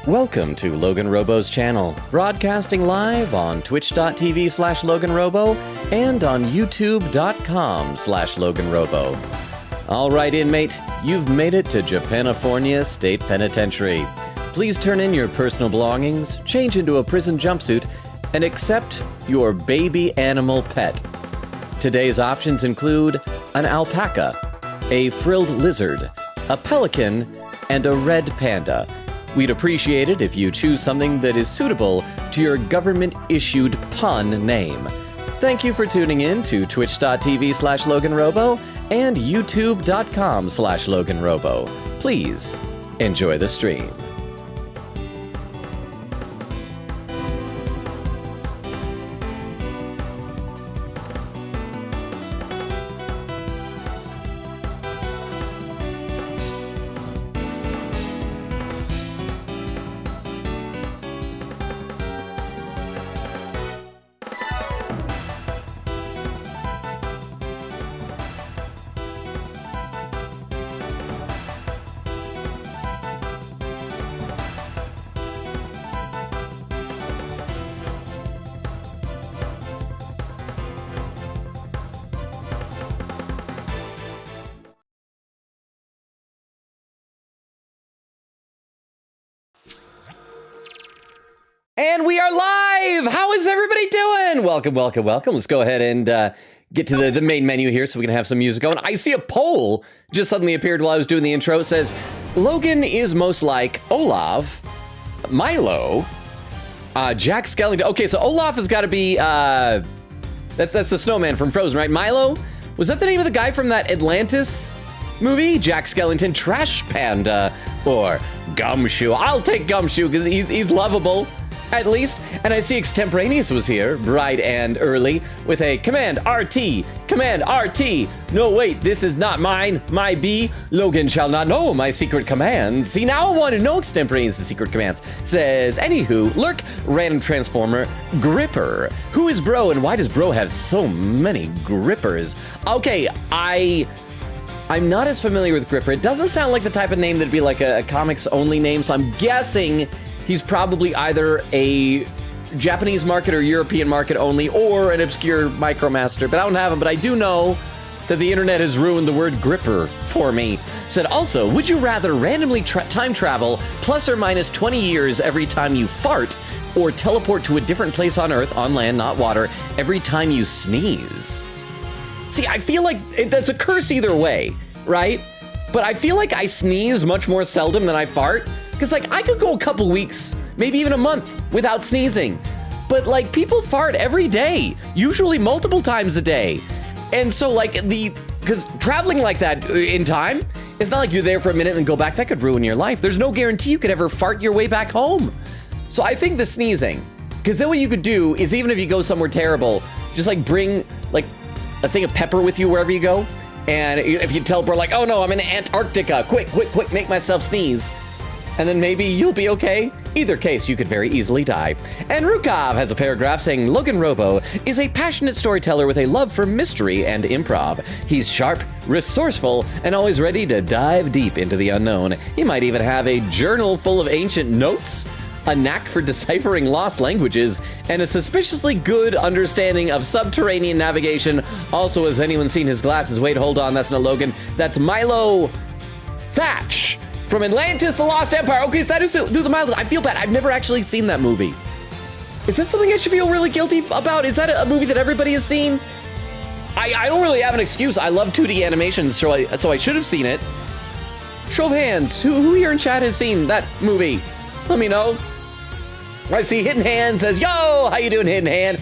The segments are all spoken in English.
Welcome to LoganRobo's channel, broadcasting live on twitch.tv/LoganRobo and on youtube.com/LoganRobo. All right, inmate, you've made it to Japanifornia State Penitentiary. Please turn in your personal belongings, change into a prison jumpsuit, and accept your baby animal pet. Today's options include an alpaca, a frilled lizard, a pelican, and a red panda. We'd appreciate it if you choose something that is suitable to your government-issued pun name. Thank you for tuning in to twitch.tv/LoganRobo and youtube.com/LoganRobo. Please enjoy the stream. And we are live! How is everybody doing? Welcome, welcome, welcome. Let's go ahead and get to the main menu here so we can have some music going. I see a poll just suddenly appeared while I was doing the intro. It says, Logan is most like Olaf, Milo, Jack Skellington. Okay, so Olaf has got to be, that's the snowman from Frozen, right? Milo? Was that the name of the guy from that Atlantis movie? Jack Skellington, Trash Panda, or Gumshoe. I'll take Gumshoe because he's lovable. At least, and I see Extemporaneous was here, bright and early, with a Command RT, Command RT. No, wait, this is not mine, my B. Logan shall not know my secret commands. See, now I want to know Extemporaneous' secret commands. Says, anywho, Lurk, Random Transformer, Gripper. Who is Bro, and why does Bro have so many grippers? Okay, I'm not as familiar with Gripper. It doesn't sound like the type of name that'd be like a comics-only name, so I'm guessing he's probably either a Japanese market or European market only, or an obscure Micromaster, but I don't have him. But I do know that the internet has ruined the word gripper for me. Said, also, would you rather randomly time travel plus or minus 20 years every time you fart, or teleport to a different place on Earth, on land, not water, every time you sneeze? See, I feel like that's a curse either way, right? But I feel like I sneeze much more seldom than I fart. Because, like, I could go a couple weeks, maybe even a month without sneezing. But, like, people fart every day, usually multiple times a day. And so, like, because traveling like that in time, it's not like you're there for a minute and go back. That could ruin your life. There's no guarantee you could ever fart your way back home. So I think the sneezing, because then what you could do is, even if you go somewhere terrible, just, like, bring, like, a thing of pepper with you wherever you go. And if you teleport, like, oh no, I'm in Antarctica, quick, make myself sneeze. And then maybe you'll be okay. Either case, you could very easily die. And Rukov has a paragraph saying, Logan Robo is a passionate storyteller with a love for mystery and improv. He's sharp, resourceful, and always ready to dive deep into the unknown. He might even have a journal full of ancient notes, a knack for deciphering lost languages, and a suspiciously good understanding of subterranean navigation. Also, has anyone seen his glasses? Wait, hold on, that's not Logan. That's Milo Thatch from Atlantis, The Lost Empire. Okay, so that is do the Milo. I feel bad. I've never actually seen that movie. Is this something I should feel really guilty about? Is that a movie that everybody has seen? I don't really have an excuse. I love 2D animations, so I should have seen it. Show of hands. Who here in chat has seen that movie? Let me know. I see Hidden Hand says, yo, how you doing, Hidden Hand?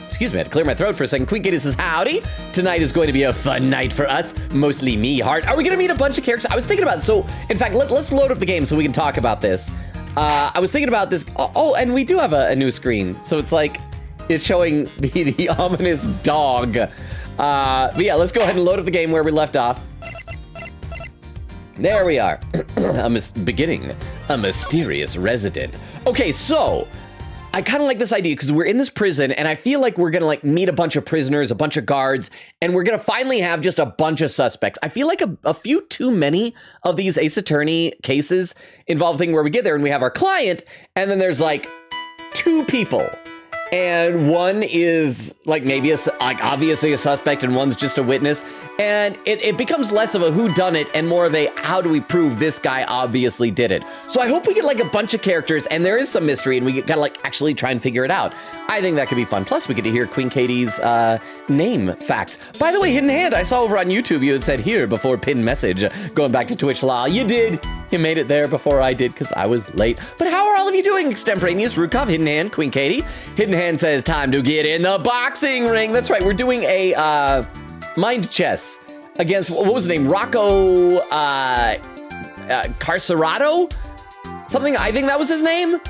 Excuse me, I had to clear my throat for a second. Queen Kitty says, howdy. Tonight is going to be a fun night for us. Mostly me, Heart. Are we gonna meet a bunch of characters? I was thinking about it. So, in fact, let's load up the game so we can talk about this. I was thinking about this. Oh, and we do have a new screen. So it's like, it's showing the ominous dog. But yeah, let's go ahead and load up the game where we left off. There we are. Beginning a mysterious resident. Okay, so I kind of like this idea because we're in this prison and I feel like we're going to like meet a bunch of prisoners, a bunch of guards, and we're going to finally have just a bunch of suspects. I feel like a few too many of these Ace Attorney cases involve a thing where we get there and we have our client and then there's like 2 people. And one is like maybe obviously a suspect and one's just a witness. And it becomes less of a whodunit and more of a how do we prove this guy obviously did it. So I hope we get like a bunch of characters and there is some mystery and we gotta like actually try and figure it out. I think that could be fun. Plus we get to hear Queen Katie's name facts. By the way, Hidden Hand, I saw over on YouTube you had said here before pinned message, going back to Twitch law. You did. You made it there before I did because I was late. But how are all of you doing? Extemporaneous, Rukov, Hidden Hand, Queen Katie. Hidden Hand says time to get in the boxing ring. That's right. We're doing a mind chess against, what was the name? Rocco Carcerado? Something, I think that was his name.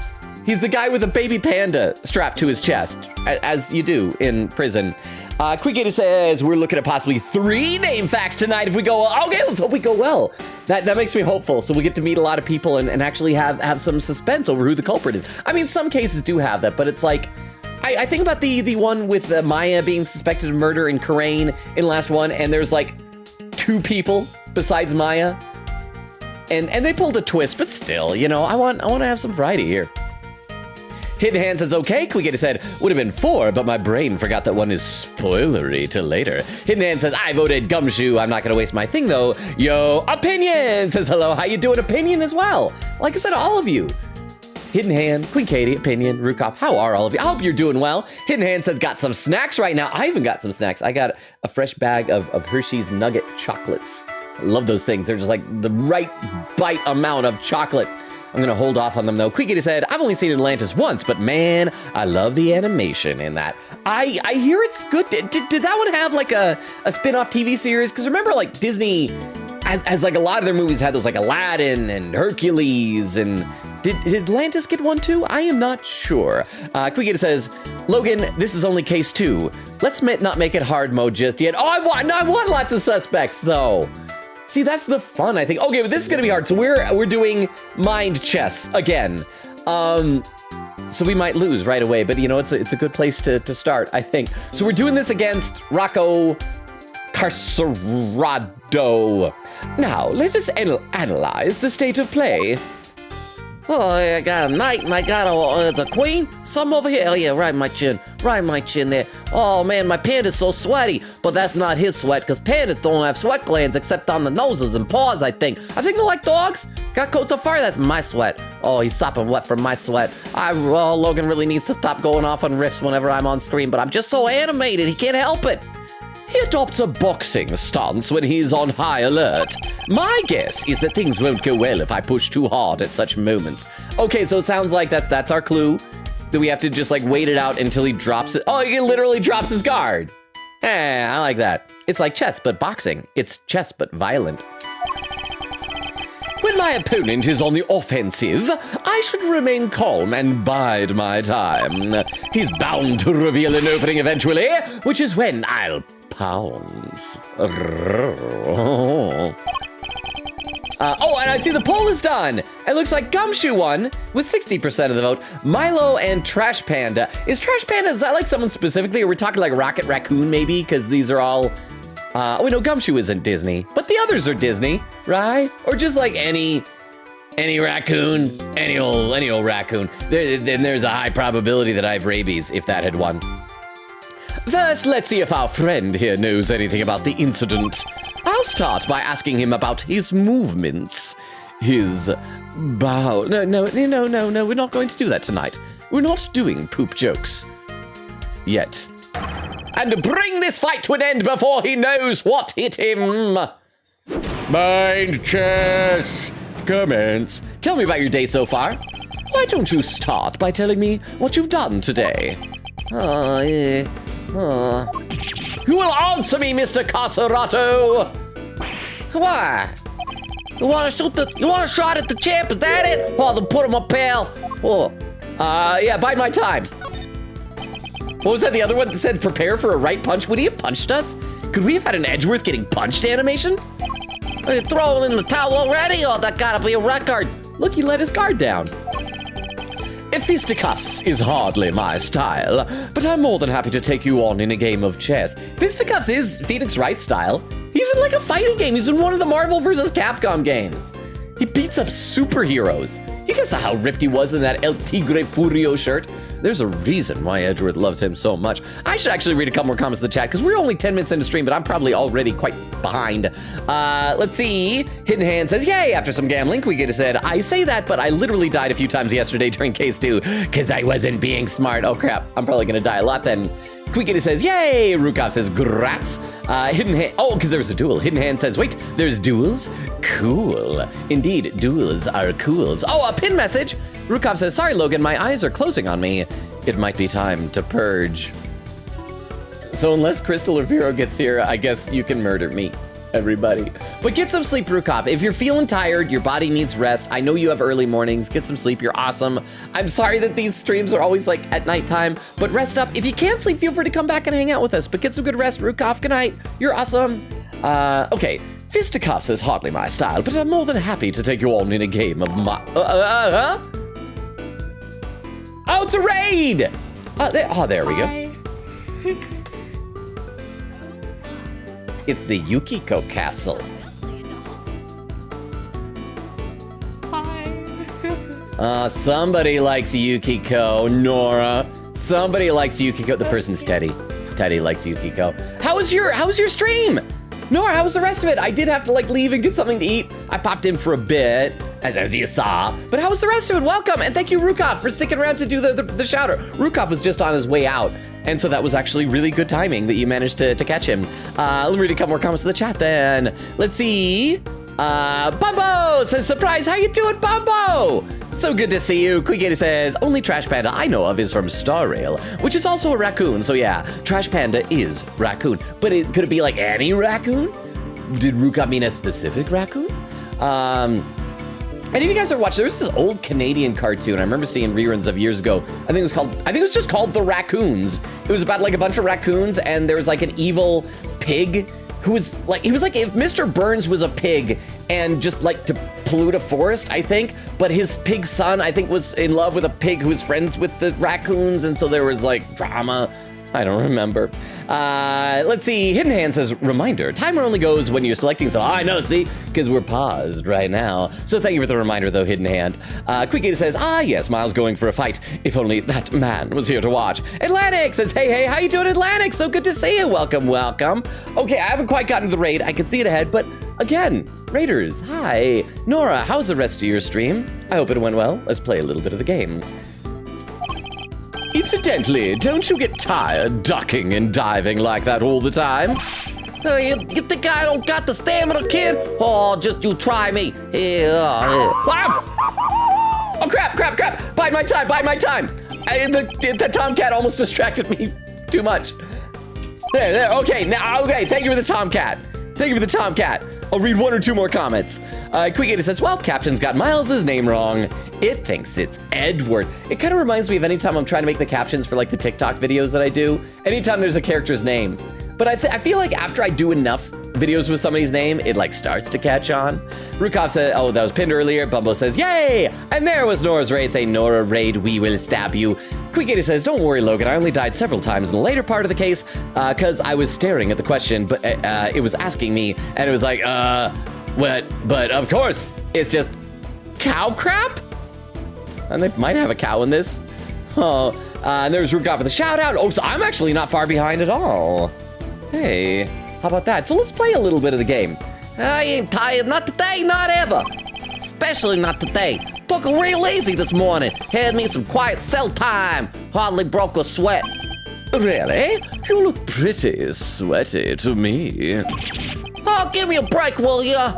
He's the guy with a baby panda strapped to his chest, as you do in prison. Queen Katie says we're looking at possibly 3 name facts tonight if we go well. Okay, let's hope we go well. That makes me hopeful. So we get to meet a lot of people and actually have some suspense over who the culprit is. I mean, some cases do have that, but it's like, I think about the one with Maya being suspected of murder in Karain in last one, and there's like 2 people besides Maya. And they pulled a twist, but still, you know, I want to have some variety here. Hidden Hand says, okay, Quiggy said, would have been 4, but my brain forgot that one is spoilery till later. Hidden Hand says, I voted Gumshoe. I'm not going to waste my thing, though. Yo, Opinion says, hello, how you doing, Opinion, as well? Like I said, all of you. Hidden Hand, Queen Katie, Opinion, Rukov, how are all of you? I hope you're doing well. Hidden Hand says, got some snacks right now. I even got some snacks. I got a fresh bag of Hershey's Nugget chocolates. I love those things. They're just like the right bite amount of chocolate. I'm going to hold off on them, though. Quiggy said, I've only seen Atlantis once, but man, I love the animation in that. I hear it's good. Did that one have like a spin-off TV series? Because remember, like, Disney, as like a lot of their movies had those, like Aladdin and Hercules, and did Atlantis get one, too? I am not sure. Quiggy says, Logan, this is only case 2. Let's not make it hard mode just yet. Oh, I want lots of suspects, though. See, that's the fun, I think. Okay, but this is gonna be hard. So we're doing mind chess again. So we might lose right away, but you know, it's a good place to start, I think. So we're doing this against Rocco Carcerado. Now, let us analyze the state of play. Oh, I got a knight and I got the queen. Some over here. Oh, yeah, right in my chin. Right in my chin there. Oh, man, my panda's so sweaty. But that's not his sweat, because pandas don't have sweat glands except on the noses and paws, I think. I think they're like dogs. Got coats of fur. That's my sweat. Oh, he's sopping wet from my sweat. Logan really needs to stop going off on riffs whenever I'm on screen, but I'm just so animated. He can't help it. He adopts a boxing stance when he's on high alert. My guess is that things won't go well if I push too hard at such moments. Okay, so it sounds like that's our clue. That we have to just like wait it out until he drops it. Oh, he literally drops his guard. I like that. It's like chess, but boxing. It's chess, but violent. When my opponent is on the offensive, I should remain calm and bide my time. He's bound to reveal an opening eventually, which is when I'll pounds. And I see the poll is done. It looks like Gumshoe won with 60% of the vote. Milo and Trash Panda. Is Trash Panda, is that like someone specifically? Or we're talking like Rocket Raccoon maybe? Because these are all, we know Gumshoe isn't Disney, but the others are Disney, right? Or just like any raccoon, any old raccoon. Then there's a high probability that I have rabies if that had won. First, let's see if our friend here knows anything about the incident. I'll start by asking him about his movements, his bow. No, we're not going to do that tonight. We're not doing poop jokes. Yet. And to bring this fight to an end before he knows what hit him. Mind chess. Commence. Tell me about your day so far. Why don't you start by telling me what you've done today? Oh, yeah. You will answer me, Mr. Carcerato! Why? You want a shot at the champ? Is that it? Oh, then put him up, pal. Oh. Yeah, bide my time. What was that, the other one that said prepare for a right punch? Would he have punched us? Could we have had an Edgeworth getting punched animation? Are you throwing in the towel already? Oh, that gotta be a record. Look, he let his guard down. Fisticuffs is hardly my style, but I'm more than happy to take you on in a game of chess. Fisticuffs is Phoenix Wright's style. He's in like a fighting game. He's in one of the Marvel vs. Capcom games. He beats up superheroes. You guys saw how ripped he was in that El Tigre Furio shirt? There's a reason why Edgeworth loves him so much. I should actually read a couple more comments in the chat because we're only 10 minutes into stream, but I'm probably already quite behind. Let's see. Hidden Hand says, yay, after some gambling. Quicketa said, I say that, but I literally died a few times yesterday during case 2 because I wasn't being smart. Oh crap, I'm probably gonna die a lot then. Quicketa says, yay! Rukov says, grats. Hidden Hand, oh, because there was a duel. Hidden Hand says, wait, there's duels? Cool. Indeed, duels are cools. Oh, a pin message. Rukov says, sorry, Logan, my eyes are closing on me. It might be time to purge. So unless Crystal or Vero gets here, I guess you can murder me, everybody. But get some sleep, Rukov. If you're feeling tired, your body needs rest. I know you have early mornings. Get some sleep. You're awesome. I'm sorry that these streams are always like at nighttime, but rest up. If you can't sleep, feel free to come back and hang out with us. But get some good rest, Rukov. Good night. You're awesome. Okay. Fisticuffs is hardly my style, but I'm more than happy to take you on in a game of my... Oh, it's a raid! There we go. It's the Yukiko Castle. Somebody likes Yukiko. Nora. Somebody likes Yukiko. The person's Teddy. Teddy likes Yukiko. How was your stream? Nora, how was the rest of it? I did have to like leave and get something to eat. I popped in for a bit, as you saw. But how was the rest of it? Welcome, and thank you, Rukov, for sticking around to do the shouter. Rukov was just on his way out, and so that was actually really good timing that you managed to catch him. Let me read a couple more comments in the chat then. Let's see. Bumbo says, surprise, how you doing, Bumbo? So good to see you. Quicketa says, only Trash Panda I know of is from Star Rail, which is also a raccoon. So yeah, Trash Panda is raccoon. But could it be like any raccoon? Did Rukov mean a specific raccoon? Any of you guys are watching, there was this old Canadian cartoon I remember seeing reruns of years ago. I think it was just called The Raccoons. It was about like a bunch of raccoons and there was like an evil pig who was like, he was like if Mr. Burns was a pig and just like to pollute a forest, I think, but his pig son, I think, was in love with a pig who was friends with the raccoons, and so there was like drama. I don't remember. Let's see. Hidden Hand says, reminder, timer only goes when you're selecting. So I know, see, because we're paused right now. So thank you for the reminder, though, Hidden Hand. Quicketa says, yes, Miles going for a fight. If only that man was here to watch. Atlantic says, hey, how you doing, Atlantic? So good to see you. Welcome, welcome. Okay, I haven't quite gotten to the raid. I can see it ahead, but again, raiders, hi. Nora, how's the rest of your stream? I hope it went well. Let's play a little bit of the game. Incidentally, don't you get tired ducking and diving like that all the time? You think I don't got the stamina, kid? Oh, just you try me. Oh, crap. Bide my time. The Tomcat almost distracted me too much. There, okay, thank you for the Tomcat. I'll read one or two more comments. Quicketa says, well, Captain's got Miles's name wrong. It thinks it's Edward. It kind of reminds me of anytime I'm trying to make the captions for like the TikTok videos that I do. Anytime there's a character's name. But I feel like after I do enough videos with somebody's name, it like starts to catch on. Rukov said, oh, that was pinned earlier. Bumbo says, yay! And there was Nora's raid saying, Nora raid, we will stab you. Quicketa says, don't worry, Logan, I only died several times in the later part of the case because I was staring at the question, but it was asking me, and it was like, what? But of course, it's just cow crap? And they might have a cow in this. Oh, and there's Rukov with a shout out. Oh, so I'm actually not far behind at all. Hey, how about that? So let's play a little bit of the game. I ain't tired, not today, not ever. Especially not today. Took it real easy this morning. Had me some quiet cell time. Hardly broke a sweat. Really? You look pretty sweaty to me. Oh, give me a break, will ya?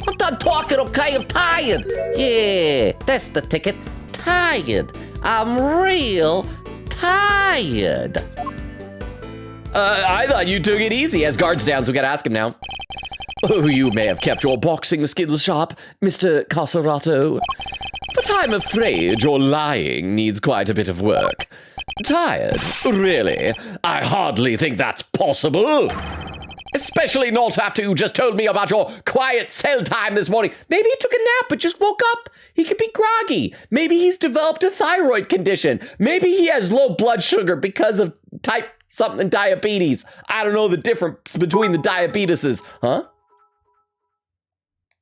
I'm done talking, okay? I'm tired. Yeah, that's the ticket. Tired. I'm real tired. I thought you took it easy. As guards down, so we gotta ask him now. Oh, you may have kept your boxing skills sharp, Mr. Caserato. But I'm afraid your lying needs quite a bit of work. Tired? Really? I hardly think that's possible. Especially not after you just told me about your quiet cell time this morning. Maybe he took a nap but just woke up. He could be groggy. Maybe he's developed a thyroid condition. Maybe he has low blood sugar because of type something diabetes. I don't know the difference between the diabeteses, huh?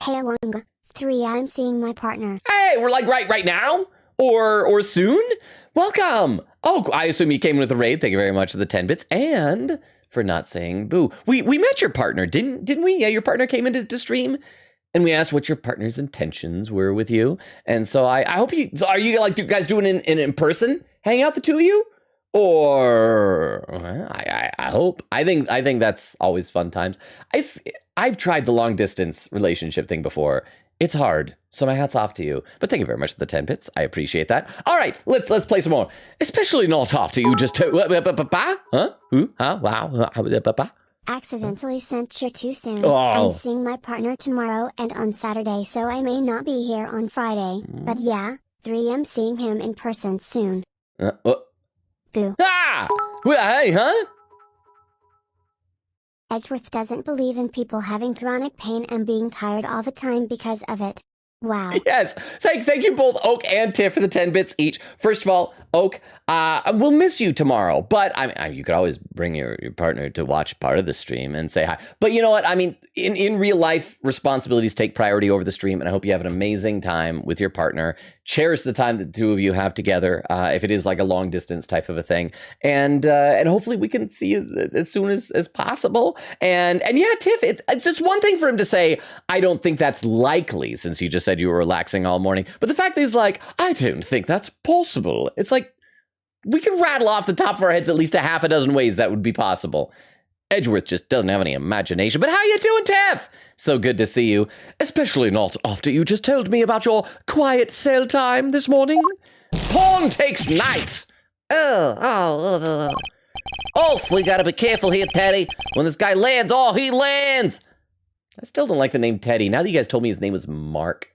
Hey, Longa. 3, I'm seeing my partner. Hey, we're like right now? Or soon? Welcome. Oh, I assume you came in with a raid. Thank you very much for the 10 bits and for not saying boo. We met your partner, didn't we? Yeah, your partner came into the stream and we asked what your partner's intentions were with you. And so I hope are you like, you guys doing an in-person hangout, the two of you? Or I hope. I think that's always fun times. I've tried the long distance relationship thing before. It's hard, so my hat's off to you. But thank you very much for the 10 bits. I appreciate that. All right, let's play some more. Especially not after you just huh? Who? Huh? Wow. Accidentally sent you too soon. Oh. I'm seeing my partner tomorrow and on Saturday, so I may not be here on Friday. But yeah, 3, I'm seeing him in person soon. Boo. Ah! Hey, huh? Edgeworth doesn't believe in people having chronic pain and being tired all the time because of it. Wow. Yes. Thank you both, Oak and Tiff, for the 10 bits each. First of all, Oak, we'll miss you tomorrow, but you could always bring your partner to watch part of the stream and say hi. But you know what? I mean, in real life, responsibilities take priority over the stream, and I hope you have an amazing time with your partner. Cherish the time that the two of you have together, if it is like a long distance type of a thing. And hopefully we can see as soon as possible. And yeah, Tiff, it's just one thing for him to say, I don't think that's likely, since you just said you were relaxing all morning. But the fact that he's like, I don't think that's possible. It's like, we can rattle off the top of our heads at least a half a dozen ways that would be possible. Edgeworth just doesn't have any imagination. But how you doing, Tiff? So good to see you. Especially not after you just told me about your quiet cell time this morning. Pawn takes knight. Oh, we gotta be careful here, Teddy. When this guy lands, he lands. I still don't like the name Teddy. Now that you guys told me his name was Mark.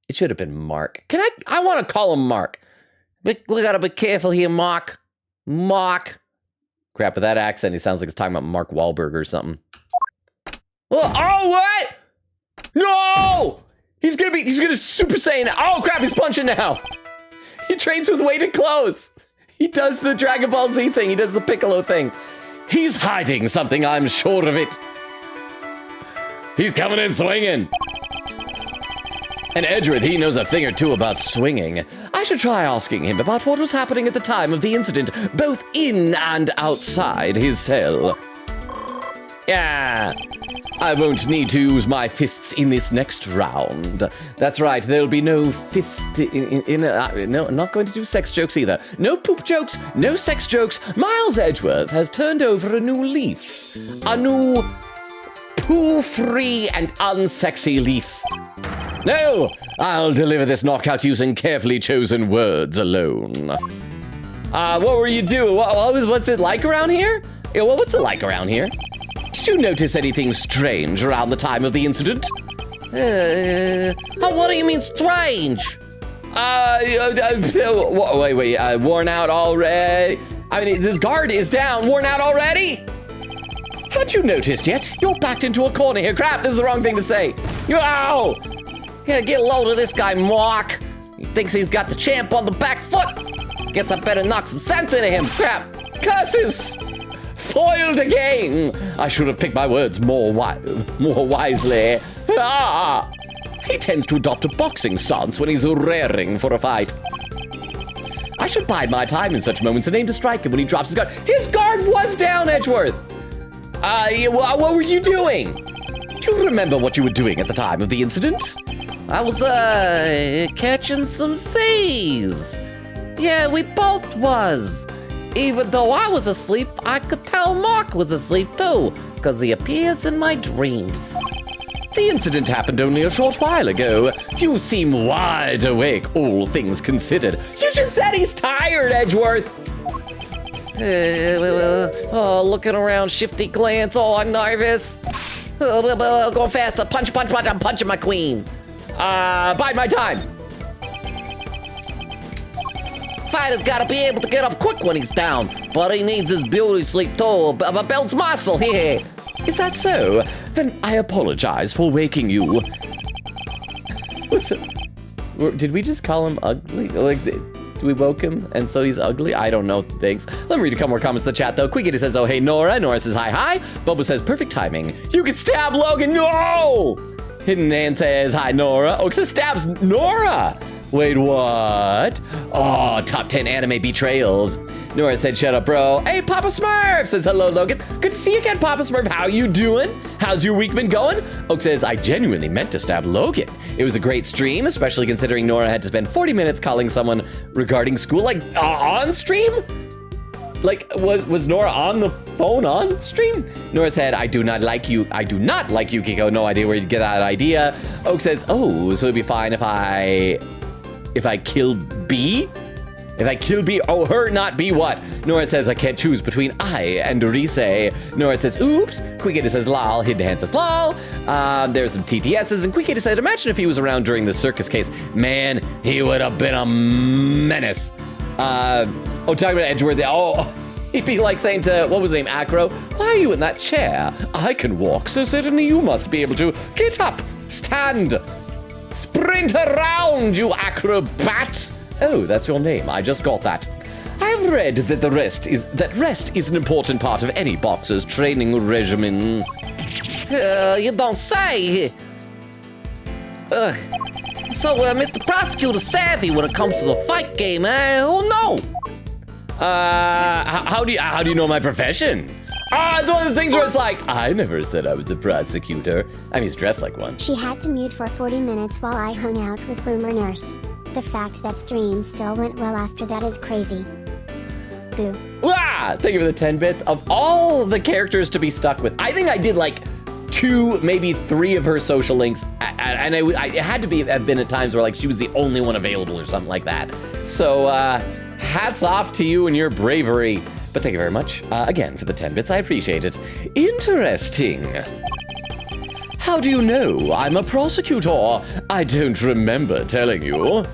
It should have been Mark. I want to call him Mark. We gotta be careful here, Mark. Mark. Crap, with that accent, he sounds like he's talking about Mark Wahlberg or something. Oh, what? No! He's gonna Super Saiyan. Oh, crap, he's punching now. He trains with weighted clothes. He does the Dragon Ball Z thing. He does the Piccolo thing. He's hiding something, I'm sure of it. He's coming in swinging. And Edgeworth, he knows a thing or two about swinging. I should try asking him about what was happening at the time of the incident, both in and outside his cell. Yeah, I won't need to use my fists in this next round. That's right, there'll be no fist no, I'm not going to do sex jokes either. No poop jokes, no sex jokes. Miles Edgeworth has turned over a new leaf. A new poo-free and unsexy leaf. No, I'll deliver this knockout using carefully chosen words alone. What were you doing? What's it like around here? Yeah, well, what's it like around here? Did you notice anything strange around the time of the incident? What do you mean strange? Wait, worn out already? I mean, this guard is down, worn out already? Haven't you noticed yet? You're backed into a corner here. Crap, this is the wrong thing to say. Ow! Yeah, get a load of this guy, Mark. He thinks he's got the champ on the back foot. Guess I better knock some sense into him. Crap. Curses! Foiled again! I should have picked my words more wisely. Ah! He tends to adopt a boxing stance when he's raring for a fight. I should bide my time in such moments and aim to strike him when he drops his guard. His guard was down, Edgeworth! What were you doing? Do you remember what you were doing at the time of the incident? I was, catching some C's. Yeah, we both was. Even though I was asleep, I could tell Mark was asleep too, because he appears in my dreams. The incident happened only a short while ago. You seem wide awake, all things considered. You just said he's tired, Edgeworth. Looking around, shifty glance. I'm nervous. Going faster. Punch. I'm punching my queen. Bide my time. Fighter's gotta be able to get up quick when he's down, but he needs his beauty sleep too. Builds muscle here. Is that so? Then I apologize for waking you. Did we just call him ugly? Like, did we woke him and so he's ugly? I don't know. Thanks. Let me read a couple more comments in the chat though. Quickity says, oh hey Nora. Nora says hi. Bubba says perfect timing. You can stab Logan. No! Hidden Man says hi Nora. Oh, it stabs Nora. Wait, what? Oh, top 10 anime betrayals. Nora said, shut up, bro. Hey, Papa Smurf says, hello, Logan. Good to see you again, Papa Smurf. How you doing? How's your week been going? Oak says, I genuinely meant to stab Logan. It was a great stream, especially considering Nora had to spend 40 minutes calling someone regarding school, like, on stream? Like, was Nora on the phone on stream? Nora said, I do not like you, Kiko. No idea where you'd get that idea. Oak says, oh, so it'd be fine if I kill B? If I kill B, oh, her, not B, what? Nora says, I can't choose between I and Rise. Nora says, oops. Quickita says, lol. Hidden Hand says, lol. There's some TTSs. And Quickita said, imagine if he was around during the circus case. Man, he would have been a menace. Talking about Edgeworth. Oh, he'd be like saying to, what was his name, Acro? Why are you in that chair? I can walk, so certainly you must be able to. Get up, stand, sprint around, you acrobat. Oh, that's your name. I just got that. I've read that rest is an important part of any boxer's training regimen. You don't say. So, Mr. Prosecutor's savvy when it comes to the fight game, eh? Who knows? How do you know my profession? It's one of those things where it's like, I never said I was a prosecutor. I mean, he's dressed like one. She had to mute for 40 minutes while I hung out with Boomer Nurse. The fact that stream still went well after that is crazy. Boo. Thank you for the 10 bits. Of all the characters to be stuck with, I think I did like 2, maybe 3 of her social links, and it had to have been at times where like she was the only one available or something like that. So hats off to you and your bravery. But thank you very much again for the 10 bits. I appreciate it. Interesting. How do you know I'm a prosecutor? I don't remember telling you.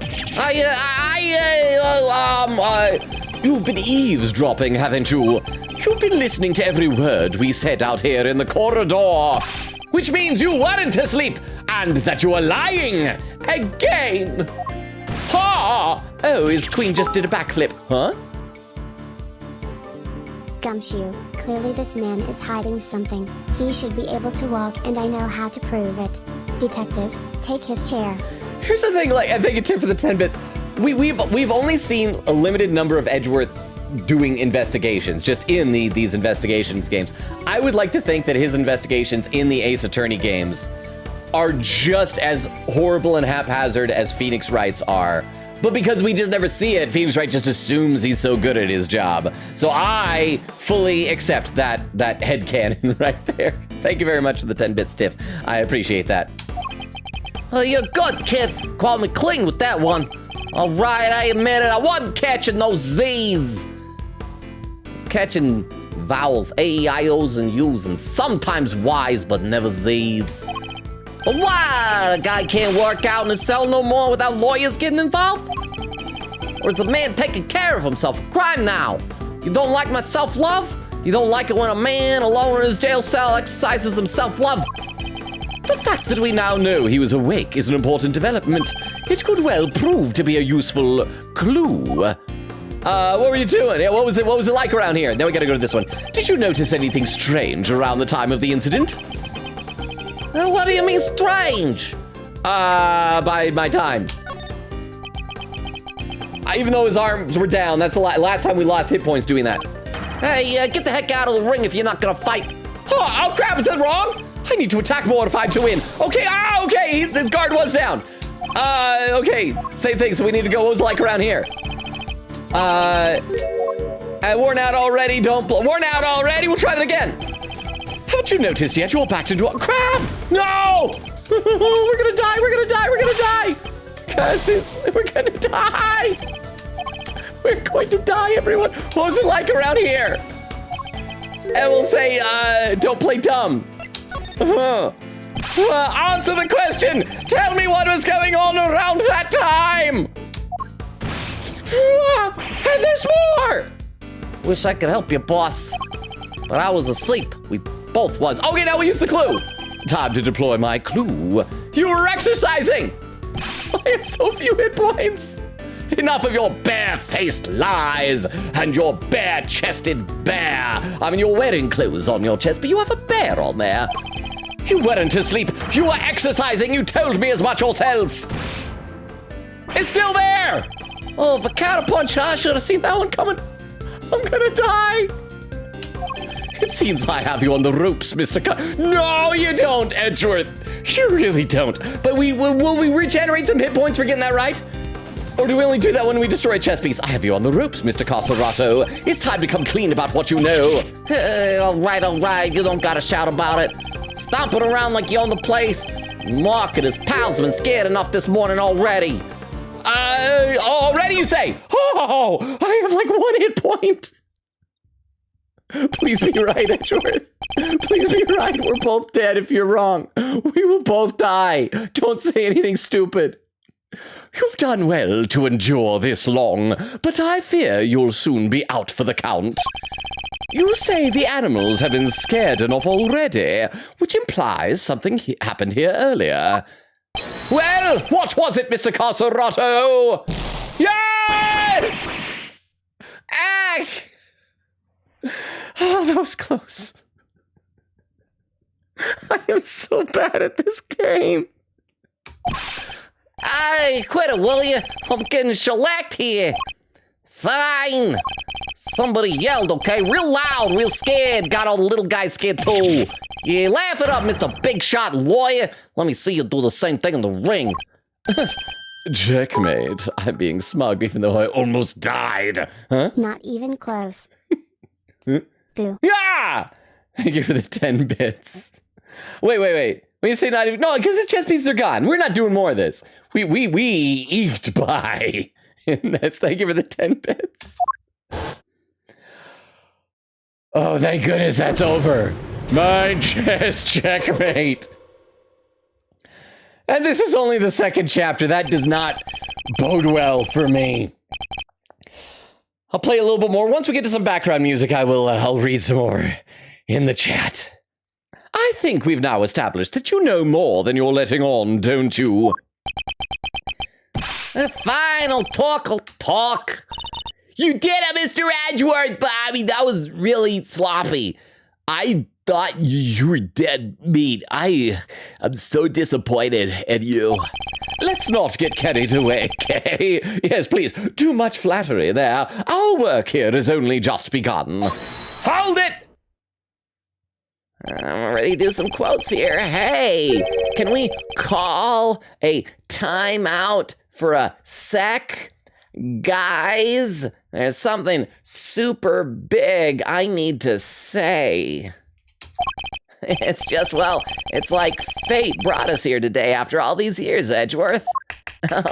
You've been eavesdropping, haven't you? You've been listening to every word we said out here in the corridor. Which means you weren't asleep, and that you were lying. Again. Ha! Oh, his queen just did a backflip. Huh? Gumshoe, clearly this man is hiding something. He should be able to walk, and I know how to prove it. Detective, take his chair. Here's the thing, like, I think a tip for the 10 bits. We've only seen a limited number of Edgeworth doing investigations, just in these investigations games. I would like to think that his investigations in the Ace Attorney games are just as horrible and haphazard as Phoenix Wright's are. But because we just never see it, Phoenix Wright just assumes he's so good at his job. So I fully accept that headcanon right there. Thank you very much for the 10 bits, Tiff. I appreciate that. Oh, you're good, kid. Call me clean with that one. All right, I admit it. I wasn't catching those Z's. I was catching vowels, A-E-I-O's and U's, and sometimes Y's, but never Z's. But why? A guy can't work out in his cell no more without lawyers getting involved? Or is a man taking care of himself a crime now? You don't like my self-love? You don't like it when a man alone in his jail cell exercises some self-love? The fact that we now know he was awake is an important development. It could well prove to be a useful clue. What were you doing? Yeah, what was it like around here? Now we gotta go to this one. Did you notice anything strange around the time of the incident? What do you mean strange? By my time. Even though his arms were down, that's the last time we lost hit points doing that. Hey, get the heck out of the ring if you're not gonna fight. Oh crap, is that wrong? I need to attack more if I'm to win. Okay, okay, his guard was down. Okay, same thing, so we need to go. What was it like around here? Worn out already, worn out already, we'll try that again. Haven't you noticed yet? You're back to crap! No! We're gonna die! Curses, we're gonna die! We're going to die, everyone. What was it like around here? And we'll say, don't play dumb. Answer the question! Tell me what was going on around that time! And there's more! Wish I could help you, boss. But I was asleep. We Both was. Okay, now we use the clue. Time to deploy my clue. You were exercising. I have so few hit points. Enough of your bare-faced lies and your bare-chested bear. I mean, you're wearing clothes on your chest, but you have a bear on there. You weren't asleep. You were exercising. You told me as much yourself. It's still there. Oh, the counterpunch, I should have seen that one coming. I'm gonna die. It seems I have you on the ropes, Mr. No, you don't, Edgeworth. You really don't. But will we regenerate some hit points for getting that right? Or do we only do that when we destroy a chess piece? I have you on the ropes, Mr. Caserato. It's time to come clean about what you know. All right, you don't gotta shout about it. Stomping around like you own the place. Mark and his pals have been scared enough this morning already. Already you say? Oh, I have like 1 hit point. Please be right, Edgeworth. Please be right. We're both dead if you're wrong. We will both die. Don't say anything stupid. You've done well to endure this long, but I fear you'll soon be out for the count. You say the animals have been scared enough already, which implies something happened here earlier. Well, what was it, Mr. Caserato? Yes! Ah! Oh, that was close. I am so bad at this game. Hey, quit it, will you? I'm getting shellacked here. Fine. Somebody yelled, okay? Real loud, real scared. Got all the little guys scared too. Yeah, laugh it up, Mr. Big Shot Lawyer. Let me see you do the same thing in the ring. Checkmate. I'm being smug even though I almost died. Huh? Not even close. Boo. Yeah! Thank you for the 10 bits. Wait. When you say not even... No, because the chess pieces are gone. We're not doing more of this. We eked by in this. Thank you for the 10 bits. Oh, thank goodness that's over. My chess checkmate. And this is only the second chapter. That does not bode well for me. I'll play a little bit more. Once we get to some background music, I'll read some more in the chat. I think we've now established that you know more than you're letting on, don't you? Fine, I'll talk. You did it, Mr. Edgeworth, but I mean, that was really sloppy. I thought you were dead meat. I'm so disappointed in you. Let's not get carried away, Kay. Yes, please, too much flattery there. Our work here has only just begun. Hold it! I'm ready to do some quotes here. Hey, can we call a timeout for a sec? Guys, there's something super big I need to say. It's just, well, it's like fate brought us here today after all these years, Edgeworth. And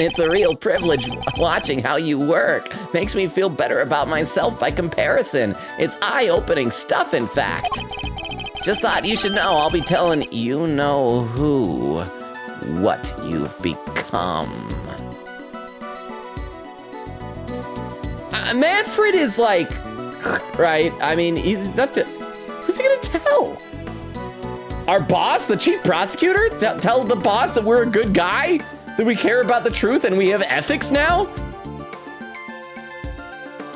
it's a real privilege watching how you work. Makes me feel better about myself by comparison. It's eye-opening stuff, in fact. Just thought you should know I'll be telling you know who what you've become. Manfred is like, right? I mean, he's not. Who's he gonna tell? Our boss, the chief prosecutor? Tell the boss that we're a good guy? That we care about the truth and we have ethics now?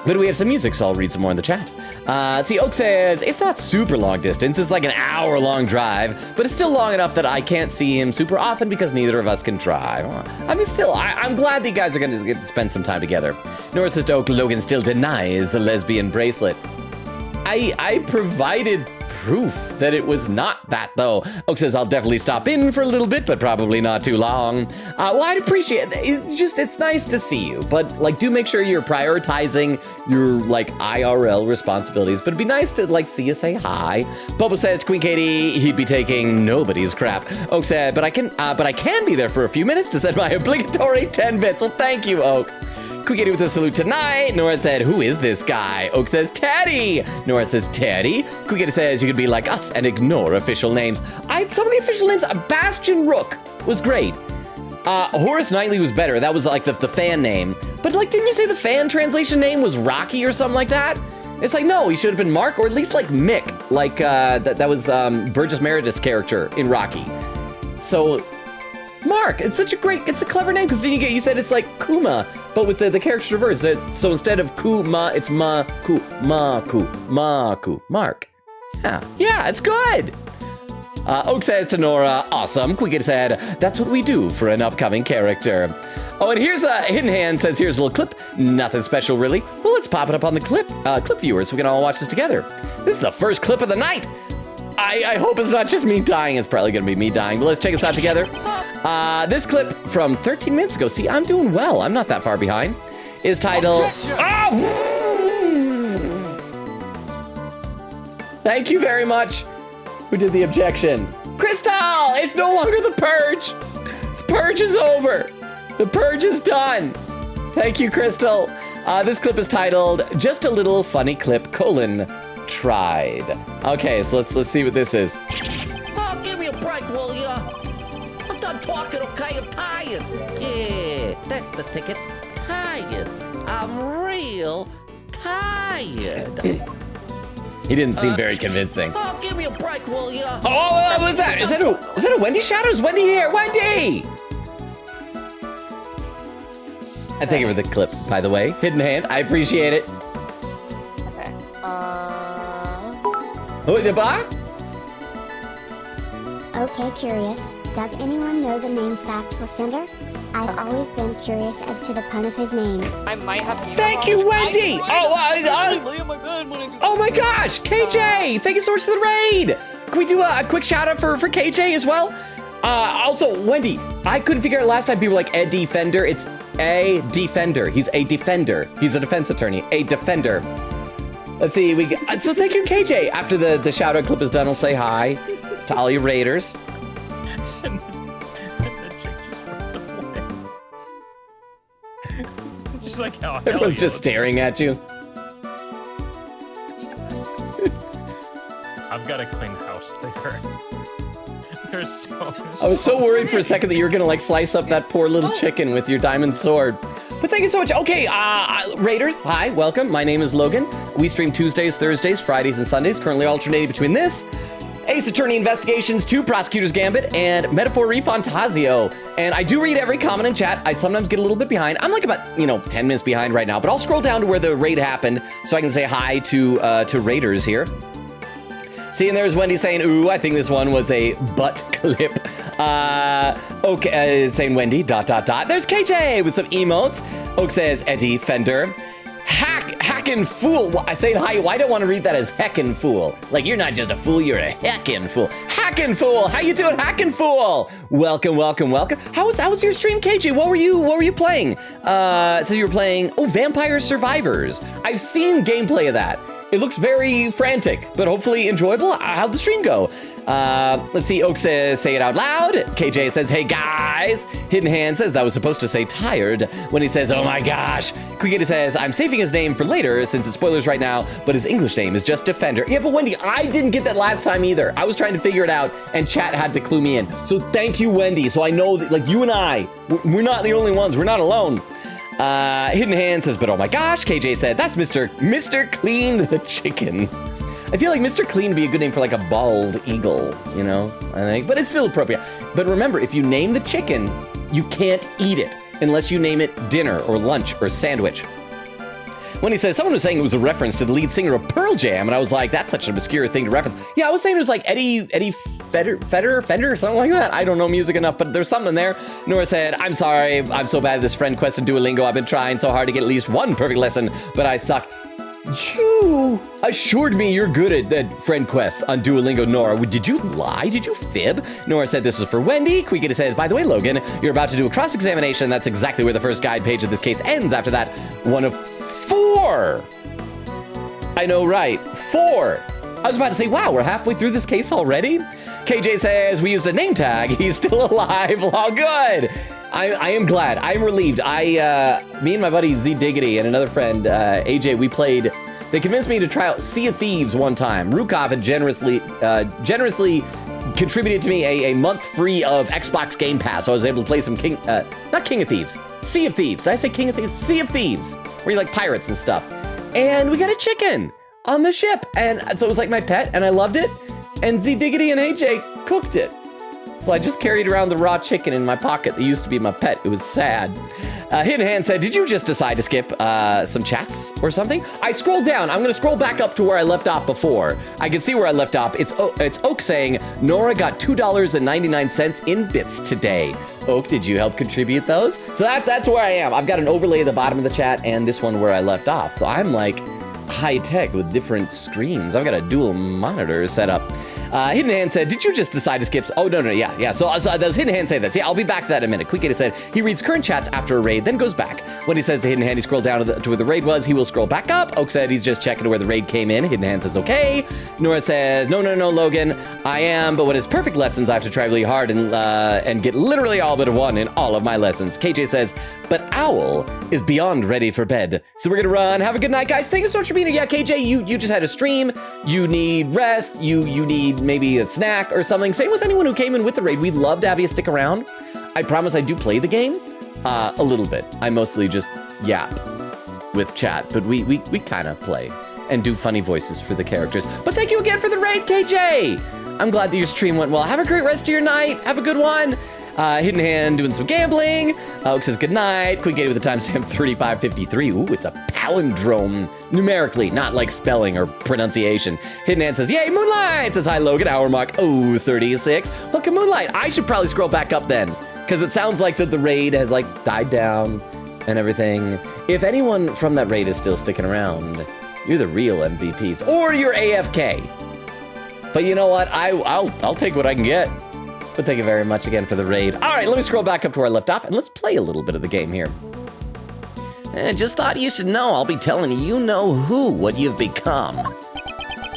But we have some music, so I'll read some more in the chat. Let's see, Oak says, it's not super long distance. It's like an hour-long drive, but it's still long enough that I can't see him super often because neither of us can drive. I mean, still, I'm glad that you guys are going to get to spend some time together. Nora says to Oak, Logan still denies the lesbian bracelet. I provided proof that it was not that, though. Oak says, I'll definitely stop in for a little bit, but probably not too long. Well, I'd appreciate it. It's nice to see you, but, like, do make sure you're prioritizing your, like, IRL responsibilities, but it'd be nice to, like, see you say hi. Bobo says, Queen Katie, he'd be taking nobody's crap. Oak said, but I can be there for a few minutes to send my obligatory 10 bits. Well, thank you, Oak. Quiggy with a salute tonight. Nora said, who is this guy? Oak says, Teddy. Nora says, Teddy. Quiggy says, you could be like us and ignore official names. Some of the official names, Bastion Rook was great. Horace Knightley was better. That was like the fan name. But like, didn't you say the fan translation name was Rocky or something like that? It's like, no, he should have been Mark, or at least like Mick, like that was Burgess Meredith's character in Rocky. So Mark, it's a clever name, because then you said it's like Kuma, but with the character reversed. So instead of Kuma, it's Mark. Yeah, it's good. Oak says to Nora, awesome. Quicket said, that's what we do for an upcoming character. Oh, and here's a Hidden Hand says, here's a little clip. Nothing special, really. Well, let's pop it up on the clip viewer so we can all watch this together. This is the first clip of the night. I hope it's not just me dying. It's probably going to be me dying, but let's check this out together. This clip from 13 minutes ago, see, I'm doing well. I'm not that far behind, is titled... Thank you very much. Who did the objection? Crystal, it's no longer the purge. The purge is over. The purge is done. Thank you, Crystal. This clip is titled, Just a Little Funny Clip, tried. Okay, so let's see what this is. Oh, give me a break, will ya? I'm done talking, okay? I'm tired. Yeah, that's the ticket. Tired. I'm real tired. He didn't seem very convincing. Oh, give me a break, will ya? Oh, what's that? Is that a Wendy shout? Is Wendy here? Wendy! I thank you for the clip, by the way. Hidden Hand, I appreciate it. Okay. Oh, the bar? Okay, curious. Does anyone know the name fact for Fender? I've always been curious as to the pun of his name. I might have. Thank you, Wendy! Oh my gosh, KJ! Thank you so much for the raid! Can we do a quick shout out for KJ as well? Also, Wendy, I couldn't figure out last time people were like a defender. It's a defender. He's a defender. He's a defense attorney. A defender. Let's see. So thank you, KJ. After the shout out clip is done, I'll say hi to all you raiders. Just like how everyone's just staring at you. I've got a clean house there. I was so worried for a second that you were gonna like slice up that poor little chicken with your diamond sword. But thank you so much. Okay, raiders, hi, welcome. My name is Logan. We stream Tuesdays, Thursdays, Fridays, and Sundays, currently alternating between this, Ace Attorney Investigations 2, Prosecutor's Gambit, and Metaphor Refantasio. And I do read every comment in chat. I sometimes get a little bit behind. I'm like about, 10 minutes behind right now, but I'll scroll down to where the raid happened so I can say hi to raiders here. See, and there's Wendy saying, ooh, I think this one was a butt clip. Okay, saying Wendy, ... There's KJ with some emotes. Oak says, Eddie Fender. Hackin' fool. I say hi. Well, I don't want to read that as heckin' fool. Like, you're not just a fool, you're a heckin' fool. Hackin' fool. How you doing, hackin' fool? Welcome. How was your stream, KJ? What were you playing? So you were playing, Vampire Survivors. I've seen gameplay of that. It looks very frantic, but hopefully enjoyable. How'd the stream go? Let's see, Oak says, say it out loud. KJ says, hey guys. Hidden Hand says, that was supposed to say tired. When he says, oh my gosh. Quickity says, I'm saving his name for later since it's spoilers right now, but his English name is just Defender. Yeah, but Wendy, I didn't get that last time either. I was trying to figure it out and chat had to clue me in. So thank you, Wendy. So I know that, like, you and I, we're not the only ones. We're not alone. Hidden Hand says, but oh my gosh, KJ said, that's Mr. Clean the Chicken. I feel like Mr. Clean would be a good name for like a bald eagle, I think, but it's still appropriate. But remember, if you name the chicken, you can't eat it unless you name it dinner or lunch or sandwich. When he says, someone was saying it was a reference to the lead singer of Pearl Jam, and I was like, that's such an obscure thing to reference. Yeah, I was saying it was like Eddie Fender, something like that. I don't know music enough, but there's something there. Nora said, I'm sorry, I'm so bad at this friend quest in Duolingo. I've been trying so hard to get at least one perfect lesson, but I suck. You assured me you're good at that friend quest on Duolingo, Nora. Did you lie? Did you fib? Nora said this was for Wendy. Quickity says, by the way, Logan, you're about to do a cross-examination. That's exactly where the first guide page of this case ends. After that, one of 4. I know, right? 4. I was about to say, wow, we're halfway through this case already? KJ says, we used a name tag. He's still alive. All good. I am glad. I'm relieved. Me and my buddy Z Diggity and another friend, AJ, they convinced me to try out Sea of Thieves one time. Rukov had generously contributed to me a month free of Xbox Game Pass, so I was able to play some not King of Thieves, Sea of Thieves. Did I say King of Thieves? Sea of Thieves, where you like pirates and stuff. And we got a chicken. on the ship. And so it was like my pet, and I loved it. And Z Diggity and AJ cooked it. So I just carried around the raw chicken in my pocket that used to be my pet. It was sad. Hidden Hand said, did you just decide to skip some chats or something? I scrolled down. I'm gonna scroll back up to where I left off before. I can see where I left off. It's Oak saying, Nora got $2.99 in bits today. Oak, did you help contribute those? So that's where I am. I've got an overlay at the bottom of the chat and this one where I left off. So I'm like high tech with different screens. I've got a dual monitor set up. Hidden Hand said, did you just decide to skip? Oh, no, yeah. So that was Hidden Hand say this. Yeah, I'll be back to that in a minute. Quick said, he reads current chats after a raid, then goes back. When he says to Hidden Hand, he scrolled down to where the raid was, he will scroll back up. Oak said he's just checking where the raid came in. Hidden Hand says, okay. Nora says, no, Logan. I am, but what is perfect lessons, I have to try really hard and get literally all but a 1 in all of my lessons. KJ says, but Owl is beyond ready for bed. So we're gonna run. Have a good night, guys. Thank you so much for being here. Yeah, KJ, you just had a stream. You need rest. You need maybe a snack or something. Same with anyone who came in with the raid. We'd love to have you stick around. I promise I do play the game a little bit. I mostly just yap with chat, but we kind of play and do funny voices for the characters. But thank you again for the raid, KJ. I'm glad that your stream went well. Have a great rest of your night. Have a good one. Hidden Hand doing some gambling. Oak says good night. Quick with the timestamp 3553. Ooh, it's a palindrome numerically, not like spelling or pronunciation. Hidden Hand says, yay, Moonlight! Says hi, Logan. Hour mark 036. Welcome, Moonlight. I should probably scroll back up then, because it sounds like that the raid has like died down and everything. If anyone from that raid is still sticking around, you're the real MVPs, or you're AFK. But you know what? I'll take what I can get. But thank you very much again for the raid. All right, let me scroll back up to where I left off and let's play a little bit of the game here. Just thought you should know I'll be telling you know who what you've become.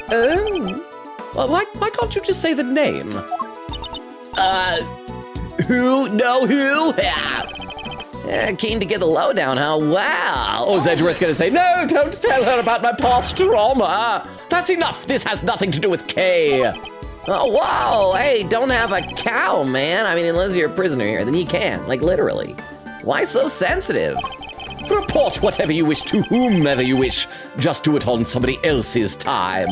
Well, why can't you just say the name? Who? No, who? Keen to get the lowdown, huh? Wow. Oh, is Edgeworth gonna say, no, don't tell her about my past trauma. That's enough. This has nothing to do with Kay. Oh, wow, hey, don't have a cow, man. I mean, unless you're a prisoner here, then you can, like literally. Why so sensitive? Report whatever you wish to whomever you wish. Just do it on somebody else's time.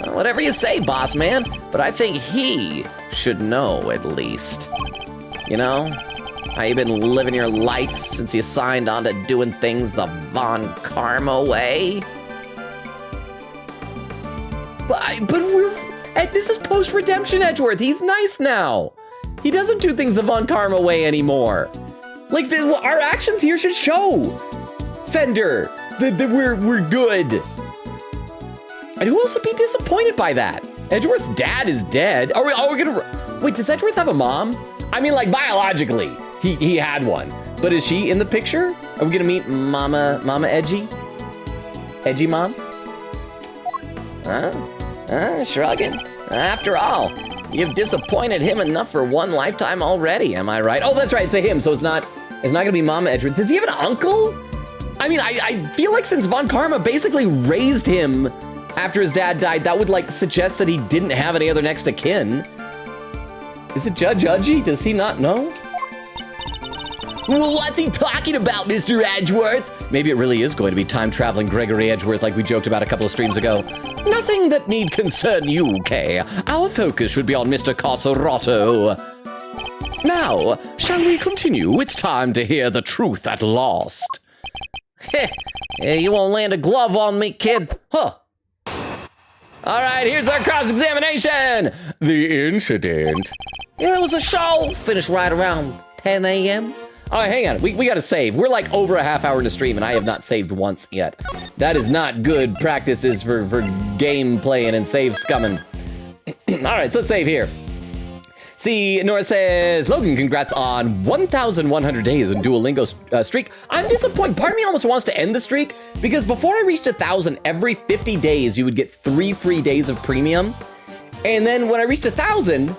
Whatever you say, boss man, but I think he should know at least. You know, how you been living your life since you signed on to doing things the Von Karma way? But this is post-redemption, Edgeworth. He's nice now. He doesn't do things the Von Karma way anymore. Like, our actions here should show, Fender, that we're good. And who else would be disappointed by that? Edgeworth's dad is dead. Are we gonna... Wait, does Edgeworth have a mom? I mean, like, biologically, he had one. But is she in the picture? Are we gonna meet Mama Edgy? Edgy Mom? Shrugging. After all, you've disappointed him enough for one lifetime already, am I right? Oh, that's right, it's a him, so it's not gonna be Mama Edgeworth. Does he have an uncle? I mean, I feel like since Von Karma basically raised him after his dad died, that would like suggest that he didn't have any other next of kin. Is it Judge Udgy? Does he not know? Well, what's he talking about, Mr. Edgeworth? Maybe it really is going to be time-traveling Gregory Edgeworth like we joked about a couple of streams ago. Nothing that need concern you, Kay. Our focus should be on Mr. Carceratto. Now, shall we continue? It's time to hear the truth at last. You won't land a glove on me, kid. Huh. All right, here's our cross-examination. The incident. Yeah, it was a show. Finished right around 10 a.m. Oh, hang on, we gotta save. We're like over a half hour into stream and I have not saved once yet. That is not good practices for game playing and save scumming. All right, so let's save here. See, Nora says, Logan, congrats on 1,100 days in Duolingo streak. I'm disappointed. Part of me almost wants to end the streak because before I reached 1,000, every 50 days you would get 3 free days of premium. And then when I reached 1,000,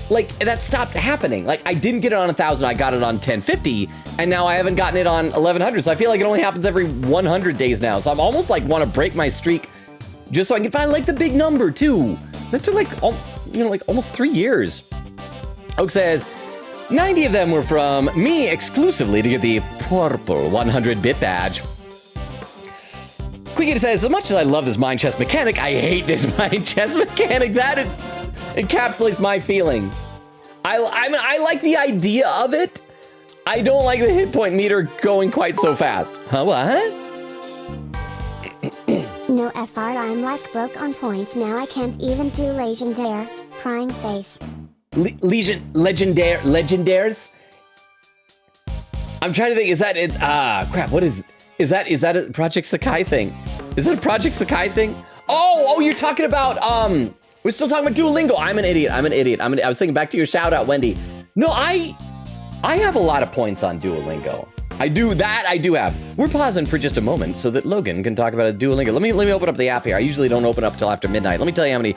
like that stopped happening. Like I didn't get it on 1,000, I got it on 1050, and now I haven't gotten it on 1,100. So I feel like it only happens every 100 days now. So I'm almost like want to break my streak just so I can get, but I like the big number too. That took like, like almost 3 years. Oak says, 90 of them were from me exclusively to get the purple 100-bit badge. Quickie says, as much as I love this mind chess mechanic, I hate this mind chess mechanic. That encapsulates my feelings. I like the idea of it. I don't like the hit point meter going quite so fast. Huh, what? No effort, I'm like broke on points now. I can't even do legendary. Crying face. Legendaires? I'm trying to think, is that it? Crap, what is that a Project Sakai thing? Is that a Project Sakai thing? Oh, you're talking about, we're still talking about Duolingo. I'm an idiot. I was thinking back to your shout out, Wendy. No, I have a lot of points on Duolingo. I do have. We're pausing for just a moment so that Logan can talk about a Duolingo. Let me open up the app here. I usually don't open up till after midnight. Let me tell you how many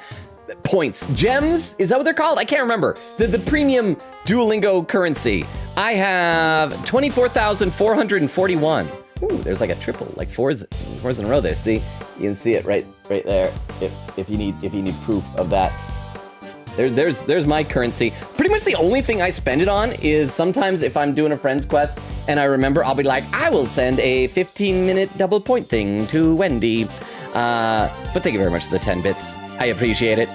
points. Gems? Is that what they're called? I can't remember. The premium Duolingo currency. I have 24,441. Ooh, there's like a triple, like fours in a row there. See? You can see it right there. If you need proof of that. There's my currency. Pretty much the only thing I spend it on is sometimes if I'm doing a friend's quest and I remember, I'll be like, I will send a 15-minute double point thing to Wendy. But thank you very much for the 10 bits. I appreciate it.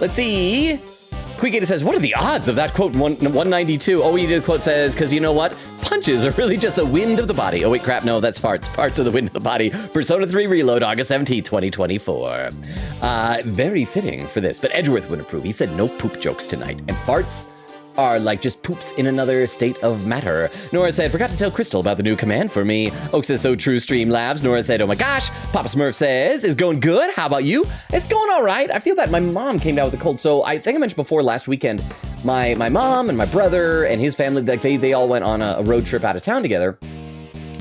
Let's see. Quigator says, what are the odds of that quote 192? Oh, you did a quote says, because you know what? Punches are really just the wind of the body. Oh, wait, crap. No, that's farts. Farts are the wind of the body. Persona 3 Reload, August 17th, 2024. Very fitting for this, but Edgeworth wouldn't approve. He said no poop jokes tonight. And farts are like just poops in another state of matter. Nora said, forgot to tell Crystal about the new command for me. Oak says, so true, Streamlabs. Nora said, oh my gosh. Papa Smurf says, it's going good. How about you? It's going all right. I feel bad. My mom came down with a cold. So I think I mentioned before last weekend, my mom and my brother and his family, like they all went on a road trip out of town together.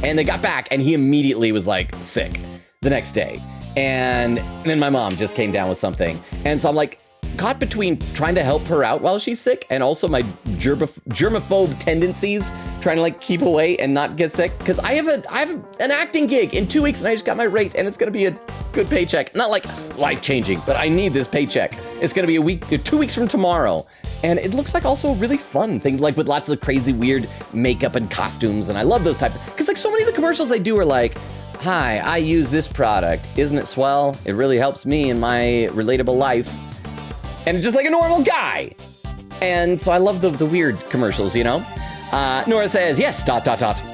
And they got back and he immediately was like sick the next day. And then my mom just came down with something. And so I'm like, caught between trying to help her out while she's sick and also my germaphobe tendencies, trying to like keep away and not get sick. Because I have an acting gig in 2 weeks and I just got my rate and it's gonna be a good paycheck. Not like life-changing, but I need this paycheck. It's gonna be 2 weeks from tomorrow. And it looks like also a really fun thing, like with lots of crazy weird makeup and costumes. And I love those types. Because like so many of the commercials they do are like, hi, I use this product. Isn't it swell? It really helps me in my relatable life. And it's just like a normal guy. And so I love the weird commercials, you know? Nora says, yes, ...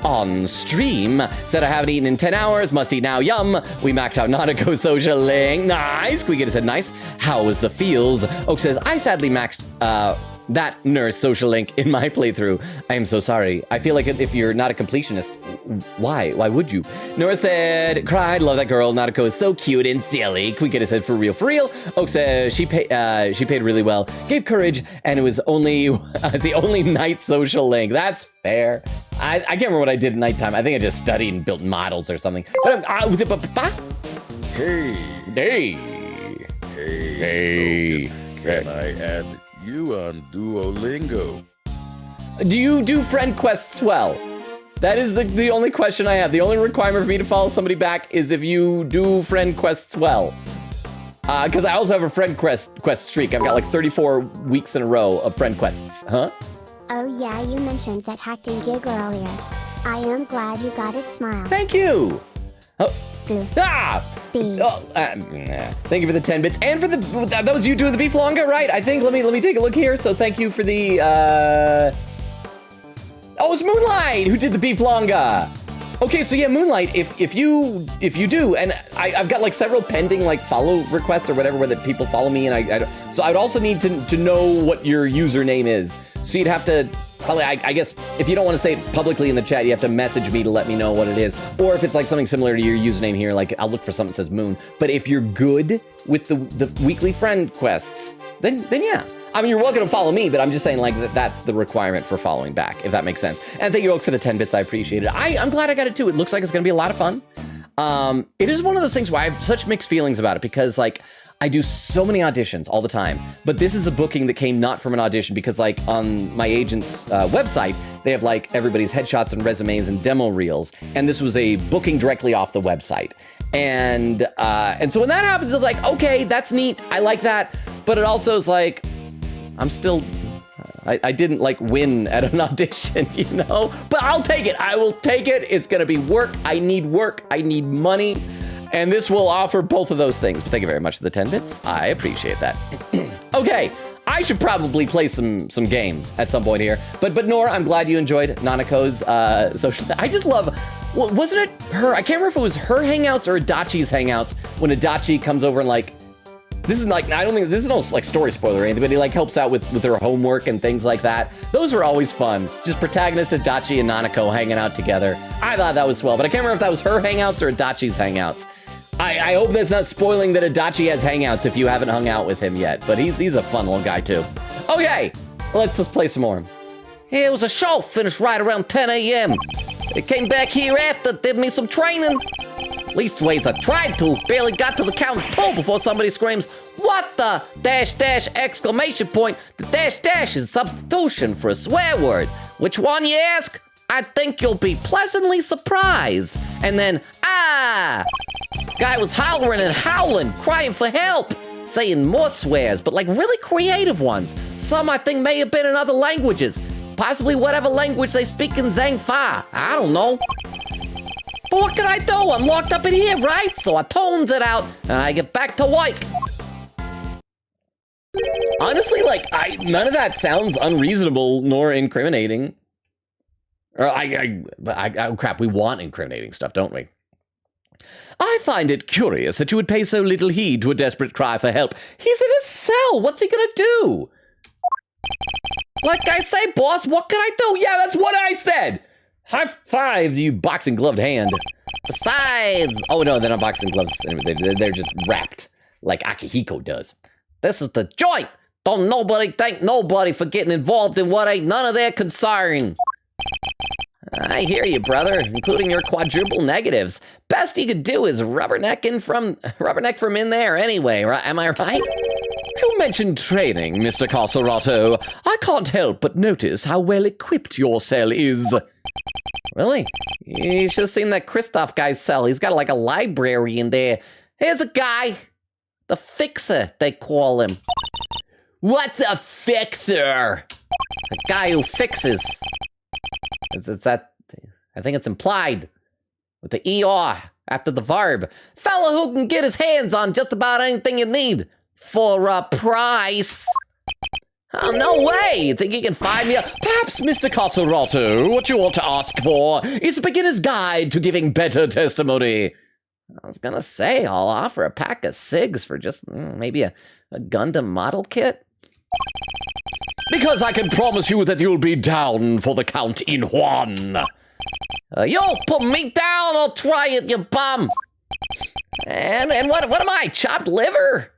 on stream. Said I haven't eaten in 10 hours, must eat now, yum. We maxed out Nautico socialing. Nice. Squeaky said, nice. How was the feels? Oak says, I sadly maxed that nurse social link in my playthrough. I am so sorry. I feel like if you're not a completionist, why would you? Nora said, cried, love that girl. Nautico is so cute and silly. Quikita said, for real. Oak says, she paid really well, gave courage, and it was only the only night social link. That's fair. I can't remember what I did at nighttime. I think I just studied and built models or something. But Hey. Can I add you on Duolingo? Do you do friend quests well? That is the only question I have. The only requirement for me to follow somebody back is if you do friend quests well. Because I also have a friend quest streak. I've got like 34 weeks in a row of friend quests. Huh? Oh yeah, you mentioned that acting gig earlier. I am glad you got it, smile. Thank you. Oh. Boo. Ah! B. Oh, thank you for the 10 bits and for that was you doing the beef longa, right? I think let me take a look here. So thank you for the oh, it's Moonlight who did the beef longa. Okay, so yeah, Moonlight, if you do, and I've got like several pending like follow requests or whatever where that people follow me, and so I'd also need to know what your username is. So you'd have to probably, I guess, if you don't want to say it publicly in the chat, you have to message me to let me know what it is. Or if it's like something similar to your username here, like I'll look for something that says Moon. But if you're good with the weekly friend quests, then yeah. I mean, you're welcome to follow me, but I'm just saying like that's the requirement for following back, if that makes sense. And thank you, Oak, for the 10 bits. I appreciate it. I'm glad I got it too. It looks like it's going to be a lot of fun. It is one of those things where I have such mixed feelings about it because like I do so many auditions all the time, but this is a booking that came not from an audition because like on my agent's website, they have like everybody's headshots and resumes and demo reels. And this was a booking directly off the website. And so when that happens, it's like, okay, that's neat. I like that. But it also is like, I'm still I didn't like win at an audition, you know? But I'll take it. I will take it. It's gonna be work. I need money. And this will offer both of those things. But thank you very much for the 10 bits. I appreciate that. Okay, I should probably play some game at some point here. But Nora, I'm glad you enjoyed Nanako's social. I just love, wasn't it her? I can't remember if it was her hangouts or Adachi's hangouts when Adachi comes over and like, this is like, I don't think, this is no like story spoiler or anything, but he like helps out with her homework and things like that. Those were always fun. Just protagonist Adachi and Nanako hanging out together. I thought that was swell, but I can't remember if that was her hangouts or Adachi's hangouts. I hope that's not spoiling that Adachi has hangouts if you haven't hung out with him yet, but he's a fun little guy too. Okay, let's play some more. It was a show, finished right around 10 a.m. It came back here after, did me some training. Leastways I tried to, barely got to the count 2 before somebody screams, "What the dash exclamation point?" The dash is substitution for a swear word. Which one, you ask? I think you'll be pleasantly surprised. And then, guy was hollering and howling, crying for help, saying more swears, but like really creative ones. Some I think may have been in other languages, possibly whatever language they speak in Zhangfa. I don't know. But what can I do? I'm locked up in here, right? So I tones it out and I get back to work. Honestly, like, none of that sounds unreasonable nor incriminating. Or oh crap, we want incriminating stuff, don't we? I find it curious that you would pay so little heed to a desperate cry for help. He's in a cell. What's he gonna do? Like I say, boss, what can I do? Yeah, that's what I said. High five, you boxing gloved hand. Besides, oh no, they're not boxing gloves. They're just wrapped like Akihiko does. This is the joint. Don't nobody thank nobody for getting involved in what ain't none of their concern. I hear you, brother, including your quadruple negatives. Best you could do is rubberneck from in there anyway, right? Am I right? You mentioned training, Mr. Casarato. I can't help but notice how well equipped your cell is. Really? You should have seen that Kristoff guy's cell. He's got like a library in there. Here's a guy. The Fixer, they call him. What's a fixer? A guy who fixes. It's that, I think it's implied with the ER after the verb. Fella who can get his hands on just about anything you need for a price. Oh, no way. You think you can find me Perhaps, Mr. Casarato, what you ought to ask for is a beginner's guide to giving better testimony. I was gonna say, I'll offer a pack of cigs for just maybe a Gundam model kit. Because I can promise you that you'll be down for the count in one. Yo, put me down, I'll try it, you bum. And what am I, chopped liver?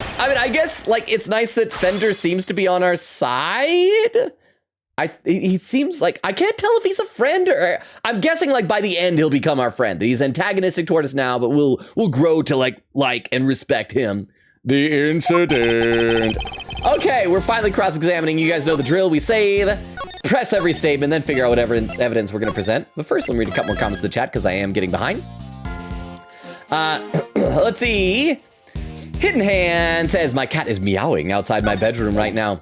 I mean, I guess, like, it's nice that Fender seems to be on our side. He seems like, I can't tell if he's a friend or, I'm guessing, like, by the end he'll become our friend. He's antagonistic toward us now, but we'll grow to, like and respect him. The incident. Okay, we're finally cross-examining. You guys know the drill. We save, press every statement, then figure out whatever evidence we're going to present. But first, let me read a couple more comments in the chat because I am getting behind. Let's see. Hidden Hand says, my cat is meowing outside my bedroom right now.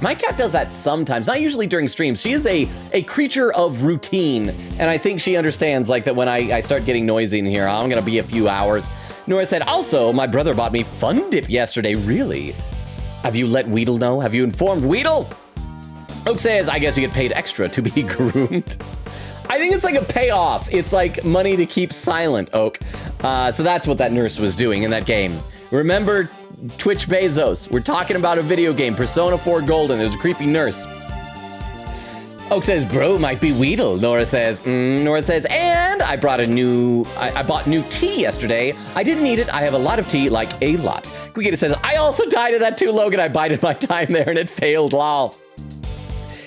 My cat does that sometimes, not usually during streams. She is a creature of routine, and I think she understands like that when I start getting noisy in here, I'm going to be a few hours. Nora said, also, my brother bought me Fun Dip yesterday. Really? Have you let Weedle know? Have you informed Weedle? Oak says, I guess you get paid extra to be groomed. I think it's like a payoff. It's like money to keep silent, Oak. So that's what that nurse was doing in that game. Remember Twitch Bezos? We're talking about a video game, Persona 4 Golden. There's a creepy nurse. Oak says, bro, might be Weedle. Nora says, and I bought new tea yesterday. I didn't eat it. I have a lot of tea, like a lot. Quickita says, I also died of that too, Logan. I bided my time there and it failed, lol.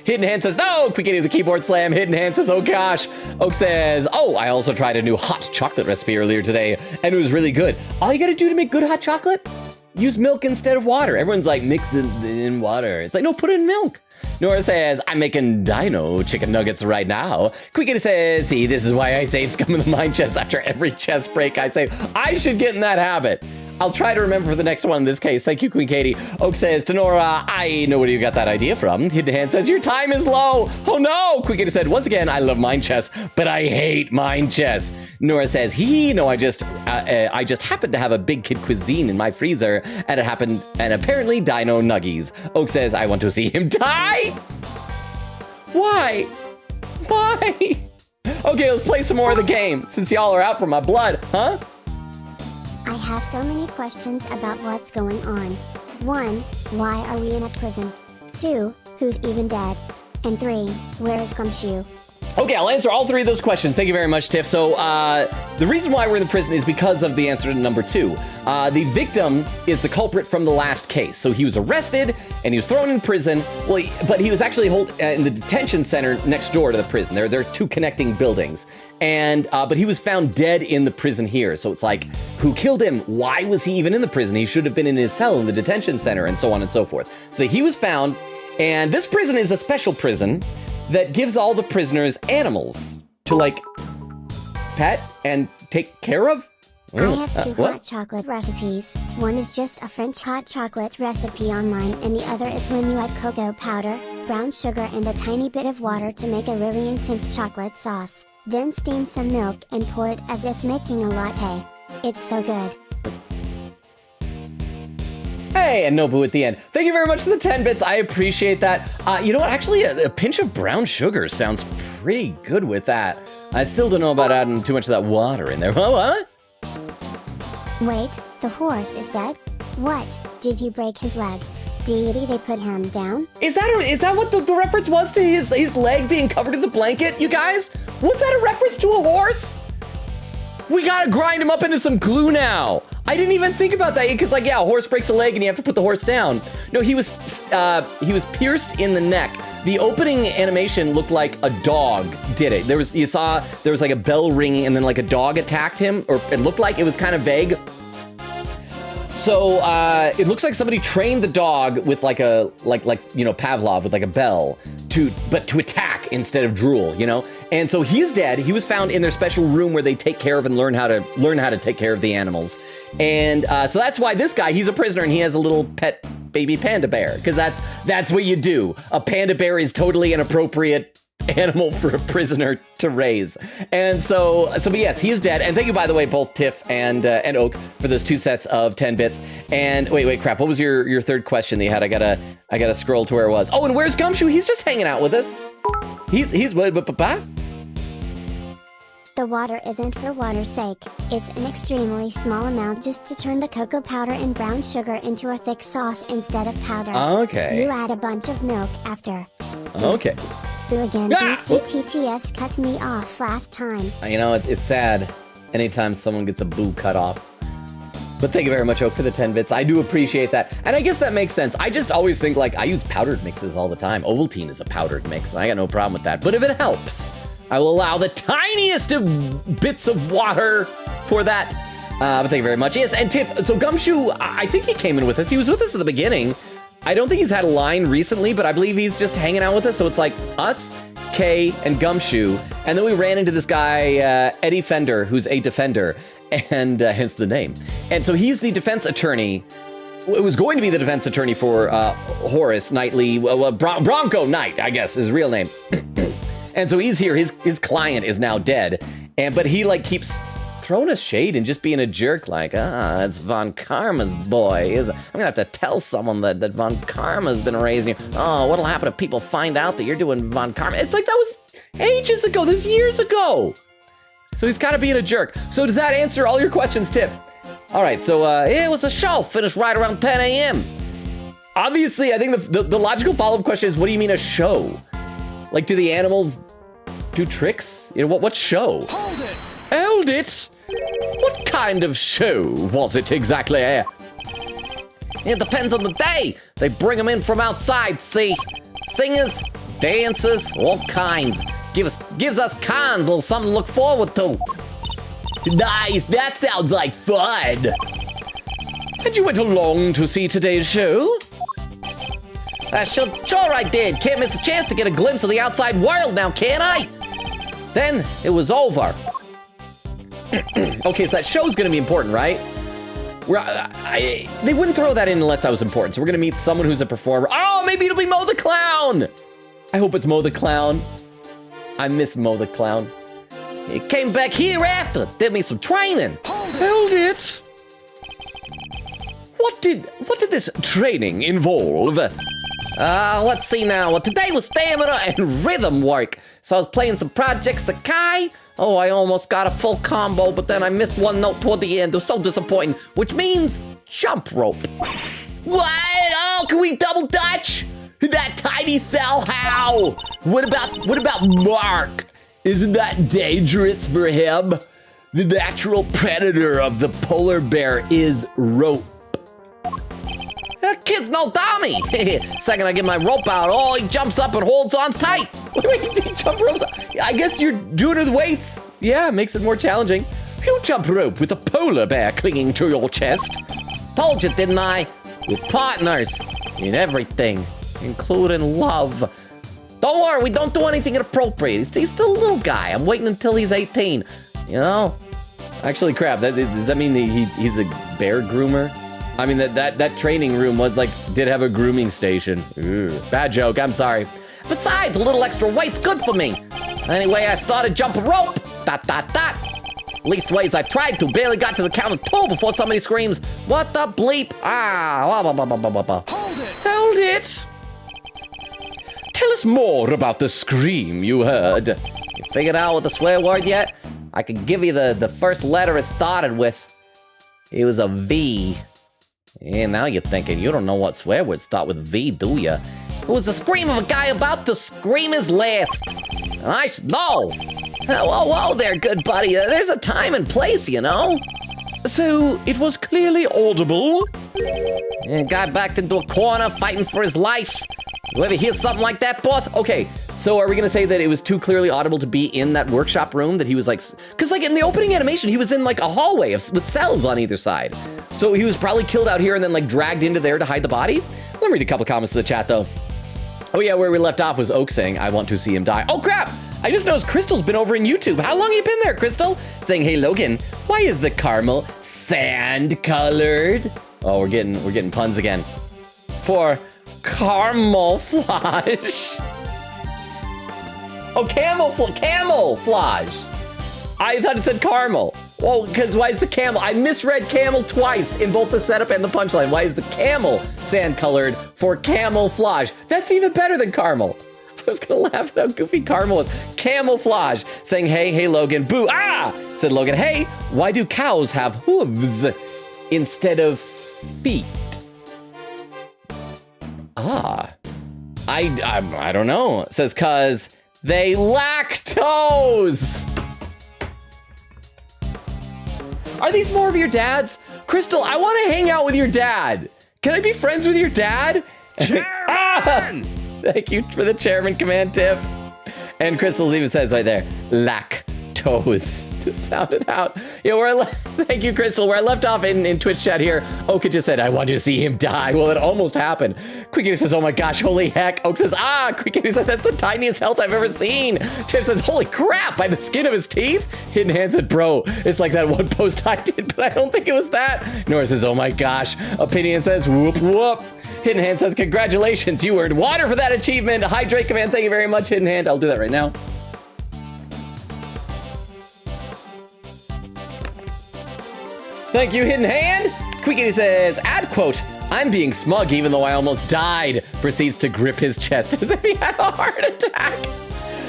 Hidden Hand says, no. Quickita the keyboard slam. Hidden Hand says, oh gosh. Oak says, oh, I also tried a new hot chocolate recipe earlier today and it was really good. All you gotta do to make good hot chocolate? Use milk instead of water. Everyone's like, mix it in water. It's like, no, put it in milk. Nora says, I'm making dino chicken nuggets right now. Quickita says, see, this is why I save scum in the mine chest after every chest break I save. I should get in that habit. I'll try to remember for the next one in this case. Thank you, Queen Katie. Oak says, Tenora, I know where you got that idea from. Hidden Hand says, your time is low. Oh no. Queen Katie said, once again, I love mind chess, but I hate mind chess. Nora says, no, I just happened to have a big kid cuisine in my freezer, and it happened, and apparently dino nuggies. Oak says, I want to see him die. Why? Okay, let's play some more of the game, since y'all are out for my blood, huh? I have so many questions about what's going on. 1. Why are we in a prison? 2. Who's even dead? And 3. Where is Gumshoe? Okay, I'll answer all three of those questions. Thank you very much, Tiff. So, the reason why we're in the prison is because of the answer to number 2. The victim is the culprit from the last case. So he was arrested and he was thrown in prison. Well, but he was actually held in the detention center next door to the prison. There are two connecting buildings. And, but he was found dead in the prison here. So it's like, who killed him? Why was he even in the prison? He should have been in his cell in the detention center, and so on and so forth. So he was found, and this prison is a special prison that gives all the prisoners animals to, like, pet and take care of. I have 2 hot chocolate recipes. One is just a French hot chocolate recipe online, and the other is when you add cocoa powder, brown sugar, and a tiny bit of water to make a really intense chocolate sauce. Then steam some milk and pour it as if making a latte. It's so good. Hey, and Nobu at the end. Thank you very much for the 10 bits. I appreciate that. You know what? Actually, a pinch of brown sugar sounds pretty good with that. I still don't know about adding too much of that water in there. What? Wait, the horse is dead? What? Did he break his leg? Deity, they put him down? Is that what the reference was to his leg being covered in the blanket, you guys? Was that a reference to a horse? We gotta grind him up into some glue now. I didn't even think about that, because like, yeah, a horse breaks a leg and you have to put the horse down. No, he was pierced in the neck. The opening animation looked like a dog did it. There was like a bell ringing and then like a dog attacked him, or it looked like, it was kind of vague. So it looks like somebody trained the dog with like Pavlov with like a bell to attack instead of drool, you know? And so he's dead. He was found in their special room where they take care of and learn how to take care of the animals. And so that's why this guy, he's a prisoner and he has a little pet baby panda bear, because that's what you do. A panda bear is totally inappropriate animal for a prisoner to raise. And but yes, he is dead. And thank you, by the way, both Tiff and Oak for those 2 sets of 10 bits. And wait, crap. What was your third question that you had? I gotta scroll to where it was. Oh, and where's Gumshoe? He's just hanging out with us. He's what? The water isn't for water's sake. It's an extremely small amount just to turn the cocoa powder and brown sugar into a thick sauce instead of powder. Okay. You add a bunch of milk after. Okay. Boo again. BCTTS cut me off last time. You know, it's sad anytime someone gets a boo cut off. But thank you very much, Oak, for the 10 bits. I do appreciate that. And I guess that makes sense. I just always think, like, I use powdered mixes all the time. Ovaltine is a powdered mix. I got no problem with that. But if it helps, I will allow the tiniest of bits of water for that. But thank you very much. Yes, and Tiff, so Gumshoe, I think he came in with us. He was with us at the beginning. I don't think he's had a line recently, but I believe he's just hanging out with us. So it's like us, Kay, and Gumshoe. And then we ran into this guy, Eddie Fender, who's a defender, and hence the name. And so he's the defense attorney. It was going to be the defense attorney for Horace Knightley, Bronco Knight, I guess, is his real name. And so he's here. His client is now dead. But he like keeps throwing a shade and just being a jerk, like, it's Von Karma's boy. I'm gonna have to tell someone that Von Karma's been raising you. Oh, what'll happen if people find out that you're doing Von Karma? It's like, that was ages ago. This was years ago. So he's kind of being a jerk. So does that answer all your questions, Tiff? All right, so it was a show. Finished right around 10 a.m. Obviously, I think the logical follow-up question is, what do you mean a show? Like, do the animals do tricks? You know, what show? Hold it! Hold it? What kind of show was it exactly? It depends on the day. They bring them in from outside, see? Singers, dancers, all kinds. Gives us cons, a little something to look forward to. Nice, that sounds like fun. And you went along to see today's show? Sure I did. Can't miss a chance to get a glimpse of the outside world now, can I? Then it was over. Okay, so that show's gonna be important, right? They wouldn't throw that in unless I was important. So we're gonna meet someone who's a performer. Oh, maybe it'll be Mo the Clown. I hope it's Mo the Clown. I miss Mo the Clown. He came back here after, did me some training. Hold it. What did this training involve? Let's see now. Well, today was stamina and rhythm work. So I was playing some Project Sakai. Oh, I almost got a full combo, but then I missed one note toward the end. It was so disappointing, which means jump rope. What? Oh, can we double dutch? That tiny cell, how? What about Mark? Isn't that dangerous for him? The natural predator of the polar bear is rope. That kid's no dummy. Second I get my rope out, oh, he jumps up and holds on tight. Wait, he jump ropes? I guess you're doing it with weights. Yeah, it makes it more challenging. You jump rope with a polar bear clinging to your chest. Told you, didn't I? We're partners in everything, including love. Don't worry, we don't do anything inappropriate. He's still a little guy. I'm waiting until he's 18, you know? Actually, crap, does that mean that he's a bear groomer? I mean, that training room did have a grooming station. Ooh, bad joke, I'm sorry. Besides, a little extra weight's good for me. Anyway, I started jumping rope. Dot, dot, dot. Leastways I tried to. Barely got to the count of 2 before somebody screams, "What the bleep?" Ah, blah, blah, blah, blah, blah, blah. Hold it. Tell us more about the scream you heard. You figured out what the swear word yet? I could give you the first letter it started with. It was a V. And now you're thinking, you don't know what swear words start with V, do you? It was the scream of a guy about to scream his last. And I should know. Whoa there, good buddy. There's a time and place, you know? So, it was clearly audible? And guy backed into a corner fighting for his life. You ever hear something like that, boss? Okay, so are we gonna say that it was too clearly audible to be in that workshop room, that he was like, because like in the opening animation, he was in like a hallway with cells on either side. So he was probably killed out here and then like dragged into there to hide the body? Let me read a couple comments to the chat though. Oh yeah, where we left off was Oak saying, I want to see him die. Oh crap! I just noticed Crystal's been over in YouTube. How long have you been there, Crystal? Saying, hey Logan, why is the caramel sand colored? Oh, we're getting puns again. For camouflage. Oh, camouflage. I thought it said caramel. Well, because why is the camel? I misread camel twice in both the setup and the punchline. Why is the camel sand colored for camouflage? That's even better than caramel. I was gonna laugh at how goofy caramel was. Camouflage, saying, hey Logan, boo, ah! Said Logan, hey, why do cows have hooves instead of feet? Ah, I don't know. It says, cause they lactose. Are these more of your dad's? Crystal, I want to hang out with your dad. Can I be friends with your dad? Chairman! Thank you for the chairman command, Tiff. And Crystal even says right there, lactose, to sound it out. Yeah, thank you, Crystal. Where I left off in Twitch chat here, Oka just said, I want to see him die. Well, it almost happened. Quickie says, oh my gosh, holy heck. Oak says, Quickie says, that's the tiniest health I've ever seen. Tiff says, holy crap, by the skin of his teeth? Hidden Hand said, bro, it's like that one post I did, but I don't think it was that. Nora says, oh my gosh. Opinion says, whoop, whoop. Hidden Hand says, congratulations, you earned water for that achievement. Hydrate command, thank you very much, Hidden Hand. I'll do that right now. Thank you, Hidden Hand. Quickie says, ad quote, I'm being smug even though I almost died. Proceeds to grip his chest as if he had a heart attack.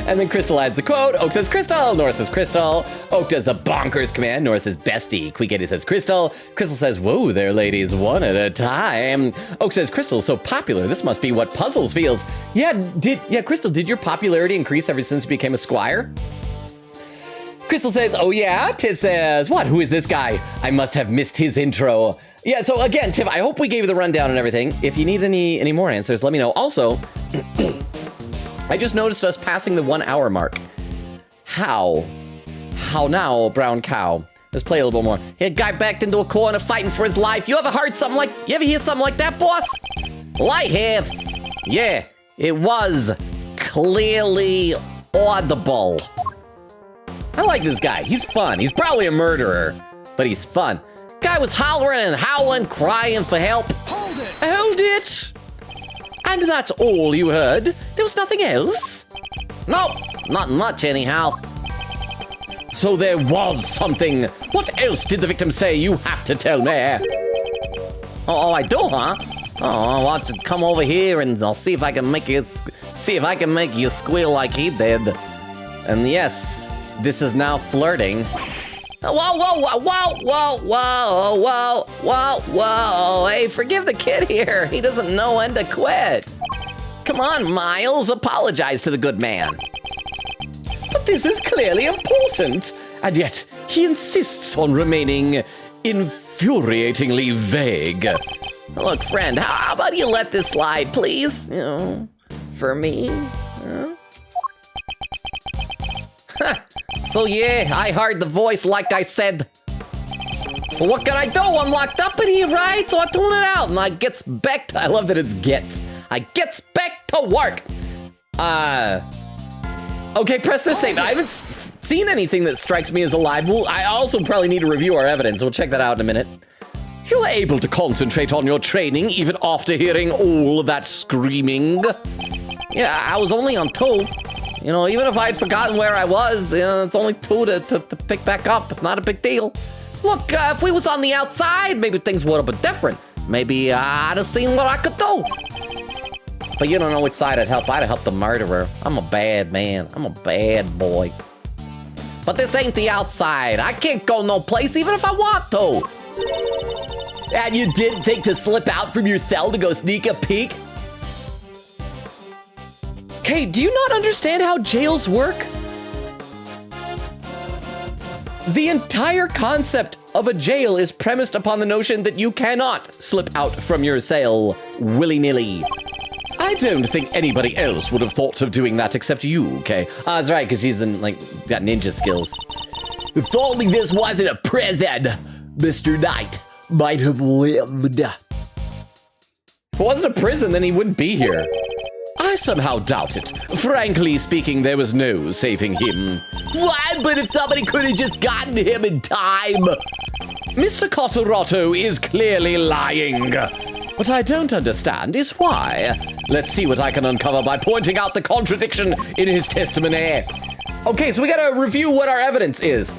And then Crystal adds the quote. Oak says Crystal. Nora says Crystal. Oak does the bonkers command. Nora says bestie. Quickie says Crystal. Crystal says, whoa there, ladies, one at a time. Oak says Crystal's so popular. This must be what puzzles feels. Yeah, Crystal, did your popularity increase ever since you became a squire? Crystal says, oh yeah? Tiff says, what? Who is this guy? I must have missed his intro. Yeah, so again, Tiff, I hope we gave you the rundown and everything. If you need any more answers, let me know. Also, I just noticed us passing the 1 hour mark. How now, brown cow? Let's play a little bit more. Here, guy backed into a corner fighting for his life. You ever hear something like that, boss? Well, I have. Yeah, it was clearly audible. I like this guy. He's fun. He's probably a murderer, but he's fun. Guy was hollering and howling, crying for help. Hold it! And that's all you heard? There was nothing else? Nope, not much anyhow. So there was something. What else did the victim say? You have to tell me. Oh, I do, huh? Oh, why don't you come over here and I'll see if I can make you squeal like he did. And yes, this is now flirting. Whoa, whoa, whoa, whoa, whoa, whoa, whoa, whoa, whoa. Hey, forgive the kid here. He doesn't know when to quit. Come on, Miles, apologize to the good man. But this is clearly important, and yet he insists on remaining infuriatingly vague. Look, friend, how about you let this slide, please? You know, for me? So yeah, I heard the voice like I said. Well, what can I do? I'm locked up in here, right? So I tune it out and I gets back to, I love that it's gets. I gets back to work. Okay, press this save. I haven't seen anything that strikes me as alive. Well, I also probably need to review our evidence. We'll check that out in a minute. You were able to concentrate on your training even after hearing all of that screaming. Yeah, I was only on 2. You know, even if I had forgotten where I was, you know, it's only 2 to pick back up. It's not a big deal. Look, if we was on the outside, maybe things would have been different. Maybe I'd have seen what I could do. But you don't know which side I'd help. I'd have helped the murderer. I'm a bad man. I'm a bad boy. But this ain't the outside. I can't go no place even if I want to. And you didn't think to slip out from your cell to go sneak a peek? Okay, do you not understand how jails work? The entire concept of a jail is premised upon the notion that you cannot slip out from your cell willy-nilly. I don't think anybody else would have thought of doing that except you, okay? That's right, because she's got ninja skills. If only this wasn't a prison, Mr. Knight might have lived. If it wasn't a prison, then he wouldn't be here. I somehow doubt it. Frankly speaking, there was no saving him. What? But if somebody could have just gotten him in time. Mr. Cotterotto is clearly lying. What I don't understand is why. Let's see what I can uncover by pointing out the contradiction in his testimony. Okay, so we gotta review what our evidence is.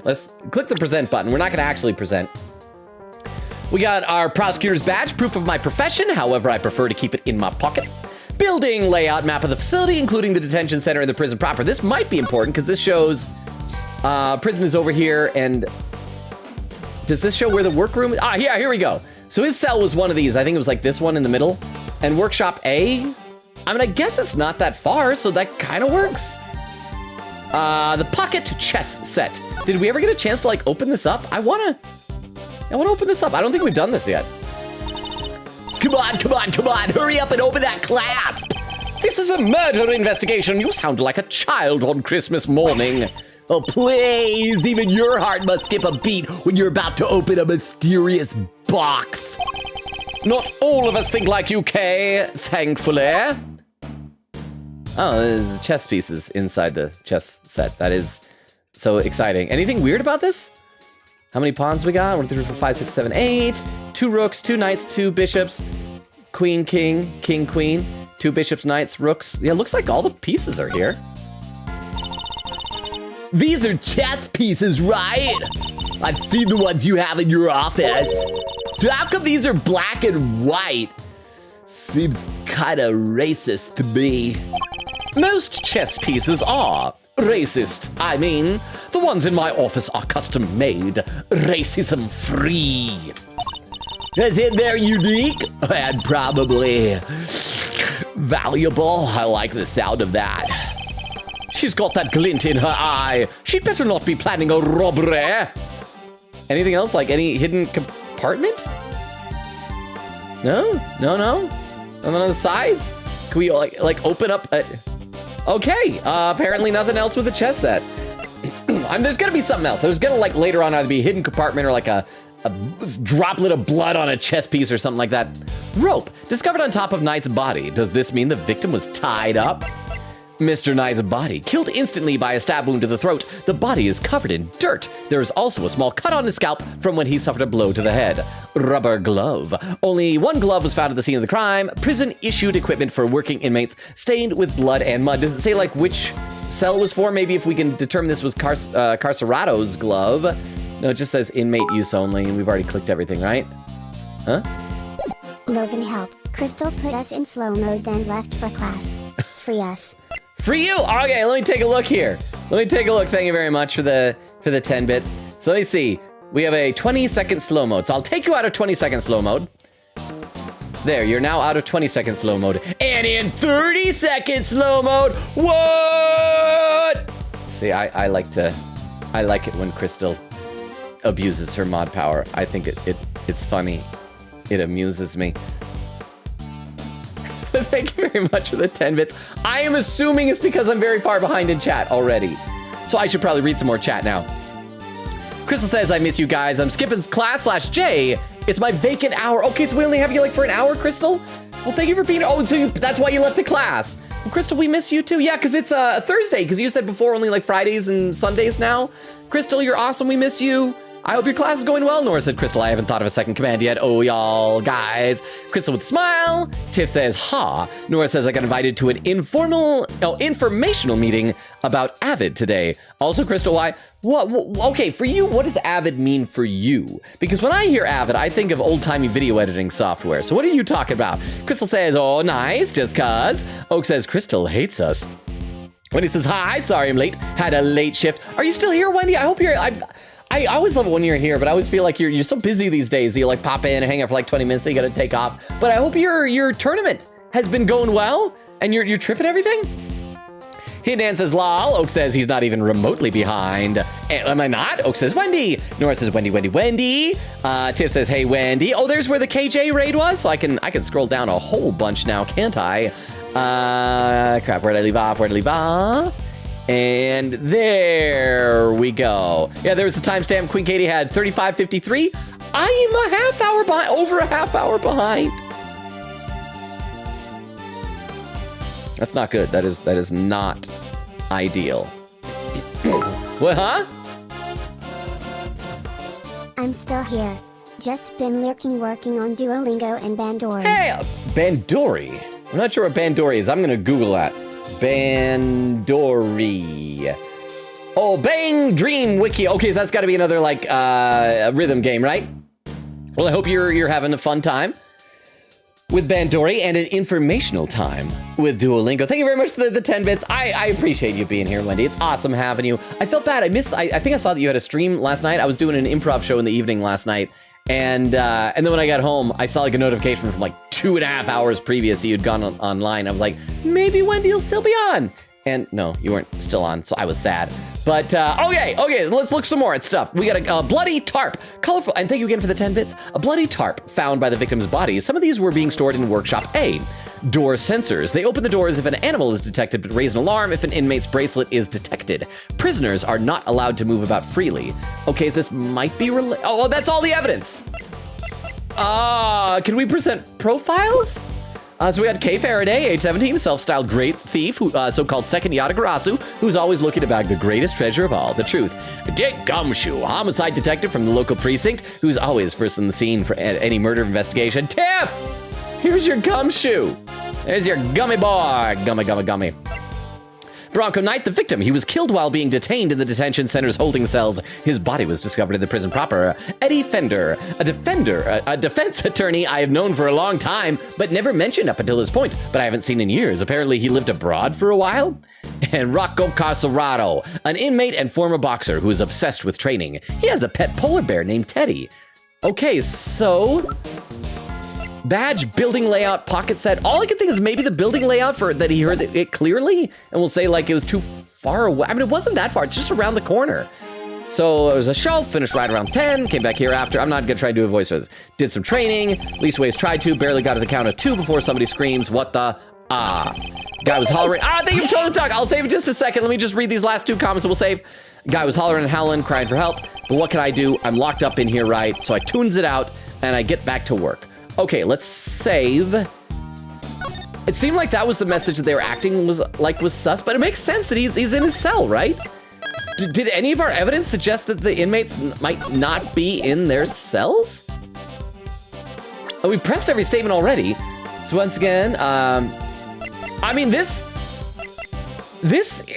Let's click the present button. We're not gonna actually present. We got our prosecutor's badge, proof of my profession. However, I prefer to keep it in my pocket. Building layout map of the facility, including the detention center and the prison proper. This might be important because this shows prison is over here. And does this show where the workroom is? Ah, yeah, here we go. So his cell was one of these. I think it was like this one in the middle. And workshop A, I mean, I guess it's not that far, so that kind of works. The pocket chess set. Did we ever get a chance to like open this up? I wanna open this up. I don't think we've done this yet. Come on, come on, come on. Hurry up and open that clasp. This is a murder investigation. You sound like a child on Christmas morning. Oh, please. Even your heart must skip a beat when you're about to open a mysterious box. Not all of us think like you, Kay, thankfully. Oh, there's chess pieces inside the chess set. That is so exciting. Anything weird about this? How many pawns we got? 1, 2, 3, 4, 5, 6, 7, 8. 2 rooks, 2 knights, 2 bishops. Queen, king, king, queen. 2 bishops, knights, rooks. Yeah, looks like all the pieces are here. These are chess pieces, right? I've seen the ones you have in your office. So how come these are black and white? Seems kind of racist to me. Most chess pieces are racist. I mean, the ones in my office are custom made, racism free. As in they're unique and probably valuable. I like the sound of that. She's got that glint in her eye. She'd better not be planning a robbery. Anything else? Like any hidden compartment? No? No, no? Nothing on the sides? Can we like open up a... Okay, apparently nothing else with the chess set. There's gonna be something else. There's gonna like later on either be a hidden compartment or like a droplet of blood on a chess piece or something like that. Rope, discovered on top of Knight's body. Does this mean the victim was tied up? Mr. Knight's body, killed instantly by a stab wound to the throat. The body is covered in dirt. There is also a small cut on his scalp from when he suffered a blow to the head. Rubber glove. Only one glove was found at the scene of the crime. Prison issued equipment for working inmates stained with blood and mud. Does it say like which cell was for? Maybe if we can determine this was Carcerado's glove. No, it just says inmate use only, and we've already clicked everything, right? Huh? Logan, help. Crystal put us in slow mode, then left for class. Free us. Free you? Okay, let me take a look here. Let me take a look. Thank you very much for the 10 bits. So let me see. We have a 20-second slow mode. So I'll take you out of 20-second slow mode. There, you're now out of 20-second slow mode. And in 30-second slow mode, what? See, I like it when Crystal abuses her mod power. I think it's funny. It amuses me. Thank you very much for the 10 bits. I am assuming it's because I'm very far behind in chat already. So I should probably read some more chat now. Crystal says, I miss you guys. I'm skipping class/J. It's my vacant hour. Okay, so we only have you like for an hour, Crystal? Well, thank you for being, that's why you left the class. Well, Crystal, we miss you too. Yeah, because it's a Thursday, because you said before only like Fridays and Sundays now. Crystal, you're awesome. We miss you. I hope your class is going well. Nora said, Crystal, I haven't thought of a second command yet. Oh, y'all, guys. Crystal with a smile. Tiff says, ha. Nora says, I got invited to an informational meeting about Avid today. Also, Crystal, why? Okay, for you, what does Avid mean for you? Because when I hear Avid, I think of old-timey video editing software. So what are you talking about? Crystal says, oh, nice, just cuz. Oak says, Crystal hates us. Wendy says, hi, sorry I'm late. Had a late shift. Are you still here, Wendy? I hope you're... I always love it when you're here, but I always feel like you're so busy these days. You like pop in and hang out for like 20 minutes, so you gotta take off. But I hope your tournament has been going well and your trip and everything. Hidden says lol. Oak says he's not even remotely behind. Am I not? Oak says Wendy. Nora says Wendy. Tiff says hey Wendy. Oh, there's where the KJ raid was. So I can scroll down a whole bunch now, can't I? Crap, where'd I leave off? And there we go. Yeah, there was the timestamp. Queen Katie had 35:53. I am a half hour behind, over a half hour behind. That's not good. That is not ideal. What, huh? I'm still here. Just been lurking, working on Duolingo and Bandori. Hey, Bandori. I'm not sure what Bandori is. I'm gonna Google that. Bandori. Oh, Bang Dream Wiki. Okay, so that's got to be another like rhythm game, right? Well, I hope you're having a fun time with Bandori and an informational time with Duolingo. Thank you very much for the 10 bits. I appreciate you being here, Wendy. It's awesome having you. I felt bad. I think I saw that you had a stream last night. I was doing an improv show in the evening last night. And then when I got home, I saw like a notification from like 2.5 hours previous that you'd gone online. I was like, maybe Wendy will still be on. And no, you weren't still on, so I was sad. But okay, let's look some more at stuff. We got a bloody tarp, colorful, and thank you again for the 10 bits. A bloody tarp found by the victim's bodies. Some of these were being stored in workshop A. Door sensors. They open the doors if an animal is detected, but raise an alarm if an inmate's bracelet is detected. Prisoners are not allowed to move about freely. Okay, so this might be related. Oh, well, that's all the evidence. Can we present profiles? So we had Kay Faraday, age 17, self-styled great thief, who, so-called second Yatagarasu, who's always looking to bag the greatest treasure of all, the truth. Dick Gumshoe, homicide detective from the local precinct, who's always first on the scene for any murder investigation. Tiff! Here's your gumshoe. There's your gummy boy. Gummy. Bronco Knight, the victim. He was killed while being detained in the detention center's holding cells. His body was discovered in the prison proper. Eddie Fender, a defense attorney I have known for a long time, but never mentioned up until this point, but I haven't seen in years. Apparently he lived abroad for a while. And Rocco Carcerado, an inmate and former boxer who is obsessed with training. He has a pet polar bear named Teddy. Okay, so... badge, building layout, pocket set. All I can think is maybe the building layout for that he heard it clearly, and we'll say like it was too far away. I mean, it wasn't that far. It's just around the corner. So it was a shelf, finished right around 10, came back here after. I'm not gonna try to do a voice for this. Did some training, least ways tried to, barely got to the count of 2 before somebody screams, what the, Guy was hollering, thank you for telling the talk. I'll save it just a second. Let me just read these last 2 comments and we'll save. Guy was hollering and howling, crying for help. But what can I do? I'm locked up in here, right? So I tunes it out and I get back to work. Okay, let's save. It seemed like that was the message that they were acting was sus, but it makes sense that he's in his cell, right? Did any of our evidence suggest that the inmates might not be in their cells? Oh, we pressed every statement already. So once again, I mean, this,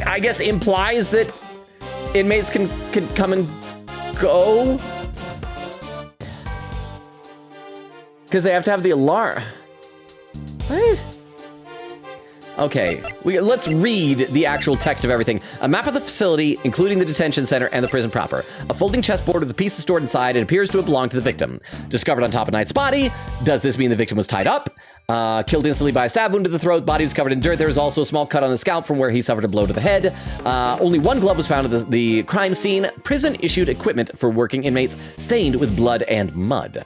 I guess, implies that inmates can come and go. Because they have to have the alarm. What? Okay, let's read the actual text of everything. A map of the facility, including the detention center and the prison proper. A folding chessboard with the pieces stored inside. It appears to have belonged to the victim. Discovered on top of Knight's body. Does this mean the victim was tied up? Killed instantly by a stab wound to the throat. Body was covered in dirt. There was also a small cut on the scalp from where he suffered a blow to the head. Only one glove was found at the crime scene. Prison issued equipment for working inmates stained with blood and mud.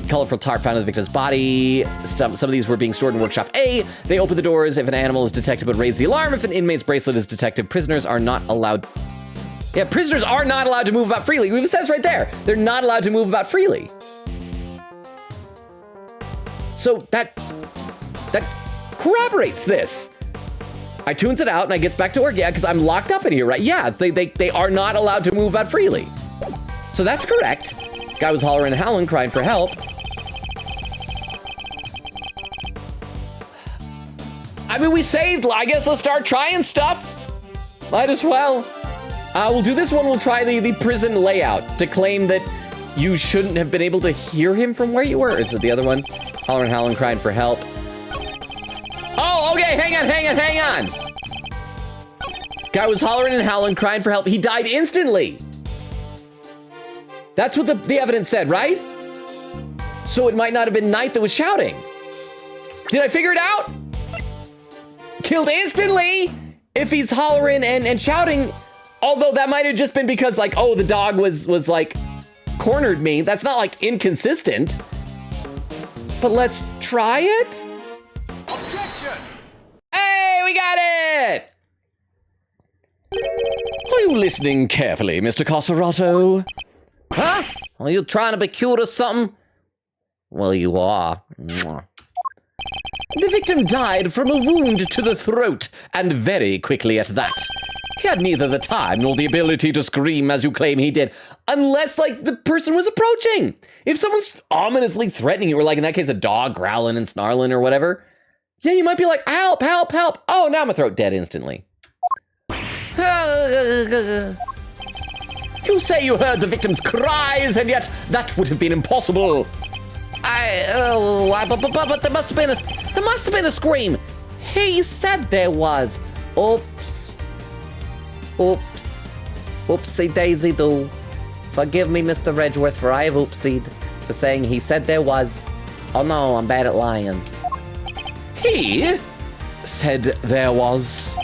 Colorful tarp found in the victim's body. Some of these were being stored in workshop A. They open the doors if an animal is detected, but raise the alarm if an inmate's bracelet is detected. Prisoners are not allowed. Yeah, prisoners are not allowed to move about freely. It says right there, they're not allowed to move about freely. So that corroborates this. I tunes it out and I gets back to work. Yeah, because I'm locked up in here, right? Yeah, they are not allowed to move about freely. So that's correct. Guy was hollering and howling, crying for help. I mean, we saved. I guess let's start trying stuff. Might as well. We'll do this one. We'll try the prison layout to claim that you shouldn't have been able to hear him from where you were. Is it the other one? Hollering, howling, crying for help. Oh, okay. Hang on. Guy was hollering and howling, crying for help. He died instantly. That's what the evidence said, right? So it might not have been Knight that was shouting. Did I figure it out? Killed instantly if he's hollering and shouting. Although that might have just been because, like, oh, the dog was like cornered me. That's not like inconsistent. But let's try it. Objection! Hey, we got it! Are you listening carefully, Mr. Coserato? Huh? Are you trying to be cute or something? Well, you are. Mwah. The victim died from a wound to the throat, and very quickly at that. He had neither the time nor the ability to scream as you claim he did, unless, like, the person was approaching. If someone's ominously threatening you, or like in that case, a dog growling and snarling or whatever, yeah, you might be like, help, help, help. Oh, now my throat dead instantly. You say you heard the victim's cries, and yet that would have been impossible. But there must have been a scream. He said there was. Oops. Oopsie daisy do. Forgive me, Mr. Redgeworth, for I have oopsied for saying he said there was. Oh no, I'm bad at lying. He said there was.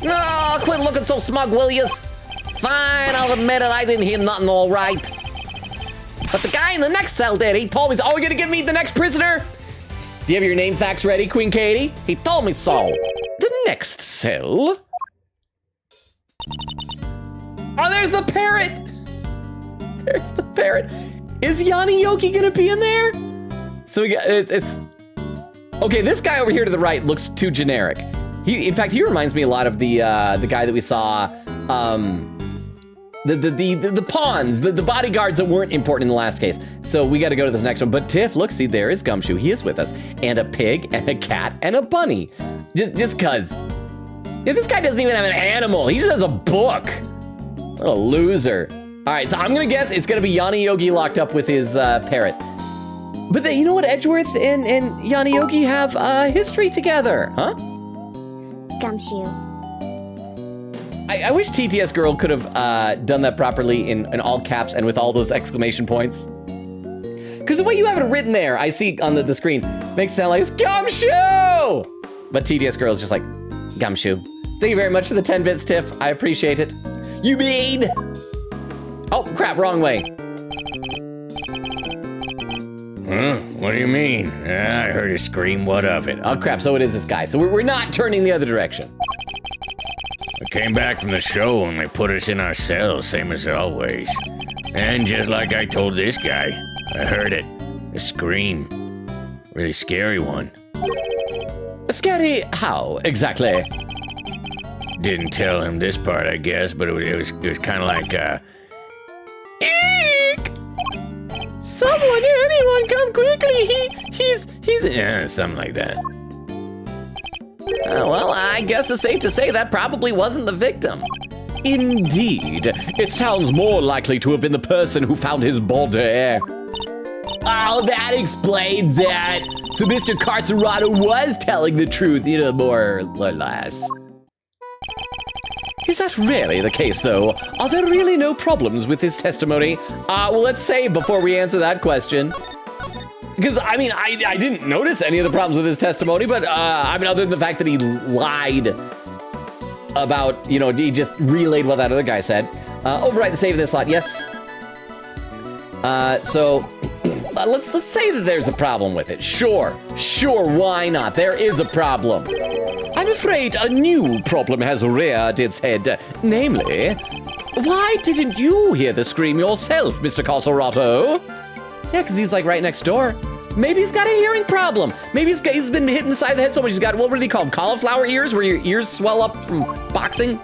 No, quit looking so smug, will you? Fine, I'll admit it, I didn't hear nothing all right. But the guy in the next cell did. He told me, oh, you're gonna give me the next prisoner? Do you have your name facts ready, Queen Katie? He told me so. The next cell? Oh, there's the parrot! There's the parrot. Is Yanni Yoki gonna be in there? So we got, it's... Okay, this guy over here to the right looks too generic. In fact, he reminds me a lot of the guy that we saw, the pawns, the bodyguards that weren't important in the last case. So we got to go to this next one. But Tiff, look, see, there is Gumshoe. He is with us. And a pig, and a cat, and a bunny. Just cause. Yeah, this guy doesn't even have an animal. He just has a book. What a loser. All right, so I'm going to guess it's going to be Yanni Yogi locked up with his parrot. But you know what? Edgeworth and Yanni Yogi have history together, huh? Gumshoe. I wish TTS Girl could have done that properly in all caps and with all those exclamation points. Because the way you have it written there, I see on the screen, makes it sound like it's Gumshoe! But TTS Girl is just like, Gumshoe. Thank you very much for the 10 bits, Tiff. I appreciate it. You mean? Oh, crap, wrong way. Huh? What do you mean? I heard a scream. What of it? Oh, crap, so it is this guy. So we're not turning the other direction. I came back from the show and they put us in our cells, same as always. And just like I told this guy, I heard it. A scream. Really scary one. Scary how, exactly? Didn't tell him this part, I guess, but it was kind of like, Eek! Someone, anyone, come quickly! He's, yeah, something like that. Well, I guess it's safe to say that probably wasn't the victim. Indeed. It sounds more likely to have been the person who found his body. Oh, that explains that. So Mr. Carcerado was telling the truth, more or less. Is that really the case, though? Are there really no problems with his testimony? Well, let's say before we answer that question. Because, I mean, I didn't notice any of the problems with his testimony, but, other than the fact that he lied about, he just relayed what that other guy said. Overwrite the save of this slot, yes. Let's say that there's a problem with it. Sure, why not? There is a problem. I'm afraid a new problem has reared its head. Namely, why didn't you hear the scream yourself, Mr. Carcerado? Yeah, because he's like right next door. Maybe he's got a hearing problem. Maybe he's been hit in the side of the head so much he's got, what do they call them, cauliflower ears, where your ears swell up from boxing?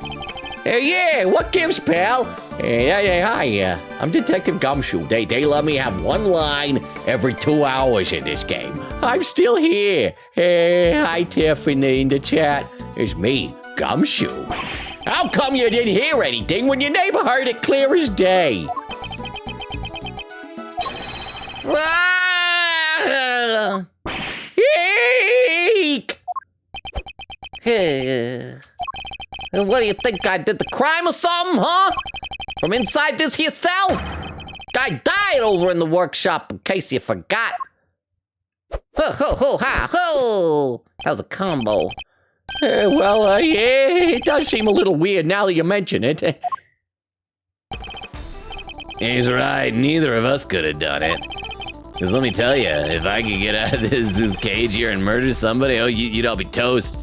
Hey, yeah, what gives, pal? Hey, hi, I'm Detective Gumshoe. They let me have one line every 2 hours in this game. I'm still here. Hey, hi, Tiff in the chat. It's me, Gumshoe. How come you didn't hear anything when your neighbor heard it clear as day? Eek! What do you think, I did the crime or something, huh? From inside this here cell? Guy died over in the workshop, in case you forgot. Ho, ho, ho, ha, ho! That was a combo. Yeah, it does seem a little weird now that you mention it. He's right, neither of us could have done it. Because let me tell you, if I could get out of this cage here and murder somebody, you'd all be toast.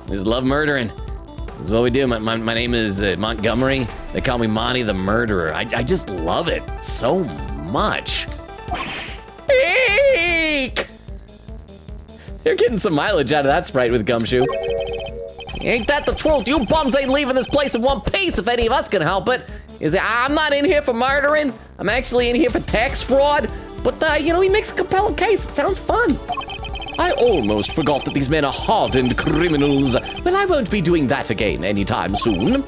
I just love murdering. This is what we do. My name is Montgomery. They call me Monty the Murderer. I just love it so much. Eek! You're getting some mileage out of that sprite with Gumshoe. Ain't that the truth? You bums ain't leaving this place in one piece if any of us can help it. I'm not in here for murdering. I'm actually in here for tax fraud. But, he makes a compelling case. It sounds fun. I almost forgot that these men are hardened criminals. Well, I won't be doing that again anytime soon.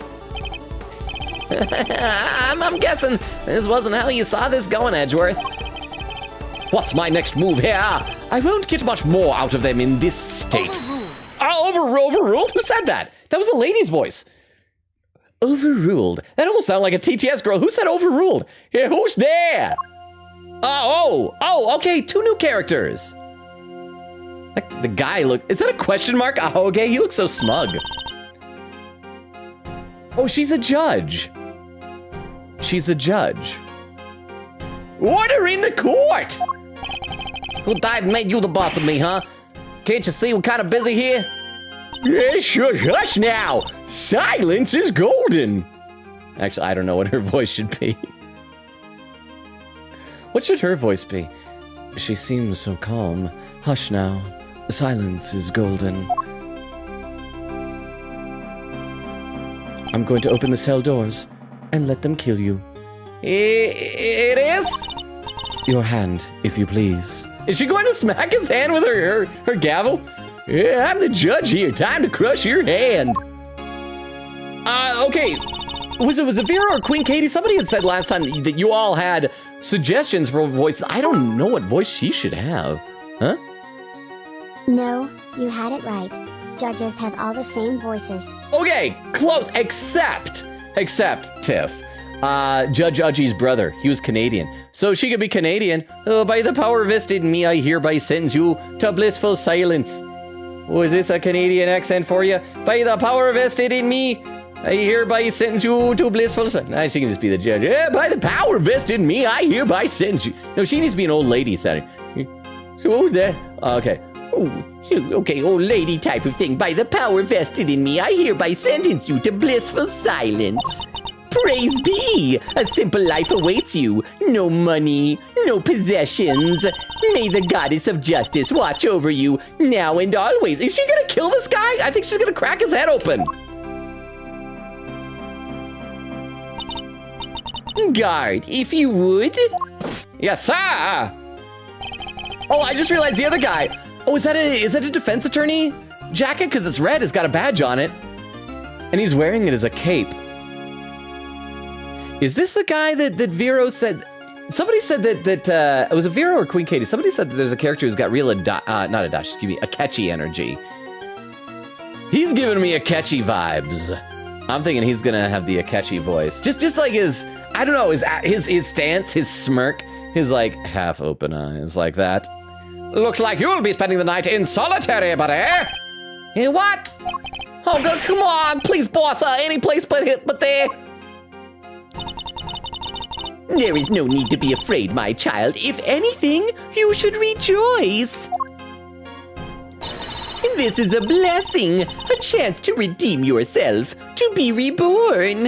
I'm guessing this wasn't how you saw this going, Edgeworth. What's my next move here? I won't get much more out of them in this state. Overruled? Who said that? That was a lady's voice. Overruled? That almost sounded like a TTS girl. Who said overruled? Yeah, who's there? Okay, 2 new characters. Like the guy is that a question mark? Oh, okay, he looks so smug. Oh, she's a judge. Order in the court! Who died and made you the boss of me, huh? Can't you see we're kind of busy here? Yes, hush now. Silence is golden. Actually, I don't know what her voice should be. What should her voice be? She seems so calm. Hush now. Silence is golden. I'm going to open the cell doors and let them kill you. It is? Your hand, if you please. Is she going to smack his hand with her gavel? Yeah, I'm the judge here. Time to crush your hand. Okay. Was it Vera or Queen Katie? Somebody had said last time that you all had suggestions for voices. I don't know what voice she should have. Huh? No, you had it right. Judges have all the same voices. Okay, close, except Tiff. Judge Udgy's brother, he was Canadian. So she could be Canadian. Oh, by the power vested in me, I hereby sentence you to blissful silence. Oh, is this a Canadian accent for you? By the power vested in me, I hereby sentence you to blissful silence. Nah, she can just be the judge. Yeah, by the power vested in me, I hereby sentence you. No, she needs to be an old lady setting. So what was that? Okay. Okay, old lady type of thing. By the power vested in me, I hereby sentence you to blissful silence. Praise be! A simple life awaits you. No money, no possessions. May the goddess of justice watch over you now and always. Is she gonna kill this guy? I think she's gonna crack his head open. Guard, if you would. Yes, sir. Oh, I just realized the other guy. Oh, is that a defense attorney jacket? Because it's red, it's got a badge on it. And he's wearing it as a cape. Is this the guy that Vero said? Somebody said that it was a Vero or Queen Katie. Somebody said that there's a character who's got real, a catchy energy. He's giving me a catchy vibes. I'm thinking he's gonna have the Akechi voice. Just like his, I don't know, his stance, his smirk, his like half open eyes like that. Looks like you'll be spending the night in solitary, buddy. Hey, what? Oh, God, come on, please, boss. Any place but there. There is no need to be afraid, my child. If anything, you should rejoice. This is a blessing, a chance to redeem yourself, to be reborn.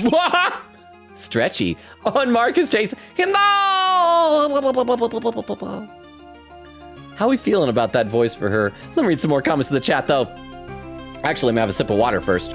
What? Stretchy. On Marcus Chase. No! How are we feeling about that voice for her? Let me read some more comments in the chat, though. Actually, I'm gonna have a sip of water first.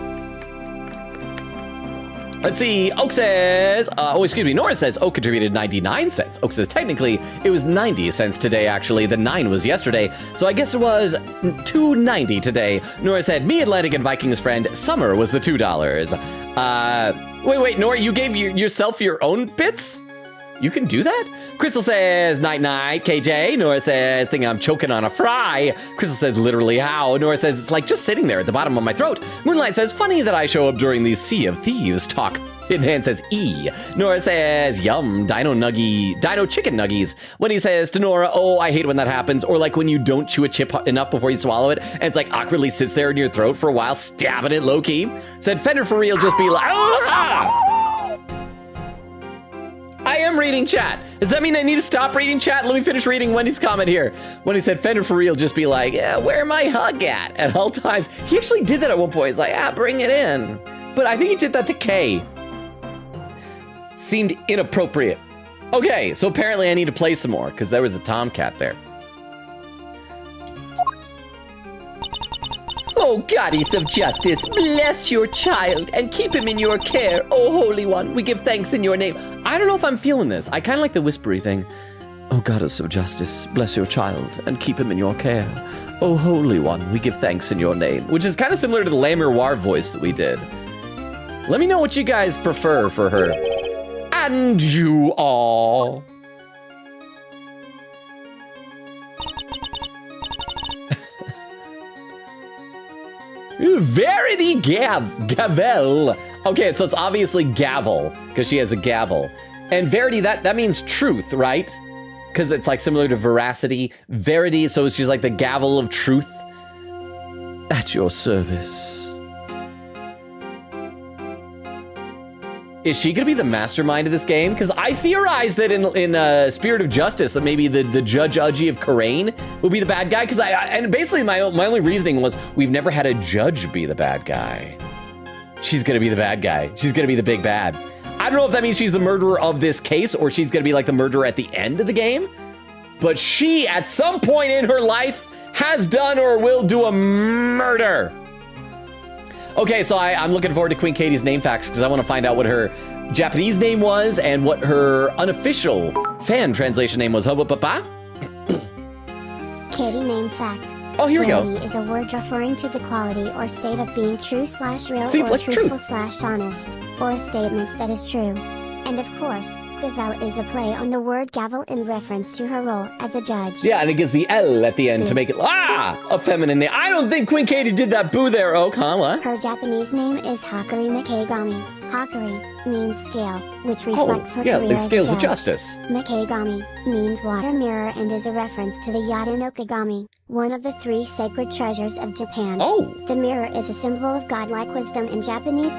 Let's see. Oak says, Nora says Oak contributed 99 cents. Oak says, technically, it was 90 cents today, actually. The 9 was yesterday. So I guess it was $2.90 today. Nora said, me, Atlantic, and Vikings friend, Summer was the $2. Wait, Nora, you gave yourself your own bits? You can do that? Crystal says, night, KJ. Nora says, think I'm choking on a fry. Crystal says, literally how? Nora says, it's like just sitting there at the bottom of my throat. Moonlight says, funny that I show up during the Sea of Thieves talk. Hidden Hand says, E. Nora says, yum, dino chicken nuggies. When he says to Nora, oh, I hate when that happens. Or like when you don't chew a chip enough before you swallow it, and it's like awkwardly sits there in your throat for a while, stabbing it low-key. Said, Fender for real, just be like, ah! I am reading chat. Does that mean I need to stop reading chat? Let me finish reading Wendy's comment here. When he said Fender for real, just be like, yeah, where my hug at all times. He actually did that at one point. He's like, bring it in. But I think he did that to Kay. Seemed inappropriate. Okay, so apparently I need to play some more because there was a tomcat there. Oh, goddess of justice, bless your child and keep him in your care. Oh, Holy One, we give thanks in your name. I don't know if I'm feeling this. I kind of like the whispery thing. Oh, goddess of justice, bless your child and keep him in your care. Oh, Holy One, we give thanks in your name. Which is kind of similar to the La Miroir voice that we did. Let me know what you guys prefer for her. And you all. Verity Gavel. Okay, so it's obviously gavel, because she has a gavel. And Verity, that means truth, right? Because it's like similar to veracity. Verity, so she's like the gavel of truth. At your service. Is she gonna be the mastermind of this game? Because I theorized that in Spirit of Justice that maybe the Judge Udgy of Karain would be the bad guy. Because and basically my only reasoning was we've never had a judge be the bad guy. She's gonna be the bad guy. She's gonna be the big bad. I don't know if that means she's the murderer of this case or she's gonna be like the murderer at the end of the game. But she, at some point in her life, has done or will do a murder. Okay, so I'm looking forward to Queen Katie's name facts because I want to find out what her Japanese name was and what her unofficial fan translation name was. Papa? Katie name fact. Oh, here we go. Verity is a word referring to the quality or state of being true/real See, or like truthful/honest, or a statement that is true. And of course, gavel is a play on the word gavel in reference to her role as a judge. Yeah, and it gives the L at the end to make it, a feminine name. I don't think Queen Katie did that boo there, Oak, huh? What? Her Japanese name is Hakari Mikegami. Hakari means scale, which reflects her career like as scales a of judge. justice. Mikegami means water mirror and is a reference to the Yadanokagami, one of the 3 sacred treasures of Japan. Oh. The mirror is a symbol of godlike wisdom in Japanese.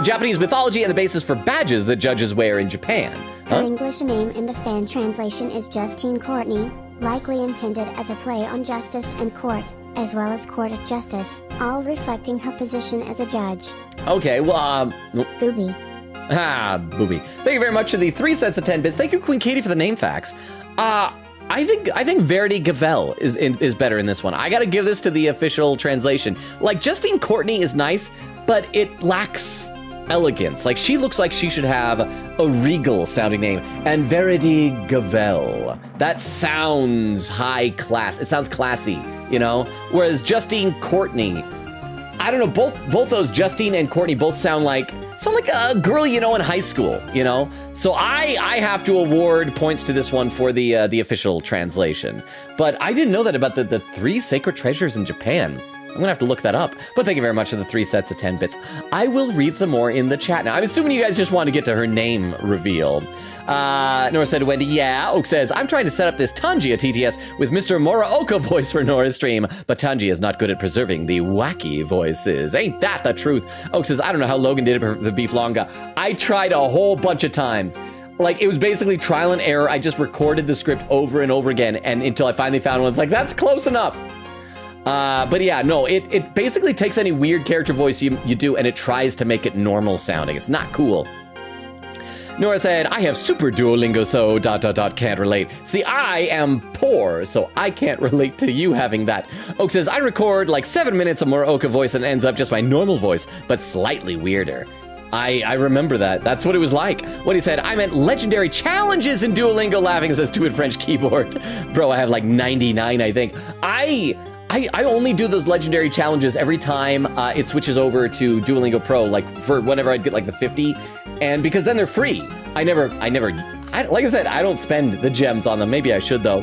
Japanese mythology and the basis for badges that judges wear in Japan. Her English name in the fan translation is Justine Courtney, likely intended as a play on justice and court, as well as court of justice, all reflecting her position as a judge. Okay, well, Booby. Ah, booby. Thank you very much for the 3 sets of 10 bits. Thank you, Queen Katie, for the name facts. I think Verity Gavel is better in this one. I gotta give this to the official translation. Like, Justine Courtney is nice, but it lacks elegance. Like, she looks like she should have a regal sounding name. And Verity Gavel, that sounds high class. It sounds classy, you know? Whereas Justine Courtney, I don't know, both those, Justine and Courtney, both sound like a girl you know in high school, you know? So I have to award points to this one for the official translation. But I didn't know that about the 3 sacred treasures in Japan. I'm gonna have to look that up. But thank you very much for the 3 sets of 10 bits. I will read some more in the chat now. I'm assuming you guys just want to get to her name reveal. Nora said to Wendy, yeah. Oak says, I'm trying to set up this Tangia TTS with Mr. Moraoka voice for Nora's stream, but Tangia is not good at preserving the wacky voices. Ain't that the truth? Oak says, I don't know how Logan did it for the beef longa. I tried a whole bunch of times. Like, it was basically trial and error. I just recorded the script over and over again, and until I finally found one, it's like, that's close enough. But yeah, no, it basically takes any weird character voice you do, and it tries to make it normal sounding. It's not cool. Nora said, I have super Duolingo, so ... can't relate. See, I am poor, so I can't relate to you having that. Oak says, I record like 7 minutes of Moraoka voice and ends up just my normal voice, but slightly weirder. I remember that. That's what it was like. What he said, I meant legendary challenges in Duolingo, laughing, says to it French keyboard. Bro, I have like 99, I think. I only do those legendary challenges every time it switches over to Duolingo Pro, like for whenever I'd get like the 50, and because then they're free. Like I said, I don't spend the gems on them. Maybe I should though.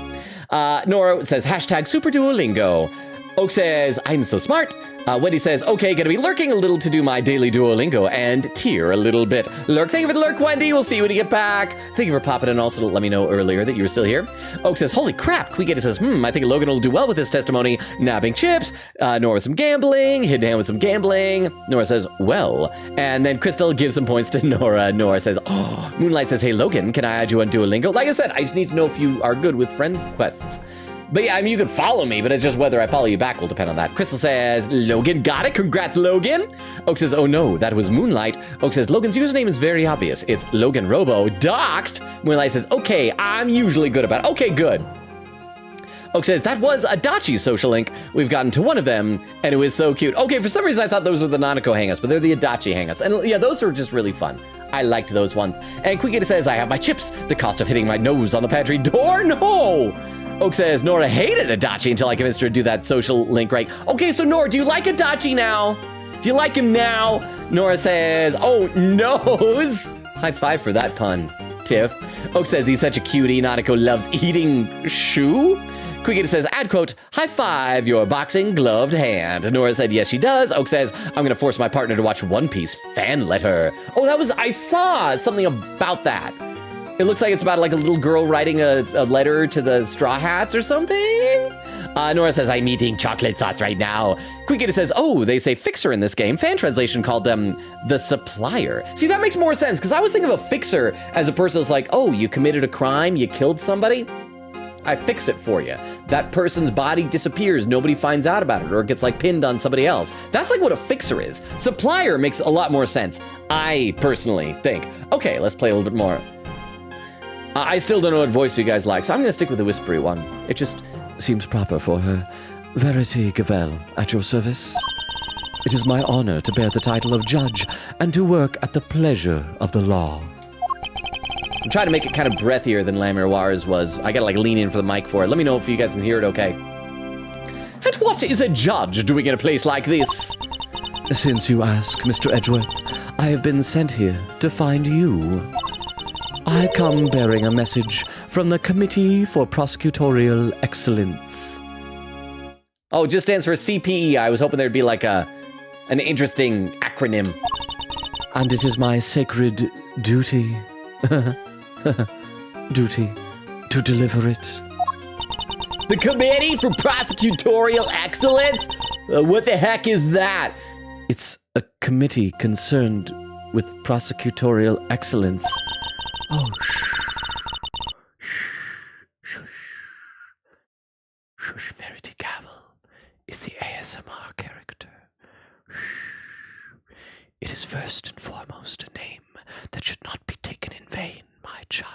Nora says, hashtag Super Duolingo. Oak says, I'm so smart. Wendy says, okay, gonna be lurking a little to do my daily Duolingo and tear a little bit. Lurk, thank you for the lurk, Wendy. We'll see you when you get back. Thank you for popping in also to let me know earlier that you were still here. Oak says, holy crap. Quigeta says, I think Logan will do well with this testimony. Nabbing chips. Nora with some gambling. Hidden hand with some gambling. Nora says, well. And then Crystal gives some points to Nora. Nora says, oh. Moonlight says, hey, Logan, can I add you on Duolingo? Like I said, I just need to know if you are good with friend quests. But yeah, I mean, you can follow me, but it's just whether I follow you back will depend on that. Crystal says, Logan got it. Congrats, Logan. Oak says, oh no, that was Moonlight. Oak says, Logan's username is very obvious. It's LoganRobo. Doxed. Moonlight says, okay, I'm usually good about it. Okay, good. Oak says, that was Adachi's social link. We've gotten to one of them, and it was so cute. Okay, for some reason I thought those were the Nanako hangouts, but they're the Adachi hangouts. And yeah, those are just really fun. I liked those ones. And Quigeta says, I have my chips. The cost of hitting my nose on the pantry door? No! Oak says, Nora hated Adachi until I convinced her to do that social link right. Okay, so Nora, do you like Adachi now? Do you like him now? Nora says, oh, nose. High five for that pun, Tiff. Oak says, he's such a cutie. Nanako loves eating shoe. Quigeta says, ad quote, high five your boxing gloved hand. Nora said, yes, she does. Oak says, I'm going to force my partner to watch One Piece fan letter. Oh, I saw something about that. It looks like it's about like a little girl writing a letter to the Straw Hats or something. Nora says, I'm eating chocolate thoughts right now. Quigeta says, oh, they say fixer in this game. Fan translation called them the supplier. See, that makes more sense because I was thinking of a fixer as a person who's like, oh, you committed a crime, you killed somebody. I fix it for you. That person's body disappears. Nobody finds out about it or it gets like pinned on somebody else. That's like what a fixer is. Supplier makes a lot more sense. I personally think. Okay, let's play a little bit more. I still don't know what voice you guys like, so I'm going to stick with the whispery one. It just seems proper for her. Verity Gavel, at your service. It is my honor to bear the title of judge and to work at the pleasure of the law. I'm trying to make it kind of breathier than La Miroir's was. I got to like lean in for the mic for it. Let me know if you guys can hear it okay. And what is a judge doing in a place like this? Since you ask, Mr. Edgeworth, I have been sent here to find you. I come bearing a message from the Committee for Prosecutorial Excellence. Oh, it just stands for CPE. I was hoping there'd be like an interesting acronym. And it is my sacred duty, to deliver it. The Committee for Prosecutorial Excellence? What the heck is that? It's a committee concerned with prosecutorial excellence. Oh, Shush, Verity Gavel is the ASMR character. It is first and foremost a name should not be taken in vain, my child.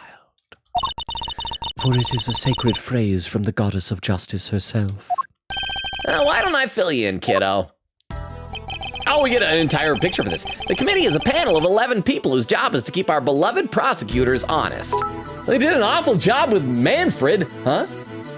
For it is a sacred phrase from the goddess of justice herself. Why don't I fill you in, kiddo? Oh, we get an entire picture for this. The committee is a panel of 11 people whose job is to keep our beloved prosecutors honest. They did an awful job with Manfred, huh?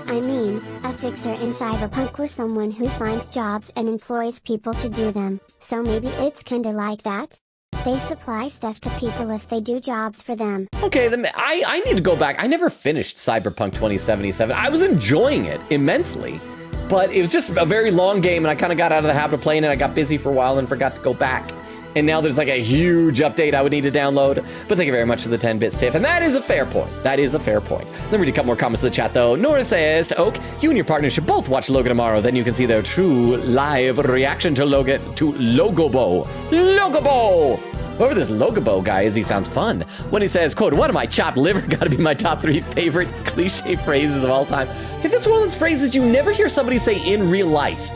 I mean, a fixer in Cyberpunk was someone who finds jobs and employs people to do them, so maybe it's kinda like that. They supply stuff to people if they do jobs for them. Okay, I need to go back. I never finished Cyberpunk 2077. I was enjoying it immensely, but it was just a very long game, and I kind of got out of the habit of playing it. I got busy for a while and forgot to go back. And now there's like a huge update I would need to download. But thank you very much for the 10 bits, Tiff. And that is a fair point. That is a fair point. Let me read a couple more comments in the chat, though. Nora says to Oak, you and your partner should both watch Logan tomorrow. Then you can see their true live reaction to Logobo. Logobo! Whoever this Logobo guy is, he sounds fun. When he says, quote, one of my chopped liver gotta be my top 3 favorite cliche phrases of all time. Hey, that's one of those phrases you never hear somebody say in real life.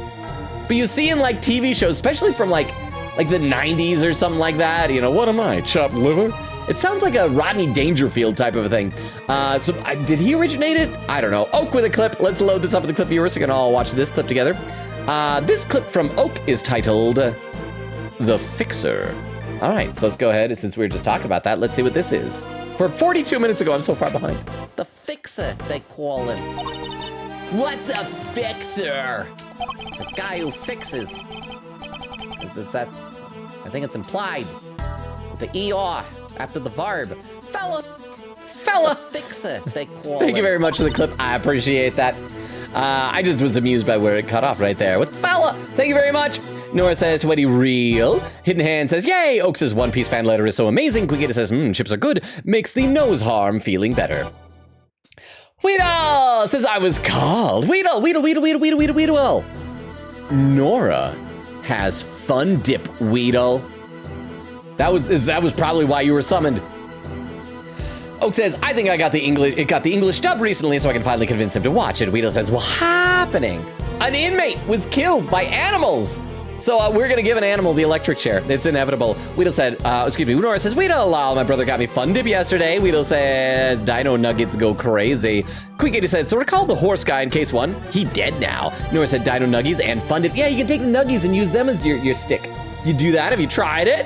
But you see in like TV shows, especially from like the 90s or something like that. You know, what am I, chopped liver? It sounds like a Rodney Dangerfield type of a thing. Did he originate it? I don't know. Oak with a clip. Let's load this up with the clip viewers so we can all watch this clip together. This clip from Oak is titled The Fixer. All right, so let's go ahead. Since we were just talking about that, let's see what this is. For 42 minutes ago, I'm so far behind. The fixer, they call him. What's a fixer? The guy who fixes. It's that, I think it's implied. With the ER after the verb. Fella. The fixer, they call him. Thank you very much for the clip. I appreciate that. I just was amused by where it cut off right there. With fella. Thank you very much. Nora says, "Twenty real." Hidden Hand says, "Yay!" Oak says, "One Piece fan letter is so amazing." Quickita says, "Chips are good. Makes the nose harm feeling better." Weedle says, "I was called." Weedle. Nora has fun dip, Weedle. That was probably why you were summoned. Oak says, "I think I got the English dub recently, so I can finally convince him to watch it." Weedle says, "What's happening? An inmate was killed by animals. So we're gonna give an animal the electric chair. It's inevitable." Weedle said, Nora says, "Weedle, my brother got me fun dip yesterday." Weedle says, "Dino nuggets go crazy." Quickity said, "So recall the horse guy in case 1. He dead now." Nora said, "Dino nuggies and fun dip." Yeah, you can take the nuggies and use them as your stick. You do that? Have you tried it?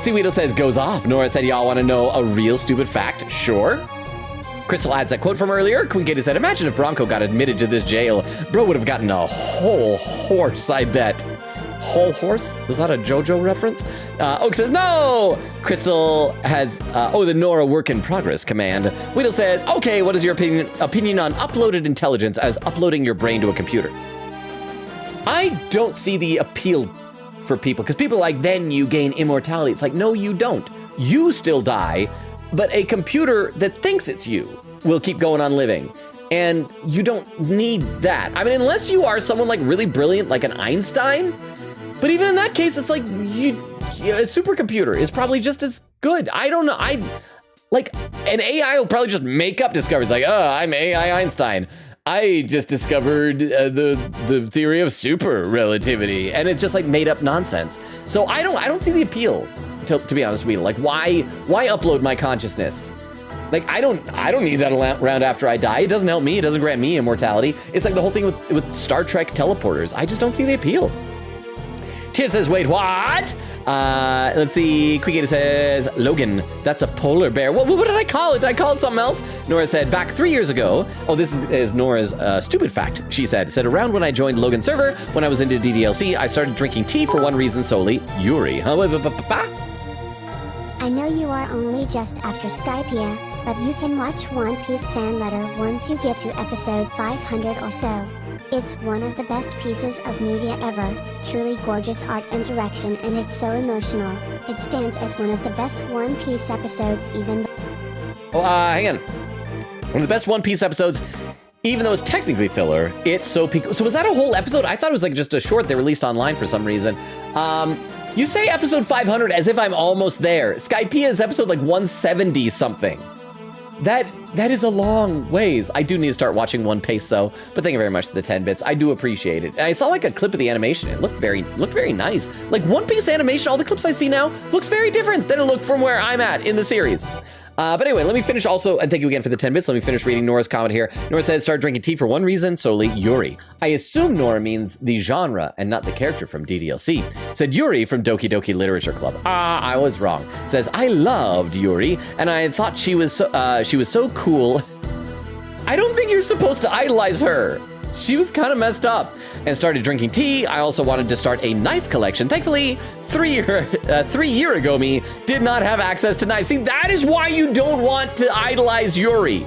Weedle says, "Goes off." Nora said, "Y'all wanna know a real stupid fact?" Sure. Crystal adds that quote from earlier. Queen Katie said, "Imagine if Bronco got admitted to this jail. Bro would have gotten a whole horse, I bet." Whole horse? Is that a JoJo reference? Oak says, "No!" Crystal has, the Nora work in progress command. Weedle says, "Okay, what is your opinion on uploaded intelligence as uploading your brain to a computer?" I don't see the appeal for people, because people are like, then you gain immortality. It's like, no, you don't. You still die, but a computer that thinks it's you will keep going on living. And you don't need that. I mean, unless you are someone like really brilliant, like an Einstein. But even in that case, it's like a supercomputer is probably just as good. I don't know. An AI will probably just make up discoveries like, "Oh, I'm AI Einstein. I just discovered the theory of super relativity," and it's just like made up nonsense. So I don't see the appeal, to be honest with you. Like, why upload my consciousness? Like, I don't need that around after I die. It doesn't help me. It doesn't grant me immortality. It's like the whole thing with Star Trek teleporters. I just don't see the appeal. Tiff says, "Wait, what?" Let's see. Quickita says, "Logan, that's a polar bear." What did I call it? Did I call it something else? Nora said, "Back 3 years ago." Oh, this is Nora's stupid fact. She said, around when I joined Logan server, when I was into DDLC, I started drinking tea for one reason solely, Yuri. I know you are only just after Skypia, but you can watch One Piece fan letter once you get to episode 500 or so. It's one of the best pieces of media ever, truly gorgeous art and direction, and it's so emotional. It stands as one of the best One Piece episodes even Hang on. One of the best One Piece episodes, even though it's technically filler, it's so peak. So was that a whole episode? I thought it was like just a short they released online for some reason. You say episode 500 as if I'm almost there. Skypea is episode like 170 something. That is a long ways. I do need to start watching One Piece though, but thank you very much for the 10 bits. I do appreciate it. And I saw like a clip of the animation. It looked very nice. Like One Piece animation, all the clips I see now looks very different than it looked from where I'm at in the series. But anyway, let me finish also, and thank you again for the 10 bits. Let me finish reading Nora's comment here. Nora says, start drinking tea for one reason, solely Yuri. I assume Nora means the genre and not the character from DDLC. Said Yuri from Doki Doki Literature Club. I was wrong. Says, I loved Yuri, and I thought she was so cool. I don't think you're supposed to idolize her. She was kind of messed up and started drinking tea. I also wanted to start a knife collection. Thankfully, 3 year ago me did not have access to knives. See, that is why you don't want to idolize Yuri.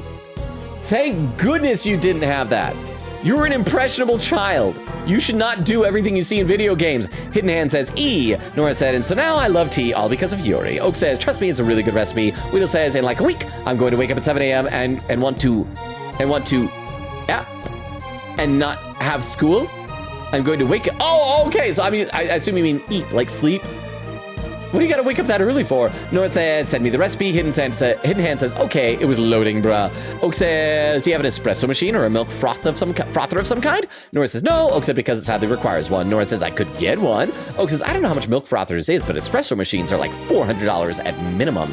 Thank goodness you didn't have that. You're an impressionable child. You should not do everything you see in video games. Hidden Hand says, E. Nora said, and so now I love tea, all because of Yuri. Oak says, trust me, it's a really good recipe. Weedle says, in like a week, I'm going to wake up at 7 a.m. and want to, yeah, and not have school. I'm going to wake up. Oh, okay. So I assume you mean eat, like sleep. What do you gotta wake up that early for? Nora says, send me the recipe. Hidden Hand says, okay, it was loading, bruh. Oak says, do you have an espresso machine or a milk frother of some kind? Nora says, no. Oak said, because it sadly requires one. Nora says, I could get one. Oak says, I don't know how much milk frothers is, but espresso machines are like $400 at minimum.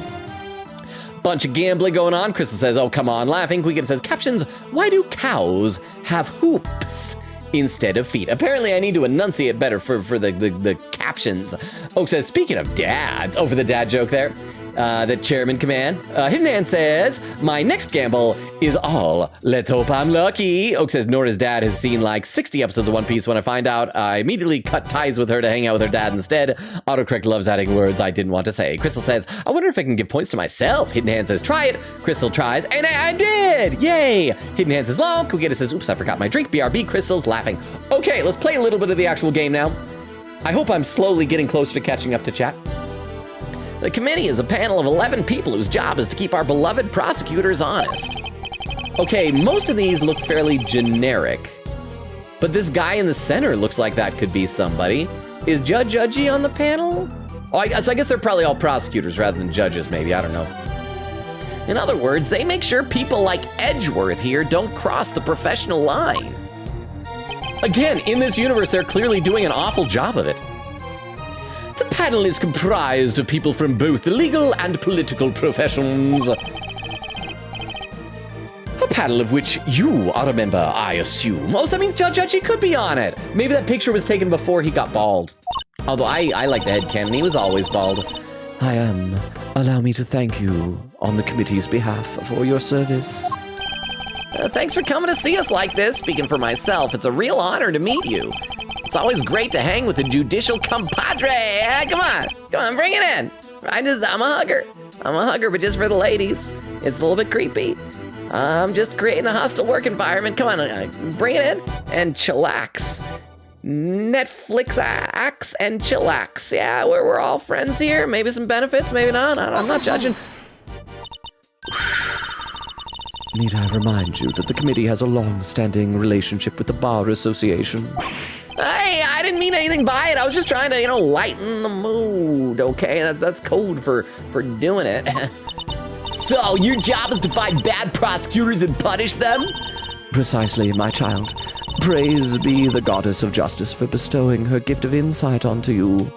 Bunch of gambling going on. Crystal says, oh, come on, laughing. Wicked says, captions, why do cows have hoops instead of feet? Apparently I need to enunciate better for the captions. Oak says, speaking of dads, for the dad joke there, that chairman command. Hidden Hand says, my next gamble is all. Let's hope I'm lucky. Oak says, Nora's dad has seen like 60 episodes of One Piece. When I find out, I immediately cut ties with her to hang out with her dad instead. Autocorrect loves adding words I didn't want to say. Crystal says, I wonder if I can give points to myself. Hidden Hand says, try it. Crystal tries, and I did! Yay! Hidden Hand says, long. Kugeta says, oops, I forgot my drink. BRB, Crystal's laughing. Okay, let's play a little bit of the actual game now. I hope I'm slowly getting closer to catching up to chat. The committee is a panel of 11 people whose job is to keep our beloved prosecutors honest. Okay, most of these look fairly generic, but this guy in the center looks like that could be somebody. Is Judge Udgy on the panel? So I guess they're probably all prosecutors rather than judges, maybe, I don't know. In other words, they make sure people like Edgeworth here don't cross the professional line. Again, in this universe, they're clearly doing an awful job of it. The panel is comprised of people from both the legal and political professions. A panel of which you are a member, I assume. Oh, so that means Judge Udgy could be on it. Maybe that picture was taken before he got bald. Although I like the headcanon, he was always bald. I am. Allow me to thank you on the committee's behalf for your service. Thanks for coming to see us like this. Speaking for myself, it's a real honor to meet you. It's always great to hang with a judicial compadre. Come on, bring it in. I'm a hugger, but just for the ladies. It's a little bit creepy. I'm just creating a hostile work environment. Come on, bring it in and chillax. Netflix acts and chillax. Yeah, we're all friends here. Maybe some benefits, maybe not. I'm not judging. Need I remind you that the committee has a long-standing relationship with the Bar Association? Hey, I didn't mean anything by it. I was just trying to, lighten the mood, okay? That's code for doing it. So, your job is to find bad prosecutors and punish them? Precisely, my child. Praise be the goddess of justice for bestowing her gift of insight onto you.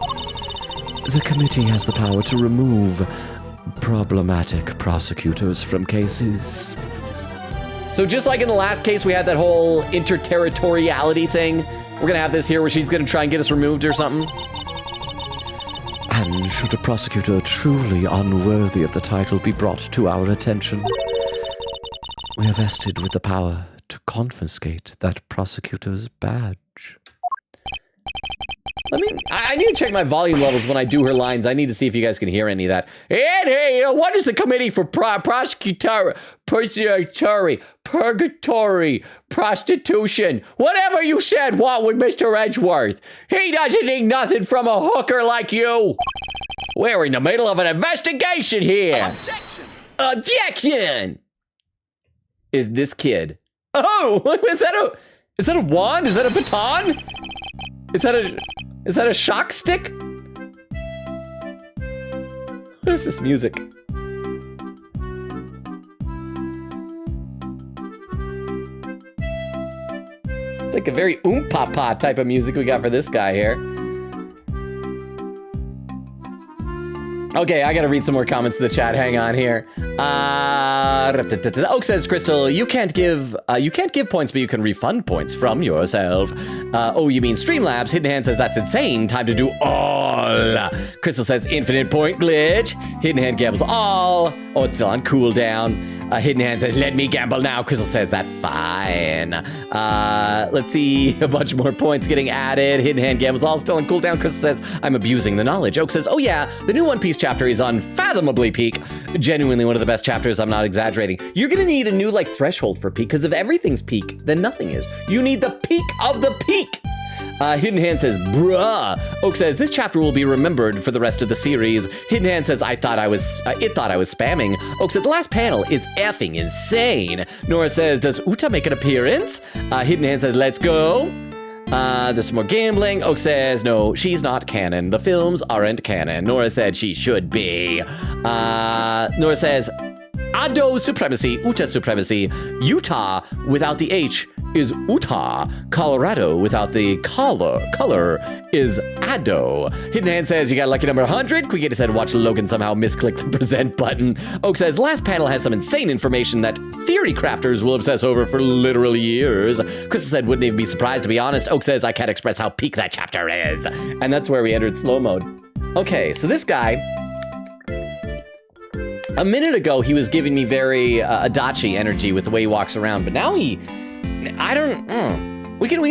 The committee has the power to remove problematic prosecutors from cases. So just like in the last case, we had that whole interterritoriality thing. We're gonna have this here where she's gonna try and get us removed or something. And should a prosecutor truly unworthy of the title be brought to our attention, we are vested with the power to confiscate that prosecutor's badge. I need to check my volume levels when I do her lines. I need to see if you guys can hear any of that. And hey, what is the committee for purgatory, prostitution? Whatever you said, what with Mr. Edgeworth? He doesn't need nothing from a hooker like you. We're in the middle of an investigation here. Objection! Is this kid? Oh, is that a wand? Is that a baton? Is that a shock stick? What is this music? It's like a very oom-pa-pa type of music we got for this guy here. Okay, I gotta read some more comments to the chat. Hang on here. Oak says, Crystal, you can't give points, but you can refund points from yourself. Oh, you mean Streamlabs? Hidden Hand says, that's insane. Time to do all. Crystal says, infinite point glitch. Hidden Hand gambles all. Oh, it's still on cooldown. Hidden Hand says, let me gamble now. Crystal says, that's fine. Let's see, a bunch more points getting added. Hidden Hand gambles all, still on cooldown. Crystal says, I'm abusing the knowledge. Oak says, oh yeah, the new One Piece chapter is unfathomably peak. Genuinely one of the best chapters, I'm not exaggerating. You're gonna need a new like threshold for peak, because if everything's peak, then nothing is. You need the peak of the peak. Hidden Hand says, bruh. Oak says, this chapter will be remembered for the rest of the series. Hidden Hand says, it thought I was spamming. Oak said, the last panel is effing insane. Nora says, does Uta make an appearance? Hidden Hand says, let's go. There's some more gambling. Oak says, no, she's not canon. The films aren't canon. Nora said she should be. Nora says, Ado supremacy, Uta supremacy. Utah without the H is Utah. Colorado without the color is Ado. Hidden Hand says, you got lucky number 100. Quickita said, watch Logan somehow misclick the present button. Oak says, last panel has some insane information that theory crafters will obsess over for literal years. Crystal said, wouldn't even be surprised, to be honest. Oak says, I can't express how peak that chapter is. And that's where we entered slow mode. Okay, so this guy, a minute ago, he was giving me very Adachi energy with the way he walks around, but now we can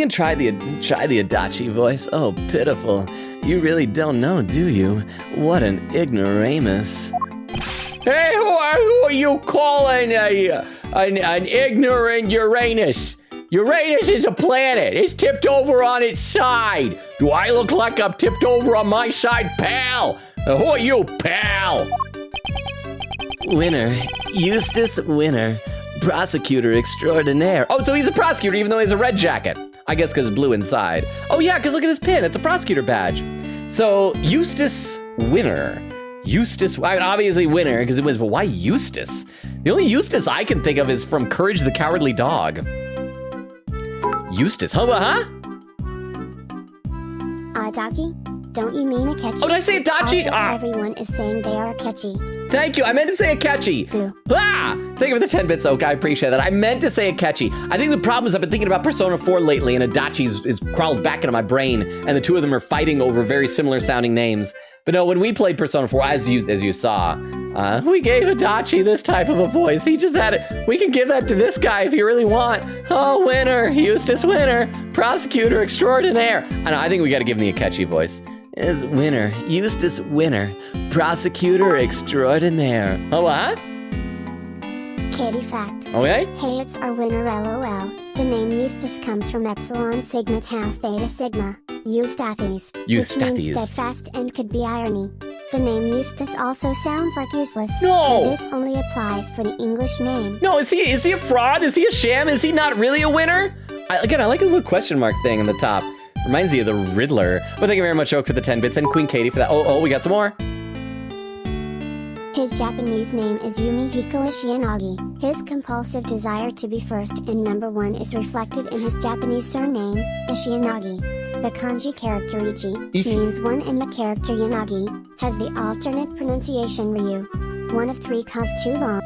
try the Adachi voice. Oh, pitiful. You really don't know, do you? What an ignoramus. Hey, who are you calling an ignorant Uranus? Uranus is a planet. It's tipped over on its side. Do I look like I'm tipped over on my side, pal? Who are you, pal? Winner. Eustace Winner. Prosecutor extraordinaire. Oh, so he's a prosecutor even though he has a red jacket. I guess because it's blue inside. Oh yeah, because look at his pin. It's a prosecutor badge. So Eustace Winner. Eustace, I mean, obviously Winner because it was, but why Eustace? The only Eustace I can think of is from Courage the Cowardly Dog. Eustace, huh? Adachi? Don't you mean Akechi? Oh, did I say Adachi? Also, everyone is saying they are Akechi. Thank you. I meant to say Akechi. Boo. Thank you for the 10 bits, Oak. I appreciate that. I meant to say Akechi. I think the problem is I've been thinking about Persona 4 lately, and Adachi is crawled back into my brain, and the two of them are fighting over very similar sounding names. But no, when we played Persona 4, as you saw, we gave Adachi this type of a voice. He just had it. We can give that to this guy if you really want. Oh, Winner, Eustace Winner, Prosecutor extraordinaire. And I think we got to give him the Akechi voice. Is Winner, Eustace Winner, Prosecutor extraordinaire. Oh, what? Kitty fact. Okay. Hey, it's our winner, LOL. The name Eustace comes from Epsilon Sigma Tau Theta Sigma. Eustathes. Which means steadfast and could be irony. The name Eustace also sounds like useless. No! This only applies for the English name. No, is he a fraud? Is he a sham? Is he not really a winner? I like his little question mark thing in the top. Reminds me of the Riddler. Well, thank you very much, Oak, for the 10 bits, and Queen Katie for that. Oh, we got some more. His Japanese name is Yumihiko Ishiyanagi. His compulsive desire to be first and number one is reflected in his Japanese surname, Ishiyanagi. The kanji character Ichi means one and the character Yanagi has the alternate pronunciation Ryu. One of three cause too long.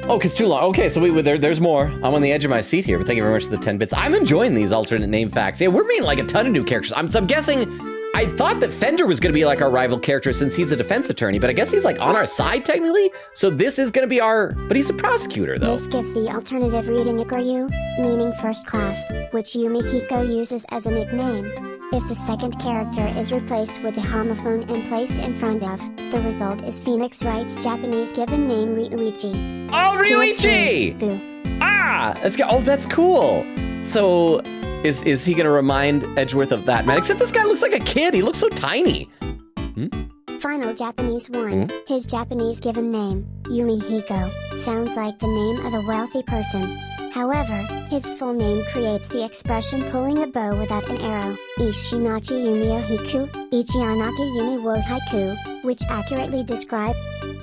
Oh, because too long. Okay, so there's more. I'm on the edge of my seat here, but thank you very much for the 10 bits. I'm enjoying these alternate name facts. Yeah, we're meeting like a ton of new characters. I'm guessing, I thought that Fender was going to be like our rival character since he's a defense attorney, but I guess he's like on our side technically. So this is going to be but he's a prosecutor though. This gives the alternative reading Ikuryu, meaning first class, which Yumihiko uses as a nickname. If the second character is replaced with the homophone and placed in front of, the result is Phoenix Wright's Japanese given name Ryuichi. Oh, Ryuichi! Boo. That's good. Oh, that's cool. So, is he gonna remind Edgeworth of that, man? Except this guy looks like a kid. He looks so tiny. Final Japanese one. His Japanese given name, Yumihiko, sounds like the name of a wealthy person. However, his full name creates the expression pulling a bow without an arrow. Ishinachi Yumiohiku, Ichianaki Yumi wo Haiku, which accurately describe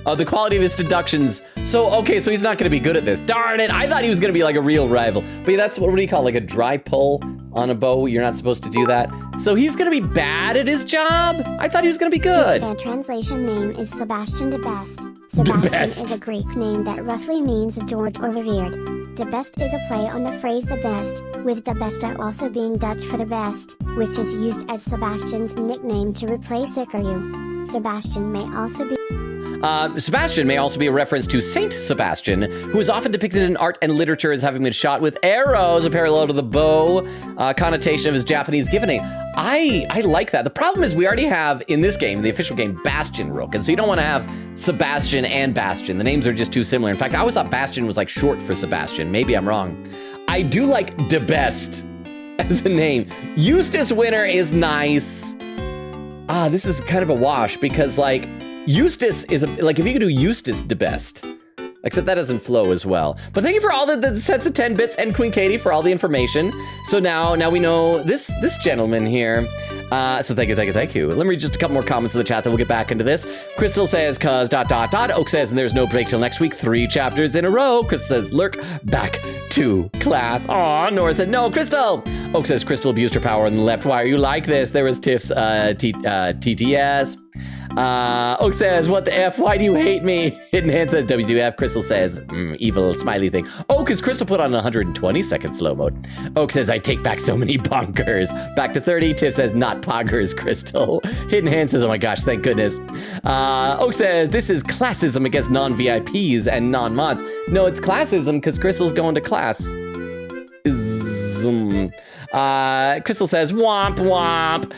the quality of his deductions. So, okay, so he's not going to be good at this. Darn it, I thought he was going to be like a real rival. But yeah, that's, what do you call, like a dry pull? on a bow. You're not supposed to do that. So he's gonna be bad at his job? I thought he was gonna be His good. fair translation name is Sebastian de Best. Sebastian Best. is a Greek name that roughly means adored or revered. De Best is a play on the phrase the best, with de beste also being Dutch for the best, which is used as Sebastian's nickname to replace Ikaru. Sebastian may also be Sebastian may also be a reference to Saint Sebastian, who is often depicted in art and literature as having been shot with arrows, a parallel to the bow connotation of his Japanese given name. I like that. The problem is we already have, in this game, the official game, Bastion Rook, and so you don't want to have Sebastian and Bastion. The names are just too similar. In fact, I always thought Bastion was like short for Sebastian. Maybe I'm wrong. I do like De Best as a name. Eustace Winter is nice. This is kind of a wash because, like, Eustace is, like, if you could do Eustace de Best, except that doesn't flow as well. But thank you for all the sets of 10 bits and Queen Katie for all the information. So now we know this gentleman here. So thank you. Let me read just a couple more comments in the chat, then we'll get back into this. Crystal says, cause ... Oak says, and there's no break till next week. 3 chapters in a row. Crystal says, lurk back to class. Aw, Nora said, no, Crystal. Oak says, Crystal abused her power on the left. Why are you like this? There was Tiff's TTS. Oak says, what the F? Why do you hate me? Hidden Hand says, WTF. Crystal says, evil smiley thing. Oh, because Crystal put on 120-second slow mode. Oak says, I take back so many bonkers. Back to 30. Tiff says, not poggers, Crystal. Hidden Hand says, oh my gosh, thank goodness. Oak says, this is classism against non-VIPs and non-mods. No, it's classism because Crystal's going to class. Crystal says, womp womp.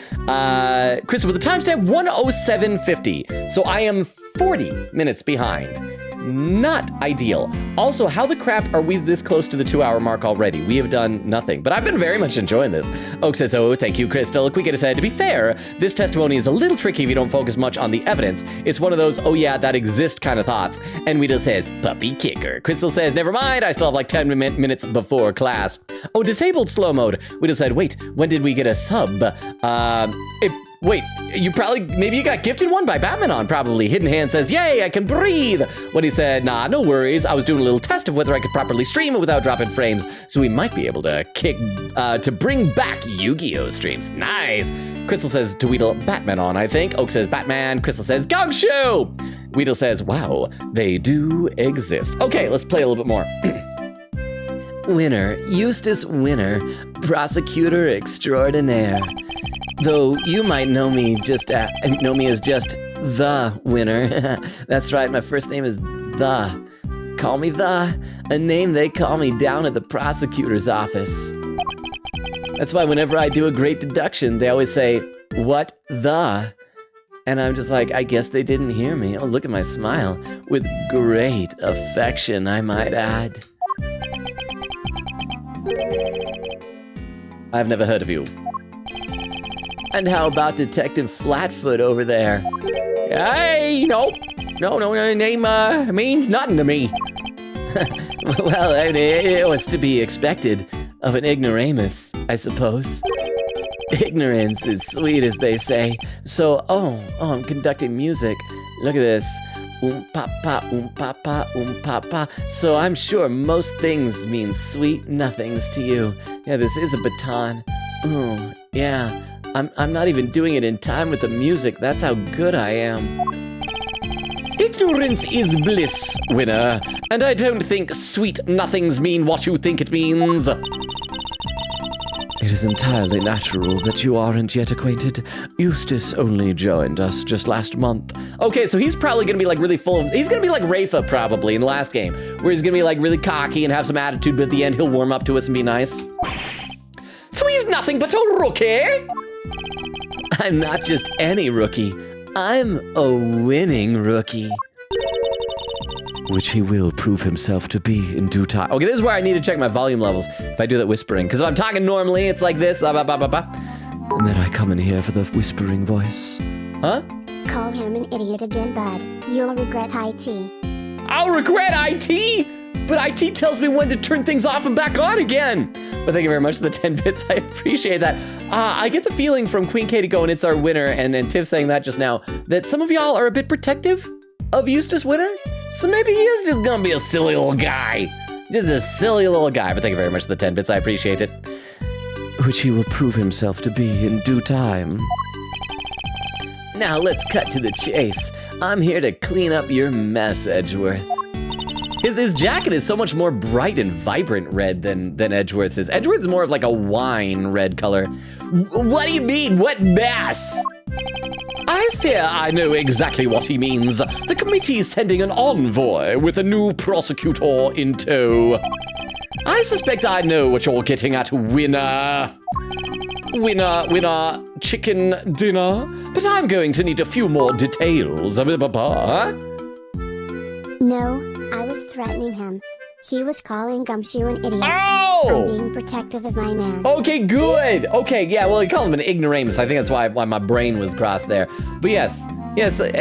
Crystal with the timestamp 107:50. So I am 40 minutes behind. Not ideal. Also, how the crap are we this close to the 2-hour mark already? We have done nothing, but I've been very much enjoying this. Oak says, oh, thank you, Crystal. Quick said, to be fair, this testimony is a little tricky if you don't focus much on the evidence. It's one of those, oh yeah, that exists kind of thoughts. And Weedle says, puppy kicker. Crystal says, never mind, I still have like 10 minutes before class. Oh, disabled slow mode. Weedle said, wait, when did we get a sub? Wait, maybe you got gifted one by Batmanon, probably. Hidden Hand says, yay, I can breathe. When he said, nah, no worries. I was doing a little test of whether I could properly stream it without dropping frames, so we might be able to bring back Yu-Gi-Oh! Streams. Nice. Crystal says to Weedle, Batmanon, I think. Oak says, Batman. Crystal says, Gumshoe. Weedle says, wow, they do exist. Okay, let's play a little bit more. Winner, Eustace Winner, Prosecutor Extraordinaire. Though you might know me as just the Winner. That's right, my first name is The. Call me The, a name they call me down at the prosecutor's office. That's why whenever I do a great deduction, they always say, what the? And I'm just like, I guess they didn't hear me. Oh, look at my smile. With great affection, I might add. I've never heard of you. And how about Detective Flatfoot over there? Hey, no, name means nothing to me. Well, it was to be expected of an ignoramus, I suppose. Ignorance is sweet, as they say. So, I'm conducting music. Look at this. Pa. So I'm sure most things mean sweet nothings to you. Yeah, this is a baton. Ooh, yeah. I'm not even doing it in time with the music. That's how good I am. Ignorance is bliss, Winner. And I don't think sweet nothings mean what you think it means. It is entirely natural that you aren't yet acquainted. Eustace only joined us just last month. Okay, so he's probably gonna be like really full of, he's gonna be like Rafa probably in the last game, where he's gonna be like really cocky and have some attitude, but at the end he'll warm up to us and be nice. So he's nothing but a rookie? I'm not just any rookie. I'm a winning rookie. Which he will prove himself to be in due time. Okay, this is where I need to check my volume levels if I do that whispering. Because if I'm talking normally, it's like this, blah, blah, blah, blah, blah. And then I come in here for the whispering voice. Huh? Call him an idiot again, bud. You'll regret IT. I'll regret IT? But IT tells me when to turn things off and back on again. But thank you very much for the 10 bits. I appreciate that. I get the feeling from Queen Katie going, it's our winner, and Tiff saying that just now, that some of y'all are a bit protective of Eustace Winner. So maybe he is just gonna be a silly little guy. Just a silly little guy. But thank you very much for the 10 bits. I appreciate it. which he will prove himself to be in due time. Now let's cut to the chase. I'm here to clean up your mess, Edgeworth. His jacket is so much more bright and vibrant red than Edgeworth's is. Edgeworth's more of like a wine red color. What do you mean, what mess? I fear I know exactly what he means. The committee is sending an envoy with a new prosecutor in tow. I suspect I know what you're getting at, winner. Winner, chicken dinner. But I'm going to need a few more details. No, I was threatening him. He was calling Gumshoe an idiot. Oh! I'm being protective of my man. Okay, good. Okay, yeah, well, he called him an ignoramus. I think that's why my brain was crossed there. But yes,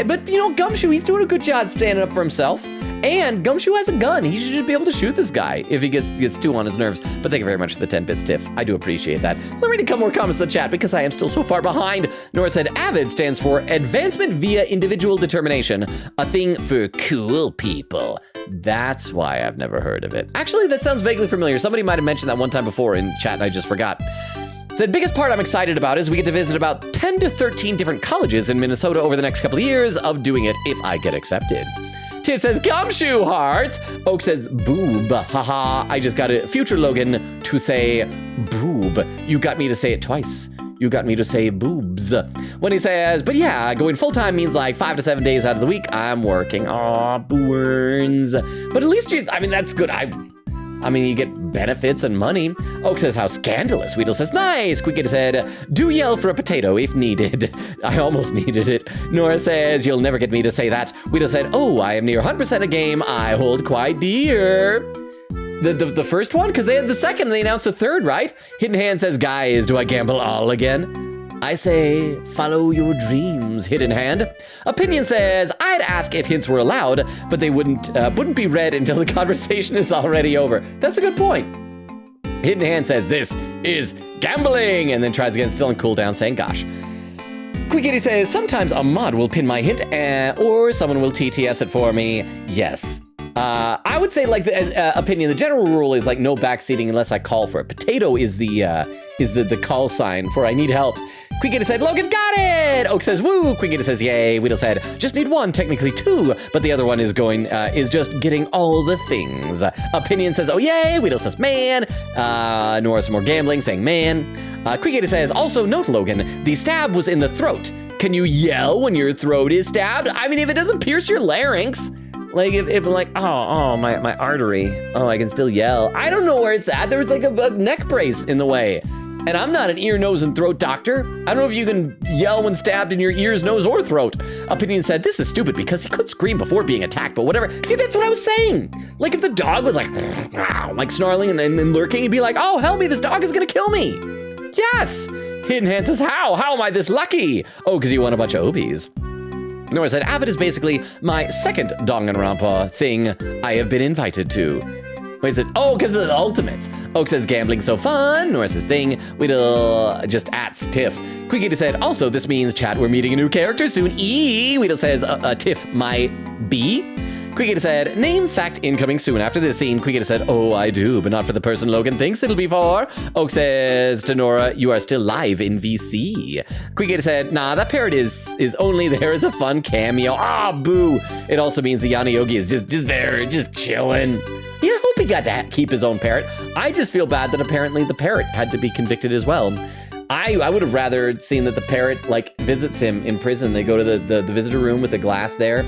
but you know, Gumshoe, he's doing a good job standing up for himself. And Gumshoe has a gun. He should be able to shoot this guy if he gets too on his nerves. But thank you very much for the 10-bit stiff. I do appreciate that. Let me read a couple more comments in the chat because I am still so far behind. Nora said, AVID stands for Advancement Via Individual Determination, a thing for cool people. That's why I've never heard of it. Actually, that sounds vaguely familiar. Somebody might have mentioned that one time before in chat and I just forgot. Said, biggest part I'm excited about is we get to visit about 10 to 13 different colleges in Minnesota over the next couple of years of doing it if I get accepted. Tiff says, Gumshoe heart. Oak says, boob. Haha, I just got a future Logan to say boob. You got me to say it twice. You got me to say boobs. When he says, but yeah, going full-time means like 5 to 7 days out of the week I'm working. Aw, burns. But at least that's good. I mean, you get benefits and money. Oak says, how scandalous. Weedle says, nice. Quicket said, do yell for a potato if needed. I almost needed it. Nora says, you'll never get me to say that. Weedle said, oh, I am near 100% a game I hold quite dear. The first one? Because they had the second and they announced the third, right? Hidden Hand says, guys, do I gamble all again? I say, follow your dreams, Hidden Hand. Opinion says, I'd ask if hints were allowed, but they wouldn't be read until the conversation is already over. That's a good point. Hidden Hand says, this is gambling, and then tries again, still on cooldown, saying, gosh. Quickity says, sometimes a mod will pin my hint, or someone will TTS it for me. Yes. I would say, like, the opinion, the general rule is, like, no backseating unless I call for it. Potato is the call sign for I need help. Quickita said, Logan got it! Oak says, woo! Quickita says, yay! Weedle said, just need one, technically two, but the other one is just getting all the things. Opinion says, oh yay! Weedle says, man! Nora some more gambling, saying man. Quickita says, also note, Logan, the stab was in the throat. Can you yell when your throat is stabbed? I mean, if it doesn't pierce your larynx, like, if like, my artery, I can still yell. I don't know where it's at. There was like a neck brace in the way. And I'm not an ear, nose, and throat doctor. I don't know if you can yell when stabbed in your ears, nose, or throat. Opinion said, this is stupid because he could scream before being attacked, but whatever. See, that's what I was saying. Like, if the dog was like snarling and then lurking, he'd be like, oh, help me, this dog is gonna kill me. Yes! Hidden Hand says, how? How am I this lucky? Oh, because you won a bunch of obies. Nora said, Avid is basically my second Danganronpa thing I have been invited to. Wait, said, oh, because of the ultimates. Oak says, gambling so fun. Nora says, thing. Weedle just ats Tiff. Quickita said, also, this means, chat, we're meeting a new character soon. Weedle says, Tiff, my B. Quickita said, name fact incoming soon after this scene. Quickita said, oh, I do, but not for the person Logan thinks it'll be for. Oak says to Nora, you are still live in VC. Quickita said, nah, that parrot is only there as a fun cameo. Ah, boo. It also means the Yana Yogi is just there, just chilling. Yeah, I hope he got to keep his own parrot. I just feel bad that apparently the parrot had to be convicted as well. I would have rather seen that the parrot, like, visits him in prison. They go to the visitor room with the glass there,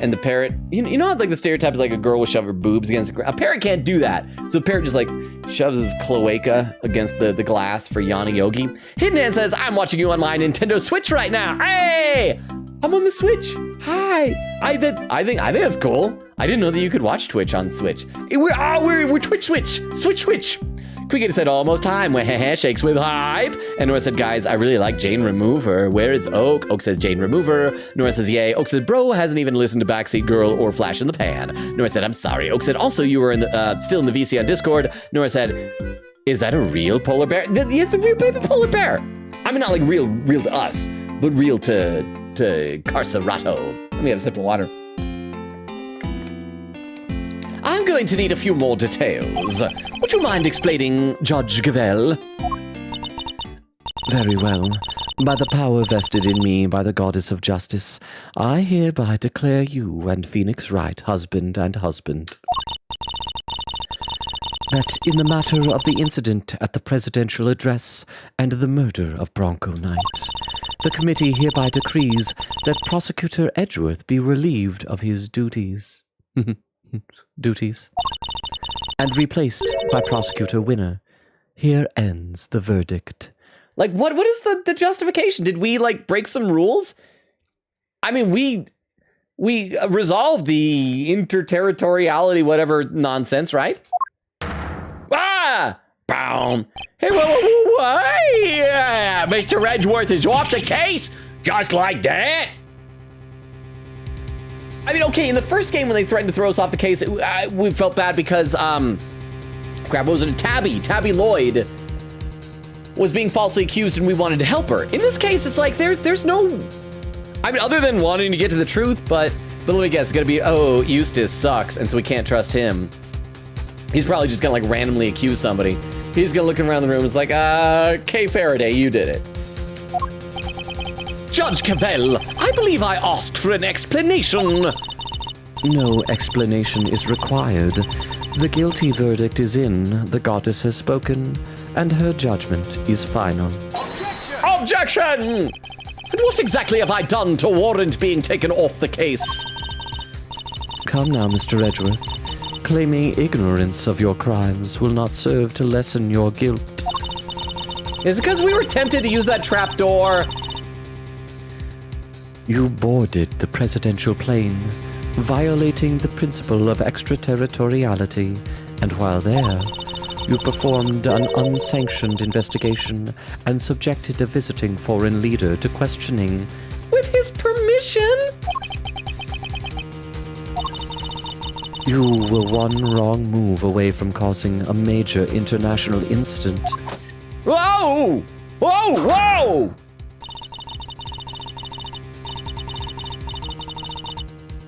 and the parrot, you know how, like, the stereotype is like a girl will shove her boobs against a parrot can't do that. So the parrot just, like, shoves his cloaca against the glass for Yana Yogi. Hidden Hand says, I'm watching you on my Nintendo Switch right now. Hey! I'm on the Switch. Hi. I think that's cool. I didn't know that you could watch Twitch on Switch. We're Twitch Switch. Quickita said, almost time. Shakes with hype. And Nora said, guys, I really like Jane Remover. Where is Oak? Oak says, Jane Remover. Nora says, yay. Oak says, bro hasn't even listened to Backseat Girl or Flash in the Pan. Nora said, I'm sorry. Oak said, also, you were still in the VC on Discord. Nora said, is that a real polar bear? It's a real baby polar bear. I mean, not like real to us, but real to Carcerato. Let me have a sip of water. I'm going to need a few more details. Would you mind explaining, Judge Gavel? Very well. By the power vested in me by the goddess of justice, I hereby declare you and Phoenix Wright husband and husband. That in the matter of the incident at the presidential address and the murder of Bronco Knight, the committee hereby decrees that Prosecutor Edgeworth be relieved of his duties. And replaced by Prosecutor Winner. Here ends the verdict. Like, what is the justification? Did we, like, break some rules? I mean, we resolved the interterritoriality, whatever nonsense, right? Ah! Boom! Hey, yeah, Mr. Edgeworth is off the case, just like that. I mean, okay, in the first game when they threatened to throw us off the case, we felt bad because, crap, what was it? Tabby Lloyd was being falsely accused and we wanted to help her. In this case, it's like there's no, I mean, other than wanting to get to the truth, but let me guess, it's gonna be, oh, Eustace sucks, and so we can't trust him. He's probably just gonna like randomly accuse somebody. He's gonna look around the room and it's like, Kay Faraday, you did it. Judge Cavell, I believe I asked for an explanation. No explanation is required. The guilty verdict is in, the goddess has spoken, and her judgment is final. Objection! And what exactly have I done to warrant being taken off the case? Come now, Mr. Edgeworth. Claiming ignorance of your crimes will not serve to lessen your guilt. Is it because we were tempted to use that trapdoor? You boarded the presidential plane, violating the principle of extraterritoriality, and while there, you performed an unsanctioned investigation and subjected a visiting foreign leader to questioning. With his permission? You were one wrong move away from causing a major international incident. Whoa! Whoa! Whoa!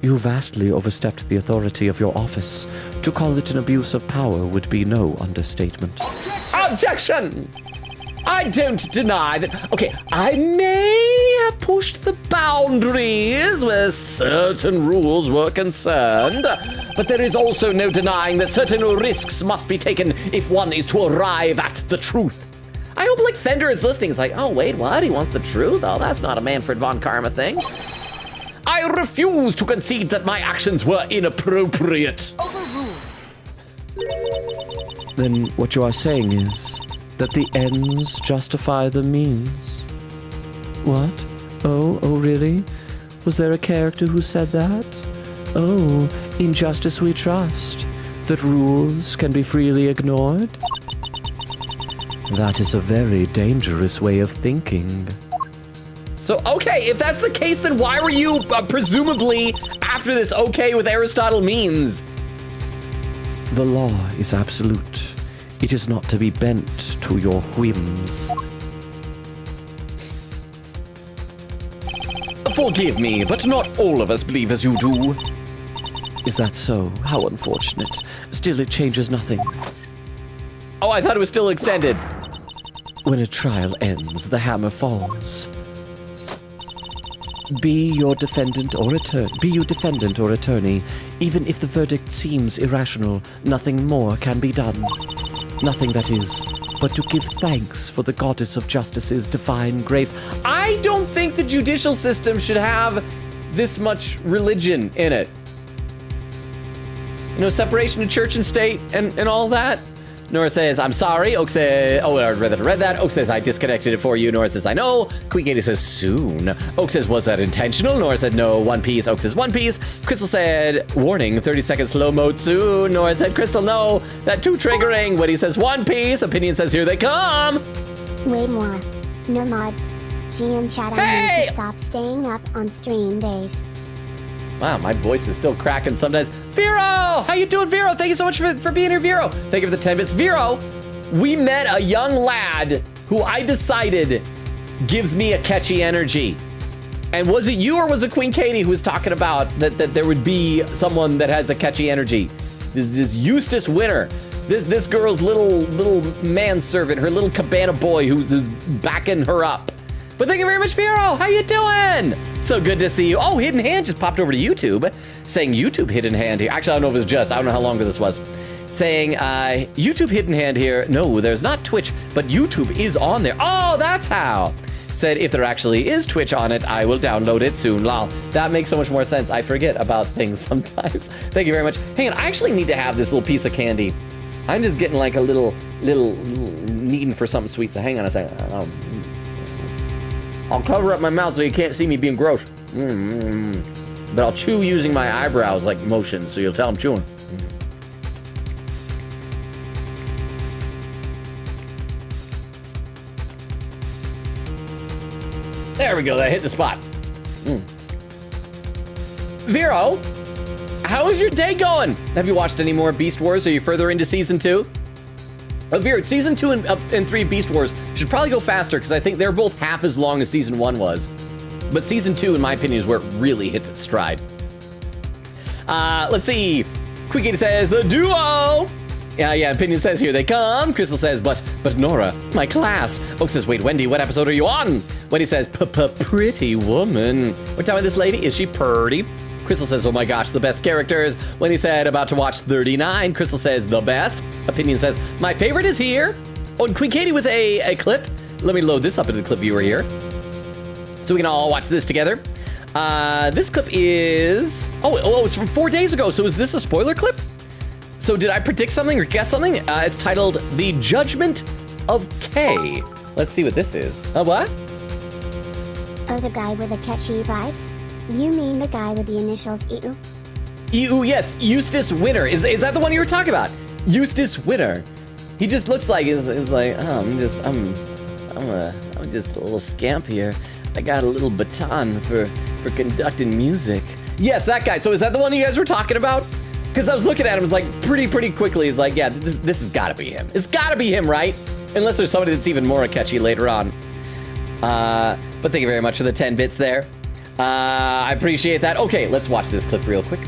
You vastly overstepped the authority of your office. To call it an abuse of power would be no understatement. Objection! I don't deny that, okay, I may have pushed the boundaries where certain rules were concerned, but there is also no denying that certain risks must be taken if one is to arrive at the truth. I hope, like, Fender is listening. It's like, oh, wait, what? He wants the truth? Oh, that's not a Manfred von Karma thing. I refuse to concede that my actions were inappropriate. Then what you are saying is that the ends justify the means. What? Oh, really? Was there a character who said that? Oh, in justice we trust, that rules can be freely ignored? That is a very dangerous way of thinking. So, okay, if that's the case, then why were you presumably after this okay with Aristotle means? The law is absolute. It is not to be bent to your whims. Forgive me, but not all of us believe as you do. Is that so? How unfortunate. Still, it changes nothing. Oh, I thought it was still extended. When a trial ends, the hammer falls. Be you defendant or attorney, even if the verdict seems irrational, nothing more can be done. Nothing, that is, but to give thanks for the goddess of justice's divine grace. I don't think the judicial system should have this much religion in it. You know, separation of church and state and all that. Nora says, I'm sorry. Oak says, oh, I read that. Oak says, I disconnected it for you. Nora says, I know. Queen Katie says, soon. Oak says, was that intentional? Nora said, no, One Piece. Oak says, One Piece. Crystal said, warning, 30-second slow mode soon. Nora said, Crystal, no, that too triggering. When he says One Piece, Opinion says, here they come. Wait more. No mods. GM chat, I need to stop staying up on stream days. Wow, my voice is still cracking sometimes. Vero! How you doing, Vero? Thank you so much for being here, Vero. Thank you for the 10 bits. Vero, we met a young lad who I decided gives me a catchy energy. And was it you or was it Queen Katie who was talking about that there would be someone that has a catchy energy? This Eustace Winter. This girl's little manservant, her little cabana boy who's backing her up. But thank you very much, Vero. How you doing? So good to see you. Oh, Hidden Hand just popped over to YouTube, saying YouTube Hidden Hand here. Actually, I don't know if it was just. I don't know how long ago this was. Saying YouTube Hidden Hand here. No, there's not Twitch, but YouTube is on there. Oh, that's how. Said if there actually is Twitch on it, I will download it soon. Lol. That makes so much more sense. I forget about things sometimes. Thank you very much. Hang on, I actually need to have this little piece of candy. I'm just getting like a little needing for something sweet. So hang on a second. I'll cover up my mouth so you can't see me being gross. But I'll chew using my eyebrows like motion, so you'll tell I'm chewing. There we go, that hit the spot. Vero, how is your day going? Have you watched any more Beast Wars? Are you further into season 2? Vero, season 2 and 3 Beast Wars should probably go faster because I think they're both half as long as season 1 was. But season 2, in my opinion, is where it really hits its stride. Let's see. Quickity says, the duo! Yeah, Opinion says, here they come. Crystal says, but Nora, my class. Oak says, wait, Wendy, what episode are you on? Wendy says, pretty woman. What time is this lady? Is she purty? Crystal says, oh my gosh, the best characters. Wendy said, about to watch 39. Crystal says, the best. Opinion says, my favorite is here. Oh, and Queen Katie with a clip. Let me load this up into the clip viewer here, so we can all watch this together. This clip is, it's from 4 days ago. So is this a spoiler clip? So did I predict something or guess something? It's titled The Judgment of K. Let's see what this is. What? Oh, the guy with the catchy vibes? You mean the guy with the initials EU? EU, yes, Eustace Winter. Is that the one you were talking about? Eustace Winter. He just looks like is like, oh, I'm just a little scamp here. I got a little baton for conducting music. Yes, that guy. So is that the one you guys were talking about? Because I was looking at him, it's like pretty quickly. He's like, yeah, this has got to be him. It's got to be him, right? Unless there's somebody that's even more catchy later on. But thank you very much for the 10 bits there. I appreciate that. Okay, let's watch this clip real quick.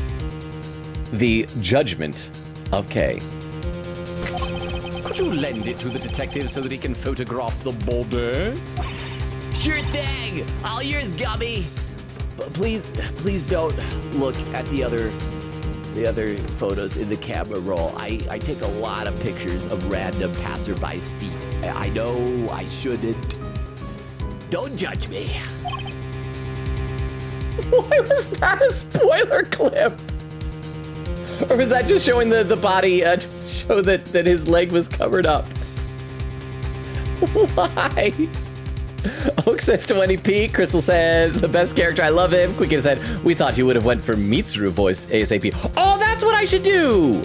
The Judgment of K. Could you lend it to the detective so that he can photograph the body? Sure thing. All yours, Gummy. But please don't look at the other photos in the camera roll. I take a lot of pictures of random passerby's feet. I know I shouldn't. Don't judge me. Why was that a spoiler clip? Or was that just showing the body to show that his leg was covered up? Why? Oak says 20p. Crystal says, the best character, I love him. Quicken said, we thought you would have went for Mitsuru voiced ASAP. Oh, that's what I should do!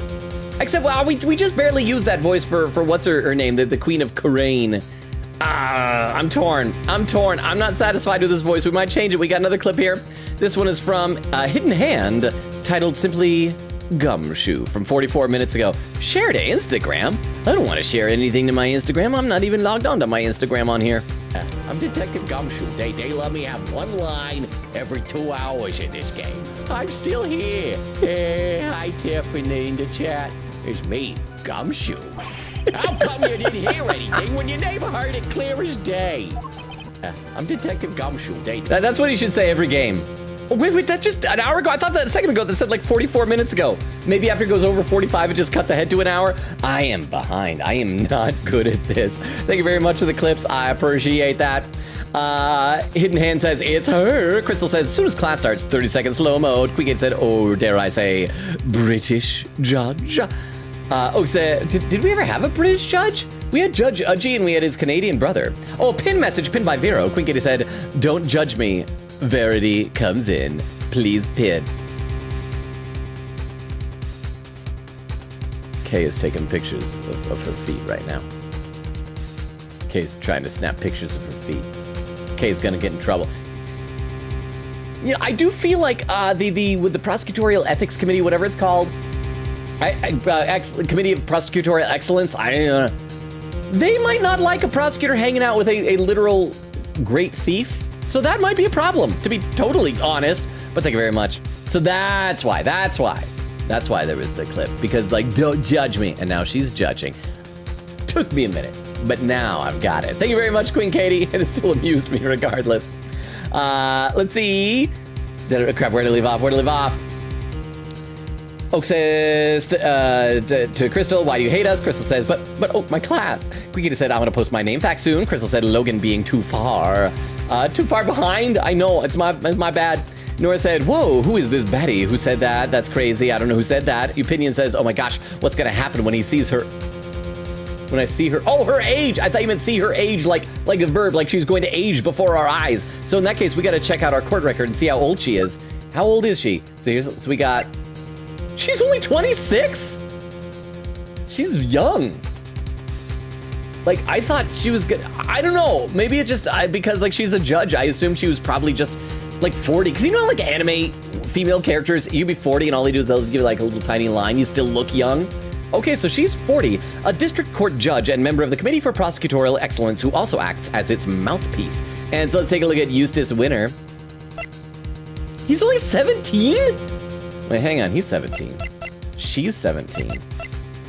Except, well, we just barely used that voice for what's her name, the Queen of Karain. I'm torn. I'm not satisfied with this voice. We might change it. We got another clip here. This one is from Hidden Hand, titled simply Gumshoe, from 44 minutes ago. Share to Instagram? I don't want to share anything to my Instagram. I'm not even logged on to my Instagram on here. I'm Detective Gumshoe. They let me have one line every 2 hours in this game. I'm still here. Hey, hi Tiffany in the chat. It's me, Gumshoe. How come you didn't hear anything when your neighbor heard it clear as day? I'm Detective Gumshoe. That's what he should say every game. Oh, wait, that's just an hour ago? I thought that a second ago that said like 44 minutes ago. Maybe after it goes over 45, it just cuts ahead to an hour. I am behind. I am not good at this. Thank you very much for the clips. I appreciate that. Hidden Hand says, it's her. Crystal says, as soon as class starts, 30-second slow mode. Quickgate said, oh, dare I say, British judge. Oak said, did we ever have a British judge? We had Judge Udgy and we had his Canadian brother. Oh, a pin message pinned by Vero. Quinkity said, don't judge me. Verity comes in. Please pin. Kay is taking pictures of her feet right now. Kay's trying to snap pictures of her feet. Kay's gonna get in trouble. Yeah, I do feel like with the Prosecutorial Ethics Committee, whatever it's called, Committee of Prosecutorial Excellence, they might not like a prosecutor hanging out with a literal great thief. So that might be a problem, to be totally honest. But thank you very much. So that's why. That's why there was the clip. Because, like, don't judge me. And now she's judging. Took me a minute, but now I've got it. Thank you very much, Queen Katie. And it still amused me regardless. Let's see. Crap, where to leave off? Oak says to Crystal, why do you hate us? Crystal says, but Oak, my class. Queen said, I'm going to post my name fact soon. Crystal said, Logan being too far. Too far behind? I know, it's my bad. Nora said, whoa, who is this Betty? Who said that? That's crazy. I don't know who said that. Opinion says, oh my gosh, what's going to happen when he sees her? When I see her, oh, her age. I thought you meant see her age like a verb, like she's going to age before our eyes. So in that case, we got to check out our court record and see how old she is. How old is she? So we got, she's only 26? She's young. Like, I thought she was good. I don't know. Maybe it's just because like she's a judge. I assumed she was probably just like 40. Because you know, like anime female characters, you be 40 and all they do is they'll give you like a little tiny line. You still look young. Okay, so she's 40, a district court judge and member of the Committee for Prosecutorial Excellence who also acts as its mouthpiece. And so let's take a look at Eustace Winner. He's only 17? Wait, hang on, he's 17. She's 17.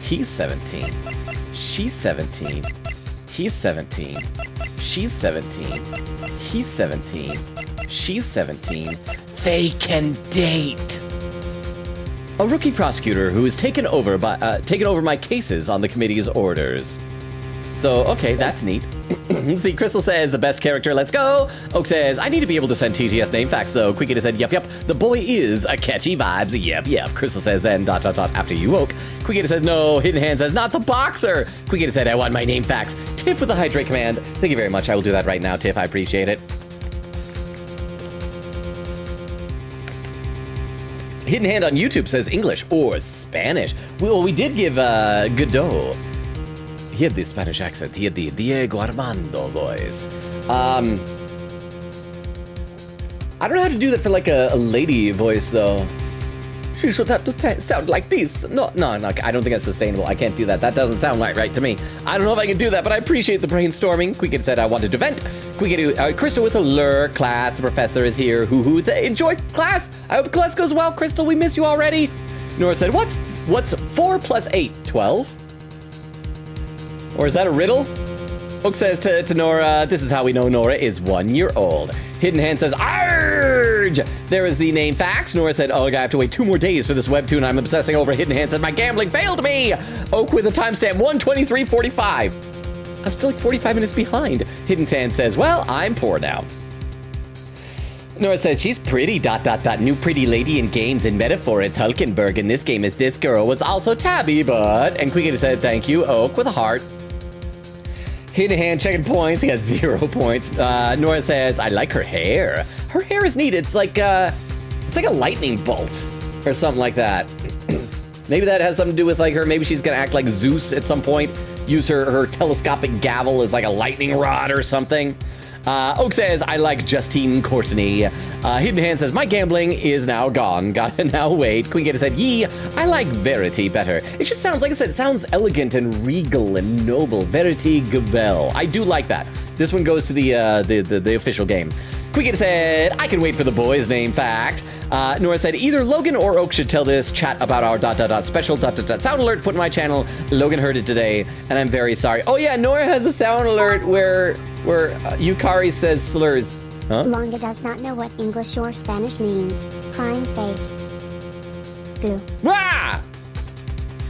He's 17. She's 17. He's 17. She's 17. He's 17. She's 17. They can date. A rookie prosecutor who has taken over my cases on the committee's orders. So, okay, that's neat. Let's see, Crystal says, the best character, let's go. Oak says, I need to be able to send TTS name facts, though. Quikita said, yep, the boy is a catchy vibes, yep. Crystal says, then, ... after you, Oak. Quikita says, no. Hidden Hand says, not the boxer. Quikita said, I want my name facts. Tiff with the hydrate command. Thank you very much. I will do that right now, Tiff. I appreciate it. Hidden Hand on YouTube says English or Spanish. Well, we did give Godot. He had the Spanish accent. He had the Diego Armando voice. I don't know how to do that for like a lady voice though. She should have to sound like this. No, I don't think that's sustainable. I can't do that. That doesn't sound right to me. I don't know if I can do that, but I appreciate the brainstorming. Quicket said I wanted to vent. Quicket, Crystal with a lure. Class, the professor is here. Hoo. Enjoy class. I hope class goes well. Crystal, we miss you already. Nora said, what's 4 plus 8? 12? Or is that a riddle? Oak says to Nora, this is how we know Nora is 1 year old. Hidden Hand says, Arge! There is the name facts. Nora said, oh, I have to wait 2 more days for this webtoon I'm obsessing over. Hidden Hand said, my gambling failed me. Oak with a timestamp 1:23:45. I'm still like 45 minutes behind. Hidden Hand says, well, I'm poor now. Nora says, she's pretty, ... New pretty lady in games and metaphor. It's Hulkenberg. In this game is this girl was also Tabby, but... And Quicket said, thank you, Oak, with a heart. Hidden Hand checking points. He got 0 points. Nora says, I like her hair. Her hair is neat. It's like a lightning bolt or something like that. Maybe that has something to do with like her. Maybe she's going to act like Zeus at some point. Use her telescopic gavel as like a lightning rod or something. Oak says, I like Justine Courtney. Hidden Hand says, my gambling is now gone. Gotta now wait. Queen Gator said, yee, I like Verity better. It just sounds, like I said, it sounds elegant and regal and noble. Verity Gavel. I do like that. This one goes to the official game. Queen Gator said, I can wait for the boy's name fact. Nora said, either Logan or Oak should tell this chat about our ... special ... sound alert put in my channel. Logan heard it today, and I'm very sorry. Oh yeah, Nora has a sound alert where Yukari says slurs. Huh? Longa does not know what English or Spanish means. Crying face. Boo. Ah!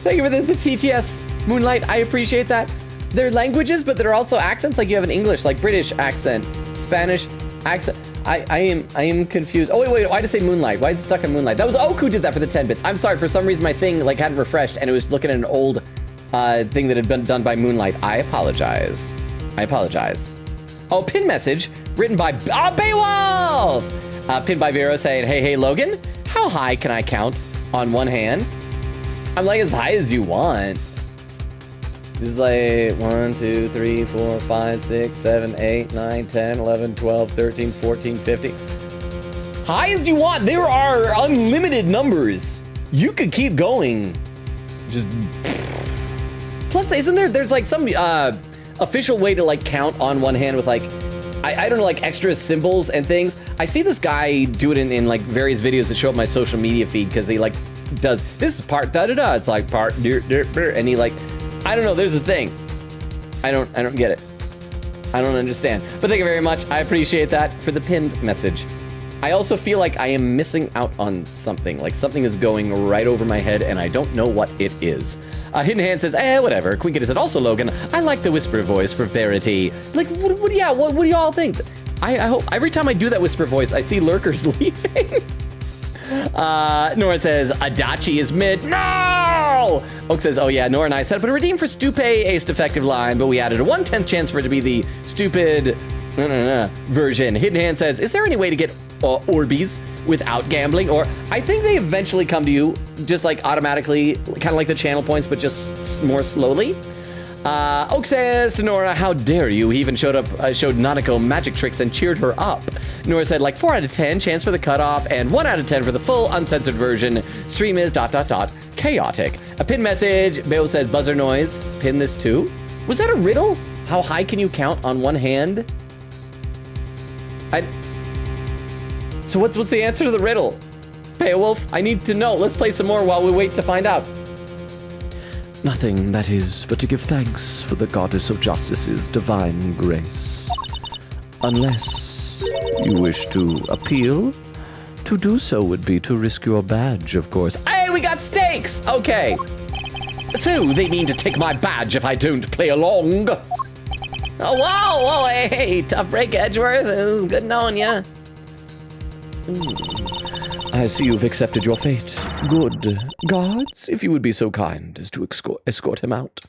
Thank you for the TTS, Moonlight. I appreciate that. They're languages, but they're also accents. Like you have an English, like British accent, Spanish accent. I am confused. Oh wait, why did I say Moonlight? Why is it stuck on Moonlight? That was Oak who did that for the 10 bits. I'm sorry, for some reason my thing like hadn't refreshed and it was looking at an old thing that had been done by Moonlight. I apologize. Oh, pin message written by Beowulf! Pinned by Vero saying, hey Logan, how high can I count on one hand? I'm like as high as you want. This is like 1, 2, 3, 4, 5, 6, 7, 8, 9, 10, 11, 12, 13, 14, 15. High as you want. There are unlimited numbers. You could keep going. Just. Plus, isn't there's like some official way to like count on one hand with like, I don't know, like extra symbols and things. I see this guy do it in like various videos that show up my social media feed because he like does, this is part da-da-da, it's like part and he like, I don't know, there's a thing. I don't get it. I don't understand. But thank you very much. I appreciate that for the pinned message. I also feel like I am missing out on something. Like something is going right over my head and I don't know what it is. Hidden Hand says, whatever. Quinkett said, also Logan, I like the whisper voice for verity. Like, what do y'all think? I hope every time I do that whisper voice, I see lurkers leaving. Nora says, Adachi is mid. No! Oak says, oh yeah, Nora and I said, but a redeem for Stupe ace defective line, but we added a 1/10 chance for it to be the stupid version. Hidden Hand says, is there any way to get Orbeez without gambling? Or I think they eventually come to you just like automatically, kind of like the channel points, but just more slowly. Oak says to Nora, how dare you? He even showed Nanako magic tricks and cheered her up. Nora said like 4 out of 10 chance for the cutoff and 1 out of 10 for the full uncensored version. Stream is ... chaotic. A pin message. Bale says buzzer noise. Pin this too. Was that a riddle? How high can you count on one hand? So what's the answer to the riddle? Beowulf, I need to know. Let's play some more while we wait to find out. Nothing, that is, but to give thanks for the goddess of justice's divine grace. Unless you wish to appeal, to do so would be to risk your badge, of course. Hey, we got stakes! Okay. So, they mean to take my badge if I don't play along. Oh, whoa, hey, tough break, Edgeworth. It was good knowing ya. I see you've accepted your fate. Good. Guards, if you would be so kind as to escort him out.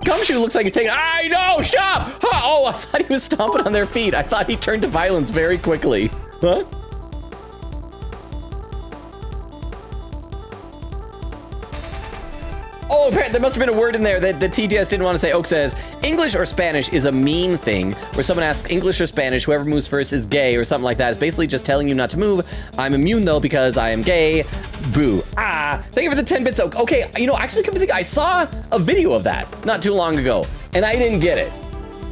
Gumshoe looks like he's taking... I know! Stop! Huh, oh, I thought he was stomping on their feet. I thought he turned to violence very quickly. Huh? Oh, apparently there must have been a word in there that the TTS didn't want to say. Oak says, English or Spanish is a mean thing, where someone asks English or Spanish, whoever moves first is gay, or something like that. It's basically just telling you not to move. I'm immune, though, because I am gay. Boo. Thank you for the 10 bits, Oak. Okay, you know, actually, come to think, I saw a video of that not too long ago, and I didn't get it.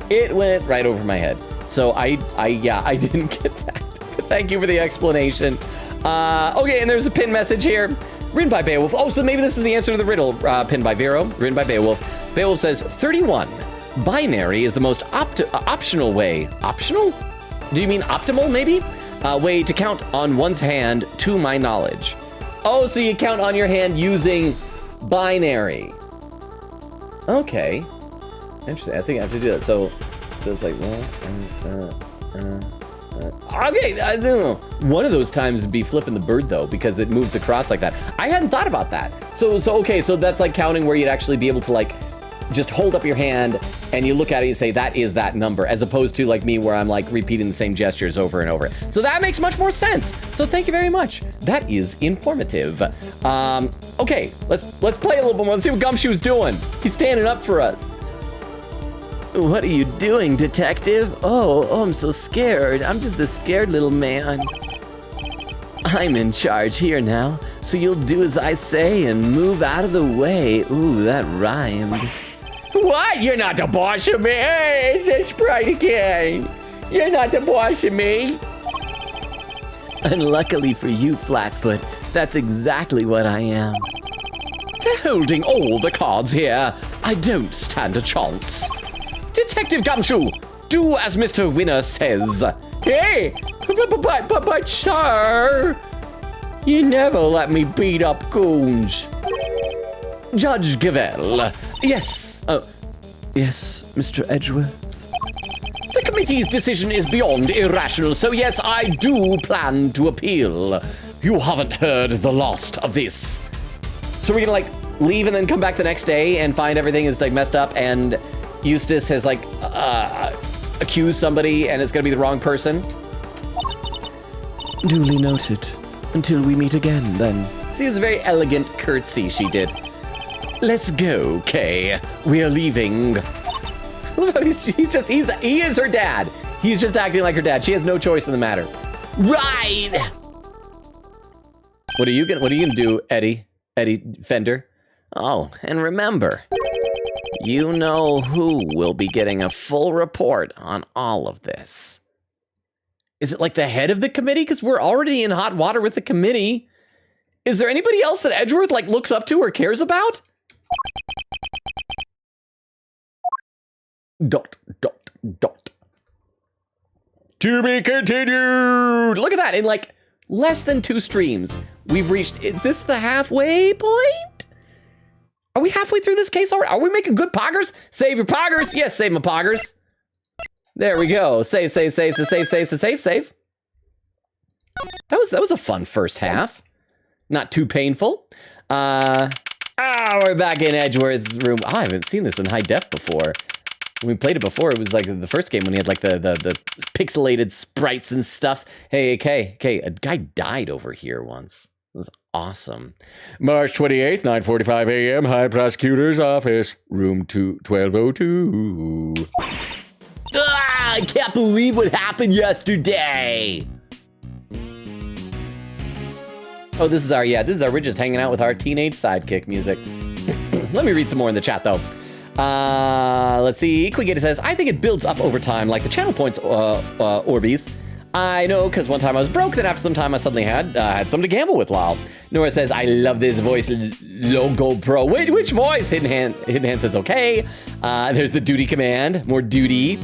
It went right over my head. So I didn't get that. Thank you for the explanation. Okay, and there's a pin message here. Written by Beowulf. Oh, so maybe this is the answer to the riddle. Pinned by Vero. Written by Beowulf. Beowulf says, 31. Binary is the most optional way. Optional? Do you mean optimal, maybe? Way to count on one's hand, to my knowledge. Oh, so you count on your hand using binary. Okay. Interesting. I think I have to do that. So it's like, okay, I don't know. One of those times would be flipping the bird, though, because it moves across like that. I hadn't thought about that. So okay, so that's like counting where you'd actually be able to like just hold up your hand and you look at it and say that is that number, as opposed to like me where I'm like repeating the same gestures over and over. So that makes much more sense. So thank you very much. That is informative. Okay, let's play a little bit more. Let's see what Gumshoe's doing. He's standing up for us. What are you doing, detective? Oh, I'm so scared. I'm just a scared little man. I'm in charge here now, so you'll do as I say and move out of the way. Ooh, that rhymed. What? You're not the boss of me. Hey, it's a sprite again. You're not the boss of me. Unluckily for you, Flatfoot, that's exactly what I am. They're holding all the cards here. I don't stand a chance. Detective Gumshoe, do as Mr. Winner says. Hey, but sir, you never let me beat up goons. Judge Gavell, yes. Yes, Mr. Edgeworth. The committee's decision is beyond irrational, so yes, I do plan to appeal. You haven't heard the last of this. So we're gonna like leave and then come back the next day and find everything is like messed up and Eustace has like accused somebody and it's gonna be the wrong person. Duly noted. Until we meet again, then. See, it's a very elegant curtsy she did. Let's go, Kay. We are leaving. He is her dad. He's just acting like her dad. She has no choice in the matter. Right. What are you gonna do, Eddie Fender? Oh, and remember, you know who will be getting a full report on all of this. Is it like the head of the committee? Because we're already in hot water with the committee. Is there anybody else that Edgeworth like looks up to or cares about? Dot. To be continued. Look at that. In like less than 2 streams, we've reached, is this the halfway point? Are we halfway through this case already? Are we making good poggers? Save your poggers. Yes, save my poggers. There we go. Save. That was a fun first half. Not too painful. We're back in Edgeworth's room. Oh, I haven't seen this in high def before. When we played it before, it was like the first game when he had like the pixelated sprites and stuffs. Hey, a guy died over here once. It was awesome. March 28th, 9:45 a.m., High Prosecutor's office, room 1202. I can't believe what happened yesterday. Oh, this is our, we're just hanging out with our teenage sidekick music. Let me read some more in the chat, though. Let's see. Quigator says, I think it builds up over time, like the channel points, Orbeez. I know, because one time I was broke, then after some time I suddenly had something to gamble with, lol. Nora says, I love this voice logo pro. Wait, which voice? Hidden Hand says, okay. There's the duty command, more duty.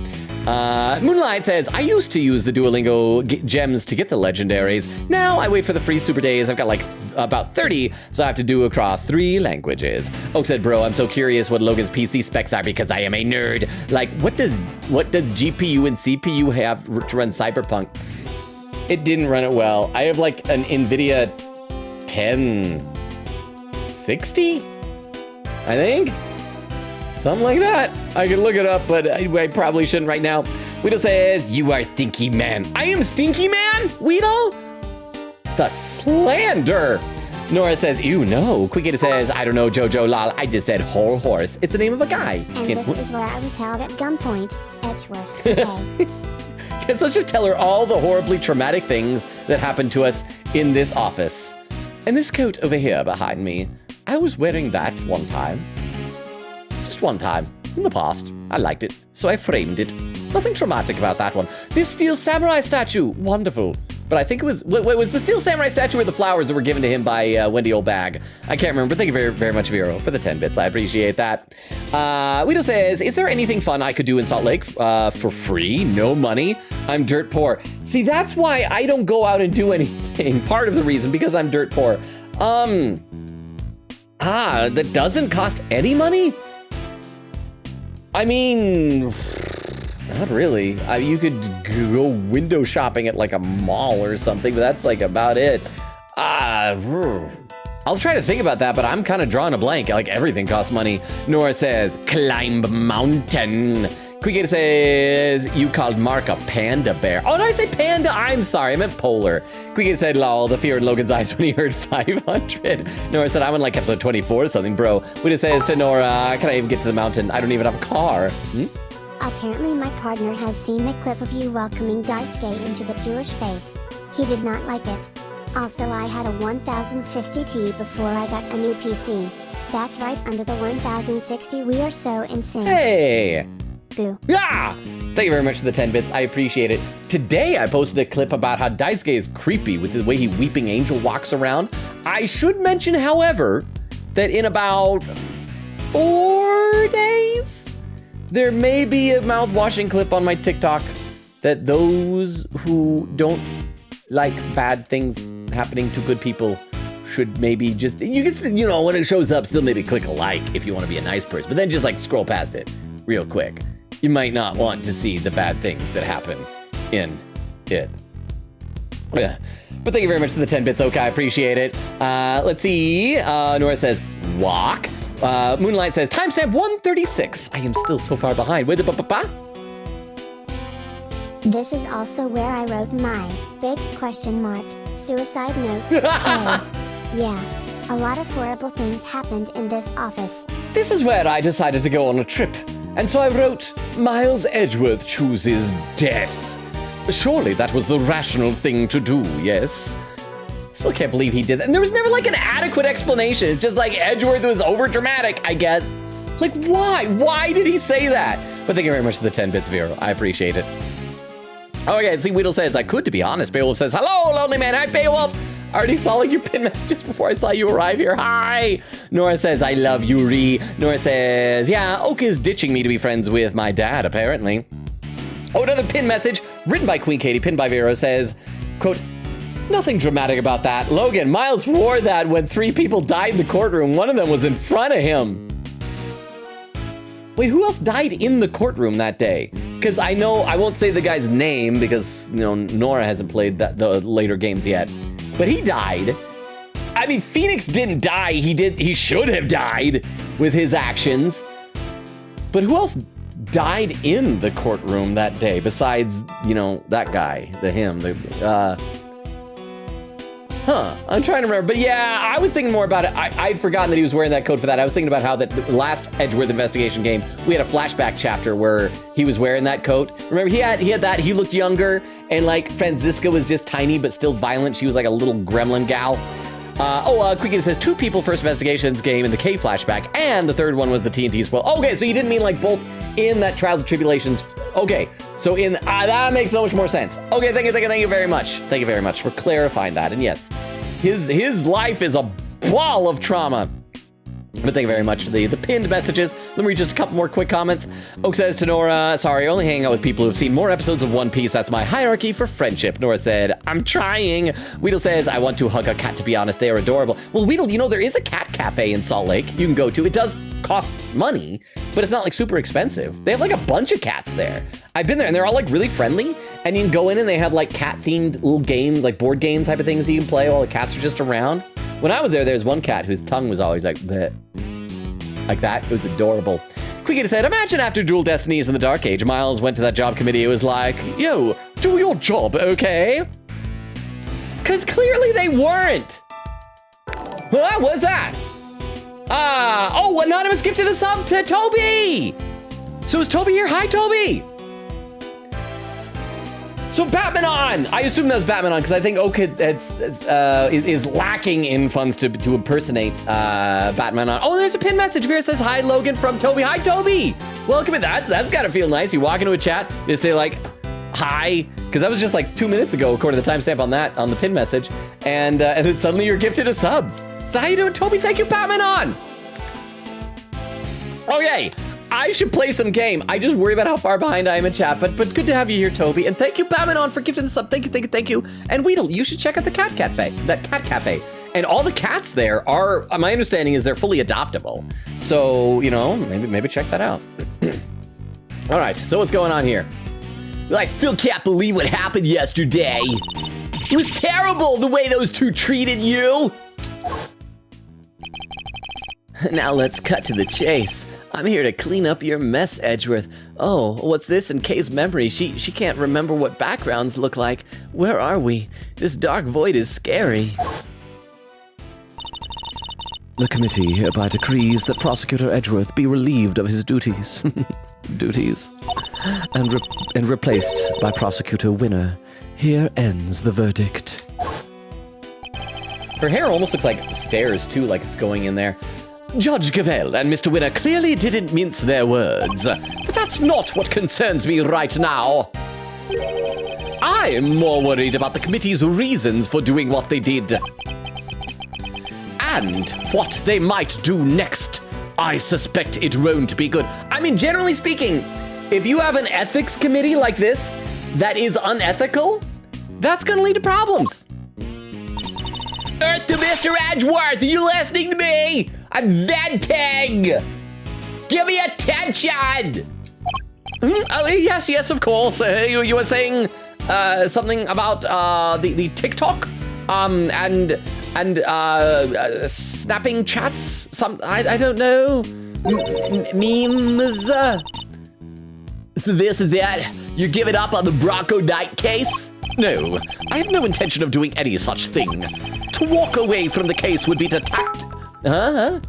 Moonlight says, I used to use the Duolingo gems to get the legendaries. Now I wait for the free super days. I've got like about 30, so I have to do across 3 languages. Oak said, bro, I'm so curious what Logan's PC specs are because I am a nerd. Like, what does GPU and CPU have to run Cyberpunk? It didn't run it well. I have like an NVIDIA 1060, I think. Something like that. I can look it up, but I probably shouldn't right now. Weedle says, you are Stinky Man. I am Stinky Man? Weedle? The slander. Nora says, ew, no. Quigator says, I don't know, Jojo, lol. I just said whole horse. It's the name of a guy. And this is where I was held at gunpoint, Edgeworth. Okay. Yes, let's just tell her all the horribly traumatic things that happened to us in this office. And this coat over here behind me, I was wearing that one time. Just one time, in the past. I liked it, so I framed it. Nothing traumatic about that one. This steel samurai statue, wonderful. But I think it was, was the steel samurai statue or the flowers that were given to him by Wendy Oldbag? I can't remember, but thank you very, very much, Vero, for the 10 bits. I appreciate that. Widow says, is there anything fun I could do in Salt Lake for free? No money? I'm dirt poor. See, that's why I don't go out and do anything. Part of the reason, because I'm dirt poor. That doesn't cost any money? I mean, not really. You could go window shopping at like a mall or something, but that's like about it. I'll try to think about that, but I'm kind of drawing a blank. Like everything costs money. Nora says, climb mountain. Quigator says, you called Mark a panda bear. Oh, did I say panda? I'm sorry, I meant polar. Quigator said, lol, the fear in Logan's eyes when he heard 500. Nora said, I'm on like episode 24 or something, bro. Widow says to Nora, can I even get to the mountain? I don't even have a car. Apparently my partner has seen the clip of you welcoming Daisuke into the Jewish faith. He did not like it. Also, I had a 1050T before I got a new PC. That's right under the 1060, we are so insane. Hey! Boo. Yeah! Thank you very much for the 10 bits. I appreciate it. Today, I posted a clip about how Daisuke is creepy with the way he weeping angel walks around. I should mention, however, that in about 4 days, there may be a mouth-washing clip on my TikTok that those who don't like bad things happening to good people should maybe just, you can, you know, when it shows up, still maybe click a like if you want to be a nice person, but then just like scroll past it real quick. You might not want to see the bad things that happen in it. Yeah. But thank you very much for the 10 bits, okay, I appreciate it. Let's see, Nora says, walk. Moonlight says, timestamp 136. I am still so far behind. Wait, This is also where I wrote my big question mark suicide note. Yeah, a lot of horrible things happened in this office. This is where I decided to go on a trip. And so I wrote, Miles Edgeworth chooses death. Surely that was the rational thing to do, yes? Still can't believe he did that. And there was never like an adequate explanation. It's just like Edgeworth was over dramatic, I guess. Like, why? Why did he say that? But thank you very much for the 10 bits, Vero. I appreciate it. Okay, see, Weedle says, I could, to be honest. Beowulf says, hello, lonely man. Hi, Beowulf. I already saw like your pin messages before I saw you arrive here. Hi. Nora says, I love Yuri. Nora says, yeah, Oak is ditching me to be friends with my dad, apparently. Oh, another pin message written by Queen Katie, pinned by Vero, says, quote, nothing dramatic about that. Logan, Miles wore that when 3 people died in the courtroom. One of them was in front of him. Wait, who else died in the courtroom that day? Because I know, I won't say the guy's name because, you know, Nora hasn't played the later games yet. But he died. I mean, Phoenix didn't die. He should have died with his actions. But who else died in the courtroom that day besides, you know, that guy, I'm trying to remember, but yeah, I was thinking more about it. I'd forgotten that he was wearing that coat for that. I was thinking about how that the last Edgeworth investigation game, we had a flashback chapter where he was wearing that coat. Remember, he had that, he looked younger, and like Franziska was just tiny but still violent. She was like a little gremlin gal. Quickie says 2 people first investigations game in the K flashback, and the third one was the TNT spoil. Okay, so you didn't mean like both in that Trials and Tribulations. Okay, so in that makes so much more sense. Okay, thank you very much. Thank you very much for clarifying that. And yes, his life is a ball of trauma. But thank you very much for the pinned messages. Let me read just a couple more quick comments. Oak says to Nora, sorry, I only hang out with people who've seen more episodes of One Piece. That's my hierarchy for friendship. Nora said, I'm trying. Weedle says, I want to hug a cat, to be honest. They are adorable. Well, Weedle, you know, there is a cat cafe in Salt Lake you can go to. It does cost money, but it's not like super expensive. They have like a bunch of cats there. I've been there and they're all like really friendly. And you can go in and they have like cat themed little game, like board game type of things that you can play while the cats are just around. When I was there's one cat whose tongue was always like, bleh. Like that. It was adorable. Quickie said, imagine after Dual Destinies in the Dark Age, Miles went to that job committee. It was like, yo, do your job, okay? Because clearly they weren't. Huh? What's that? Anonymous gifted a sub to Toby. So is Toby here? Hi, Toby. So Batman, I assume that was Batman because I think Oak is lacking in funds to impersonate Batman. Oh, there's a pin message. Vera says, hi, Logan from Toby. Hi, Toby. Welcome. That's got to feel nice. You walk into a chat, you say like, hi, because that was just like 2 minutes ago, according to the timestamp on the pin message. And then suddenly you're gifted a sub. So how you doing, Toby? Thank you, Batman. Okay. I should play some game. I just worry about how far behind I am in chat, but good to have you here, Toby. And thank you, Batman, for gifting the sub. Thank you. And Weedle, you should check out the cat cafe. And all the cats there are, my understanding is they're fully adoptable. So, you know, maybe check that out. All right, so what's going on here? I still can't believe what happened yesterday. It was terrible the way those 2 treated you. Now let's cut to the chase. I'm here to clean up your mess, Edgeworth. Oh, what's this in Kay's memory? She can't remember what backgrounds look like. Where are we? This dark void is scary. The committee hereby decrees that Prosecutor Edgeworth be relieved of his duties. and replaced by Prosecutor Winner. Here ends the verdict. Her hair almost looks like stairs, too, like it's going in there. Judge Gavell and Mr. Winner clearly didn't mince their words, but that's not what concerns me right now. I'm more worried about the committee's reasons for doing what they did. And what they might do next. I suspect it won't be good. I mean, generally speaking, if you have an ethics committee like this that is unethical, that's gonna lead to problems. Earth to Mr. Edgeworth, are you listening to me? I'm venting! Give me attention! Oh, yes, of course. You were saying something about the TikTok and snapping chats. I don't know. Memes. So this is it? You give it up on the Bronco Knight case? No, I have no intention of doing any such thing. To walk away from the case would be to tact. Dot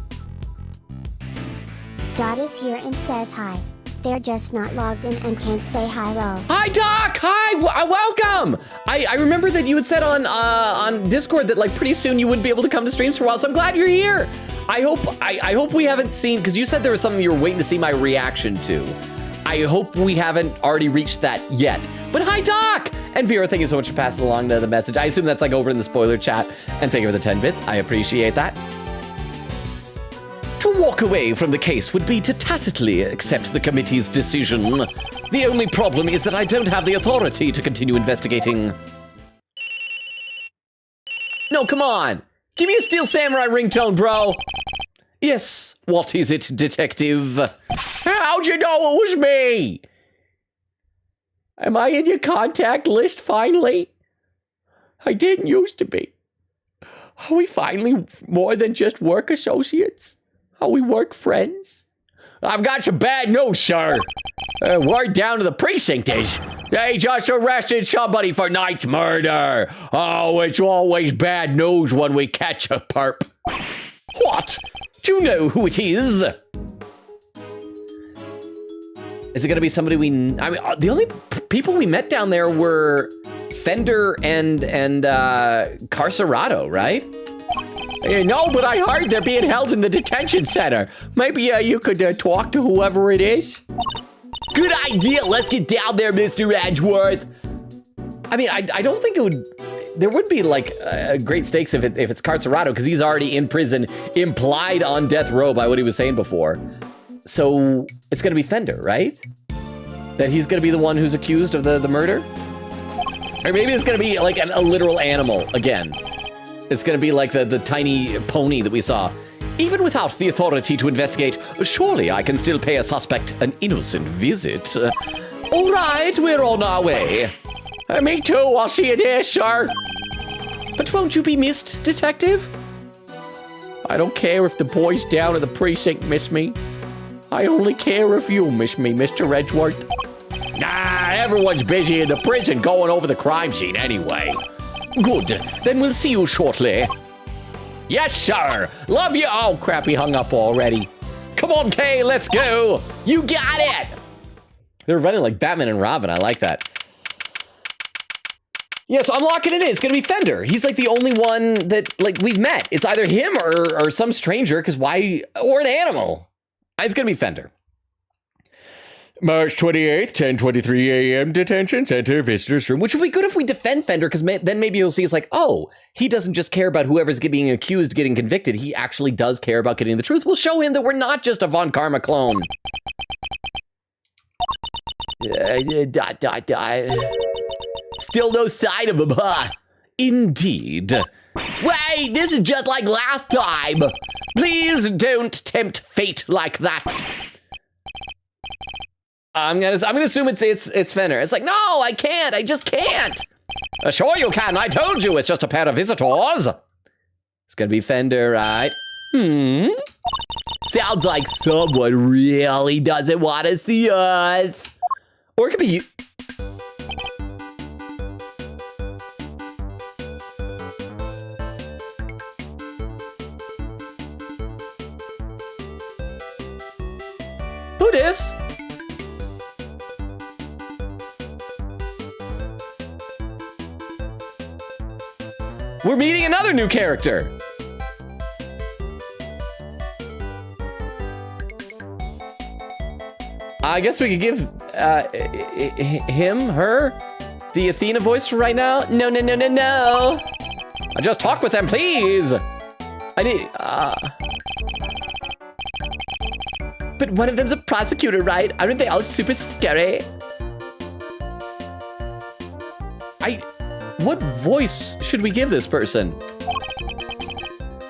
is here and says hi. They're just not logged in and can't say hi, lol. Hi, Doc. Hi. Welcome. I remember that you had said on Discord that like pretty soon you wouldn't be able to come to streams for a while. So I'm glad you're here. I hope we haven't seen, because you said there was something you were waiting to see my reaction to. I hope we haven't already reached that yet. But hi, Doc! And Vera, thank you so much for passing along the message. I assume that's like over in the spoiler chat. And thank you for the 10 bits. I appreciate that. To walk away from the case would be to tacitly accept the committee's decision. The only problem is that I don't have the authority to continue investigating. No, come on. Give me a Steel Samurai ringtone, bro. Yes, what is it, detective? How'd you know it was me? Am I in your contact list finally? I didn't used to be. Are we finally more than just work associates? Are we work friends? I've got some bad news, sir. Word down to the precinct is they just arrested somebody for night's murder. Oh, it's always bad news when we catch a perp. What? Do you know who it is? Is it gonna be somebody I mean, the only people we met down there were Fender and Carcerado, right? No, but I heard they're being held in the detention center. Maybe you could talk to whoever it is. Good idea. Let's get down there, Mr. Edgeworth. I mean, I don't think it would. There would be like great stakes if it's Carcerado because he's already in prison, implied on death row by what he was saying before. So it's gonna be Fender, right? That he's gonna be the one who's accused of the murder? Or maybe it's gonna be like a literal animal again. It's gonna be like the tiny pony that we saw. Even without the authority to investigate, surely I can still pay a suspect an innocent visit. All right, we're on our way. Me too, I'll see you there, sir. But won't you be missed, detective? I don't care if the boys down at the precinct miss me. I only care if you miss me, Mr. Edgeworth. Nah, everyone's busy in the prison going over the crime scene anyway. Good, then we'll see you shortly. Yes, sir. Love you. Oh, crap, he hung up already. Come on, Kay, let's go. You got it. They're running like Batman and Robin. I like that. Yeah, so I'm locking it in. It's going to be Fender. He's like the only one that like we've met. It's either him or some stranger, because why? Or an animal. It's going to be Fender. March 28th, 10:23 a.m. Detention Center Visitors Room, which would be good if we defend Fender, because then maybe you'll see it's like, oh, he doesn't just care about whoever's being accused getting convicted. He actually does care about getting the truth. We'll show him that we're not just a Von Karma clone. Still no sign of him, huh? Indeed. Wait, this is just like last time. Please don't tempt fate like that. I'm gonna assume it's Fender. It's like, no, I can't. I just can't. Sure you can. I told you it's just a pair of visitors. It's gonna be Fender, right? Sounds like someone really doesn't want to see us. Or it could be you. Who dis? We're meeting another new character. I guess we could give him, her, the Athena voice for right now. No. I just talk with them, please. I need, But one of them's a prosecutor, right? Aren't they all super scary? What voice should we give this person?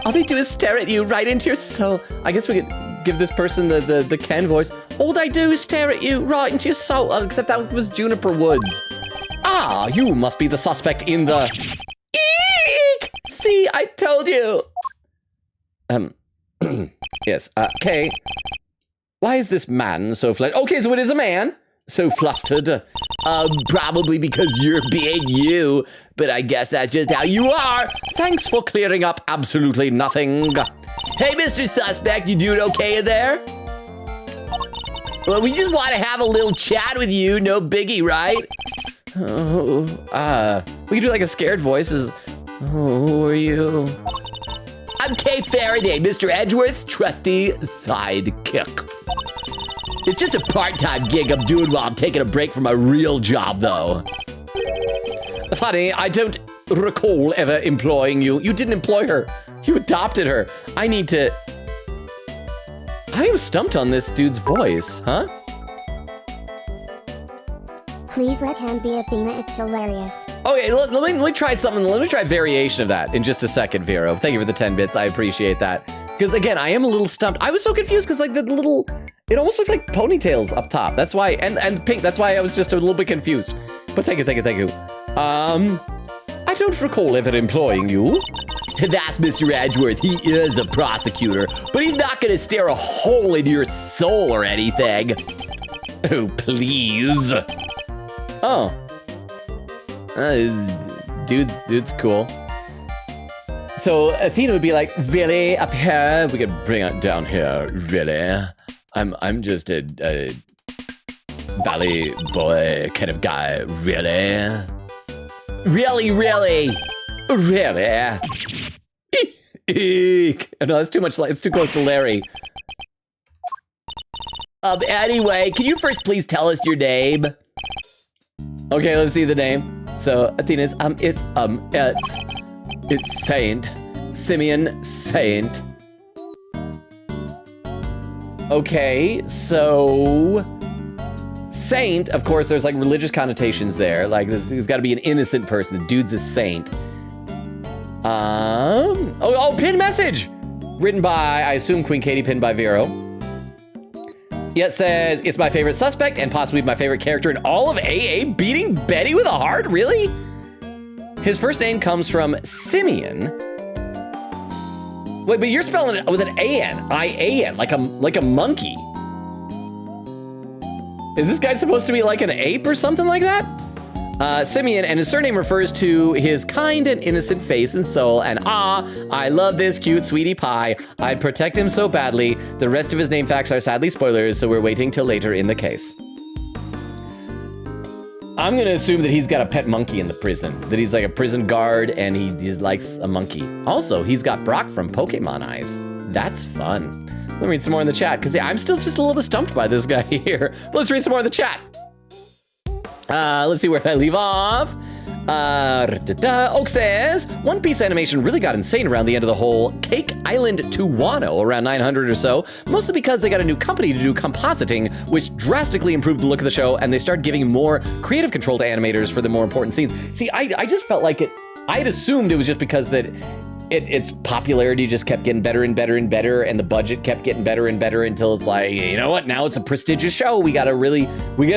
All they do is stare at you right into your soul. I guess we could give this person the Ken voice. All they do is stare at you right into your soul. Except that was Juniper Woods. Ah, you must be the suspect in the... Eek! See, I told you. Yes, okay. Why is this man so flustered? Okay, so it is a man. So flustered. Probably because you're being you, but I guess that's just how you are. Thanks for clearing up absolutely nothing. Hey, Mr. Suspect, you doing okay in there? Well, we just want to have a little chat with you, no biggie, right? We could do like a scared voice. Who are you? I'm Kay Faraday, Mr. Edgeworth's trusty sidekick. It's just a part-time gig I'm doing while I'm taking a break from my real job, though. Funny, I don't recall ever employing you. You didn't employ her. You adopted her. I am stumped on this dude's voice, huh? Please let him be Athena, it's hilarious. Okay, let me try something. Let me try a variation of that in just a second, Vero. Thank you for the 10 bits. I appreciate that. Because again, I am a little stumped. I was so confused because like the little, it almost looks like ponytails up top. That's why, and pink. That's why I was just a little bit confused. But thank you. I don't recall ever employing you. That's Mr. Edgeworth. He is a prosecutor, but he's not gonna stare a hole into your soul or anything. Oh, please. Oh. Dude's cool. So Athena would be like, really? Up here? We could bring it down here, really? I'm just a valley boy kind of guy, really? Really? Eek. No, that's too much. It's too close to Larry. Anyway, can you first please tell us your name? Okay, let's see the name. So Athena's it's Saint Simeon Saint. Okay, so Saint, of course, there's like religious connotations there. Like there's got to be an innocent person. The dude's a saint. Pin message written by, I assume, Queen Katie, pinned by Vero. It says, it's my favorite suspect and possibly my favorite character in all of AA, beating Betty with a heart? Really? His first name comes from Simeon. Wait, but you're spelling it with an A-N, I-A-N, like a monkey. Is this guy supposed to be like an ape or something like that? Simeon, and his surname refers to his kind and innocent face and soul, and I love this cute sweetie pie. I'd protect him so badly. The rest of his name facts are sadly spoilers, so we're waiting till later in the case. I'm gonna assume that he's got a pet monkey in the prison, that he's like a prison guard and he likes a monkey. Also, he's got Brock from Pokemon Eyes. That's fun. Let me read some more in the chat, because yeah, I'm still just a little bit stumped by this guy here. Let's read some more in the chat. Let's see where I leave off. Oak says, One Piece animation really got insane around the end of the whole Cake Island to Wano, around 900 or so, mostly because they got a new company to do compositing, which drastically improved the look of the show, and they started giving more creative control to animators for the more important scenes. See, I just felt like I had assumed it was just because that its popularity just kept getting better and better and better, and the budget kept getting better and better until it's like, you know what, now it's a prestigious show. We gotta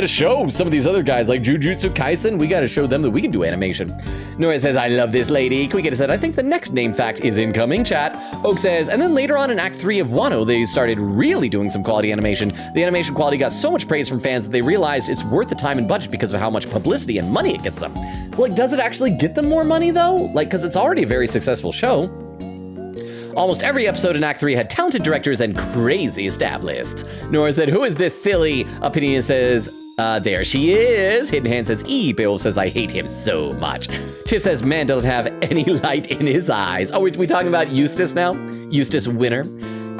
show some of these other guys like Jujutsu Kaisen, we gotta show them that we can do animation. Nora says, I love this lady. Quicketa said, I think the next name fact is incoming, chat. Oak says, and then later on in Act 3 of Wano, they started really doing some quality animation. The animation quality got so much praise from fans that they realized it's worth the time and budget because of how much publicity and money it gets them. Like, does it actually get them more money though? Like, because it's already a very successful show. Almost every episode in Act 3 had talented directors and crazy staff lists. Nora said, who is this silly? Opinion says, there she is. Hidden Hand says, Beowulf says, I hate him so much. Tiff says, man doesn't have any light in his eyes. Oh, we talking about Eustace now? Eustace Winner.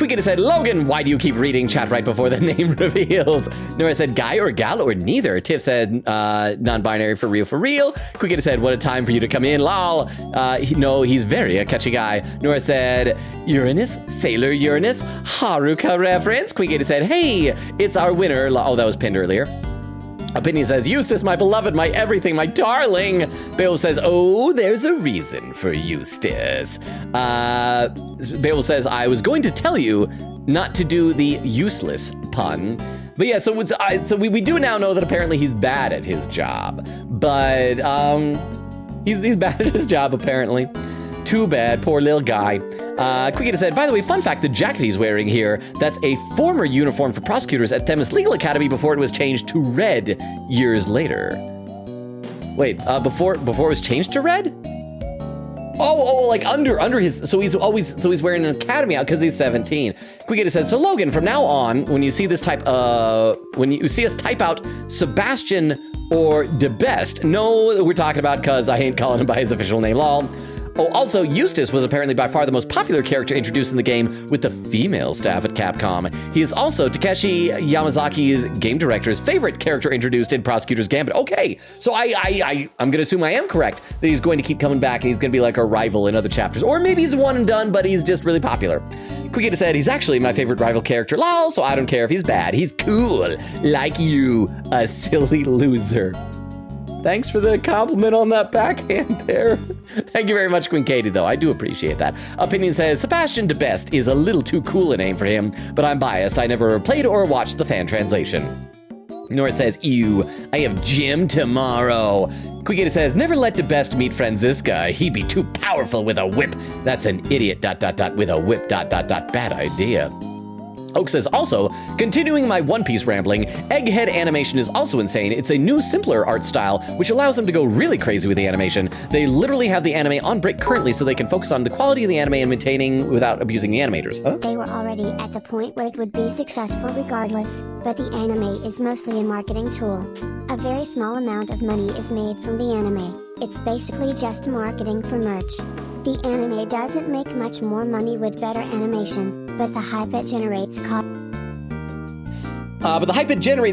Quicketa said, Logan, why do you keep reading chat right before the name reveals? Nora said, guy or gal or neither. Tiff said, non-binary for real. Quicketa said, what a time for you to come in, lol. No, he's very a catchy guy. Nora said, Uranus, Sailor Uranus, Haruka reference. Quicketa said, hey, it's our winner. Oh, that was pinned earlier. Opinion says, Eustace, my beloved, my everything, my darling. Beowulf says, oh, there's a reason for Eustace. Beowulf says, I was going to tell you not to do the useless pun. But yeah, so we do now know that apparently he's bad at his job. But he's bad at his job, apparently. Too bad, poor little guy. Quicketa said, by the way, fun fact, the jacket he's wearing here, that's a former uniform for prosecutors at Themis Legal Academy before it was changed to red years later. Wait, before it was changed to red? Oh, like under his, so he's wearing an academy out because he's 17. Quicketa says, so Logan, from now on, when you see this when you see us type out Sebastian or DeBest, know that we're talking about because I ain't calling him by his official name, lol. Oh, also, Eustace was apparently by far the most popular character introduced in the game with the female staff at Capcom. He is also Takeshi Yamazaki's game director's favorite character introduced in Prosecutor's Gambit. Okay, so I'm gonna assume I am correct that he's going to keep coming back and he's gonna be like a rival in other chapters. Or maybe he's one and done, but he's just really popular. Quickita said, he's actually my favorite rival character, lol, so I don't care if he's bad. He's cool, like you, a silly loser. Thanks for the compliment on that backhand there. Thank you very much, Queen Katie, though. I do appreciate that. Opinion says, Sebastian de Best is a little too cool a name for him, but I'm biased. I never played or watched the fan translation. Nora says, ew, I have gym tomorrow. Quigita says, never let de Best meet Franziska. He'd be too powerful with a whip. That's an idiot, ... with a whip, ... bad idea. Oak says, also, continuing my One Piece rambling, Egghead animation is also insane. It's a new, simpler art style, which allows them to go really crazy with the animation. They literally have the anime on break currently so they can focus on the quality of the anime and maintaining without abusing the animators. Huh? They were already at the point where it would be successful regardless, but the anime is mostly a marketing tool. A very small amount of money is made from the anime. It's basically just marketing for merch. The anime doesn't make much more money with better animation, but the hype it generates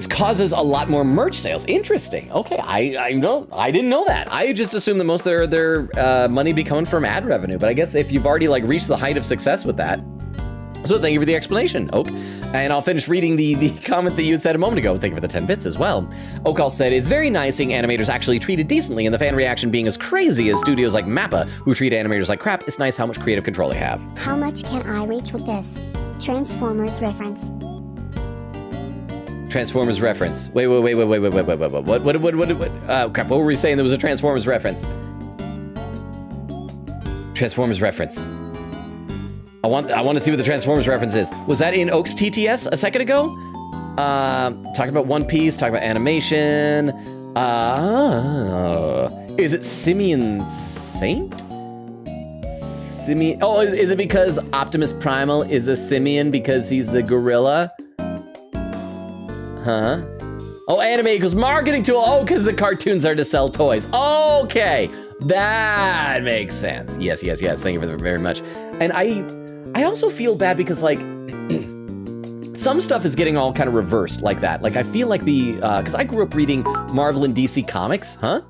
causes a lot more merch sales. Interesting. Okay, I didn't know that. I just assumed that most of their money be coming from ad revenue. But I guess if you've already like reached the height of success with that, so thank you for the explanation, Oak. And I'll finish reading the comment that you had said a moment ago. Thank you for the 10 bits as well. Okal said, it's very nice seeing animators actually treated decently and the fan reaction being as crazy as studios like Mappa, who treat animators like crap. It's nice how much creative control they have. How much can I reach with this? Transformers reference. Transformers reference. Wait. What? Crap, what were we saying? There was a Transformers reference. Transformers reference. I want to see what the Transformers reference is. Was that in Oak's TTS a second ago? Talking about One Piece, talking about animation. Is it Simian Saint? Simian. Oh, is it because Optimus Primal is a simian because he's a gorilla? Huh? Oh, anime equals marketing tool. Oh, because the cartoons are to sell toys. Okay, that makes sense. Yes. Thank you very much. And I also feel bad because like some stuff is getting all kind of reversed like that. Like I feel like because I grew up reading Marvel and DC comics, huh?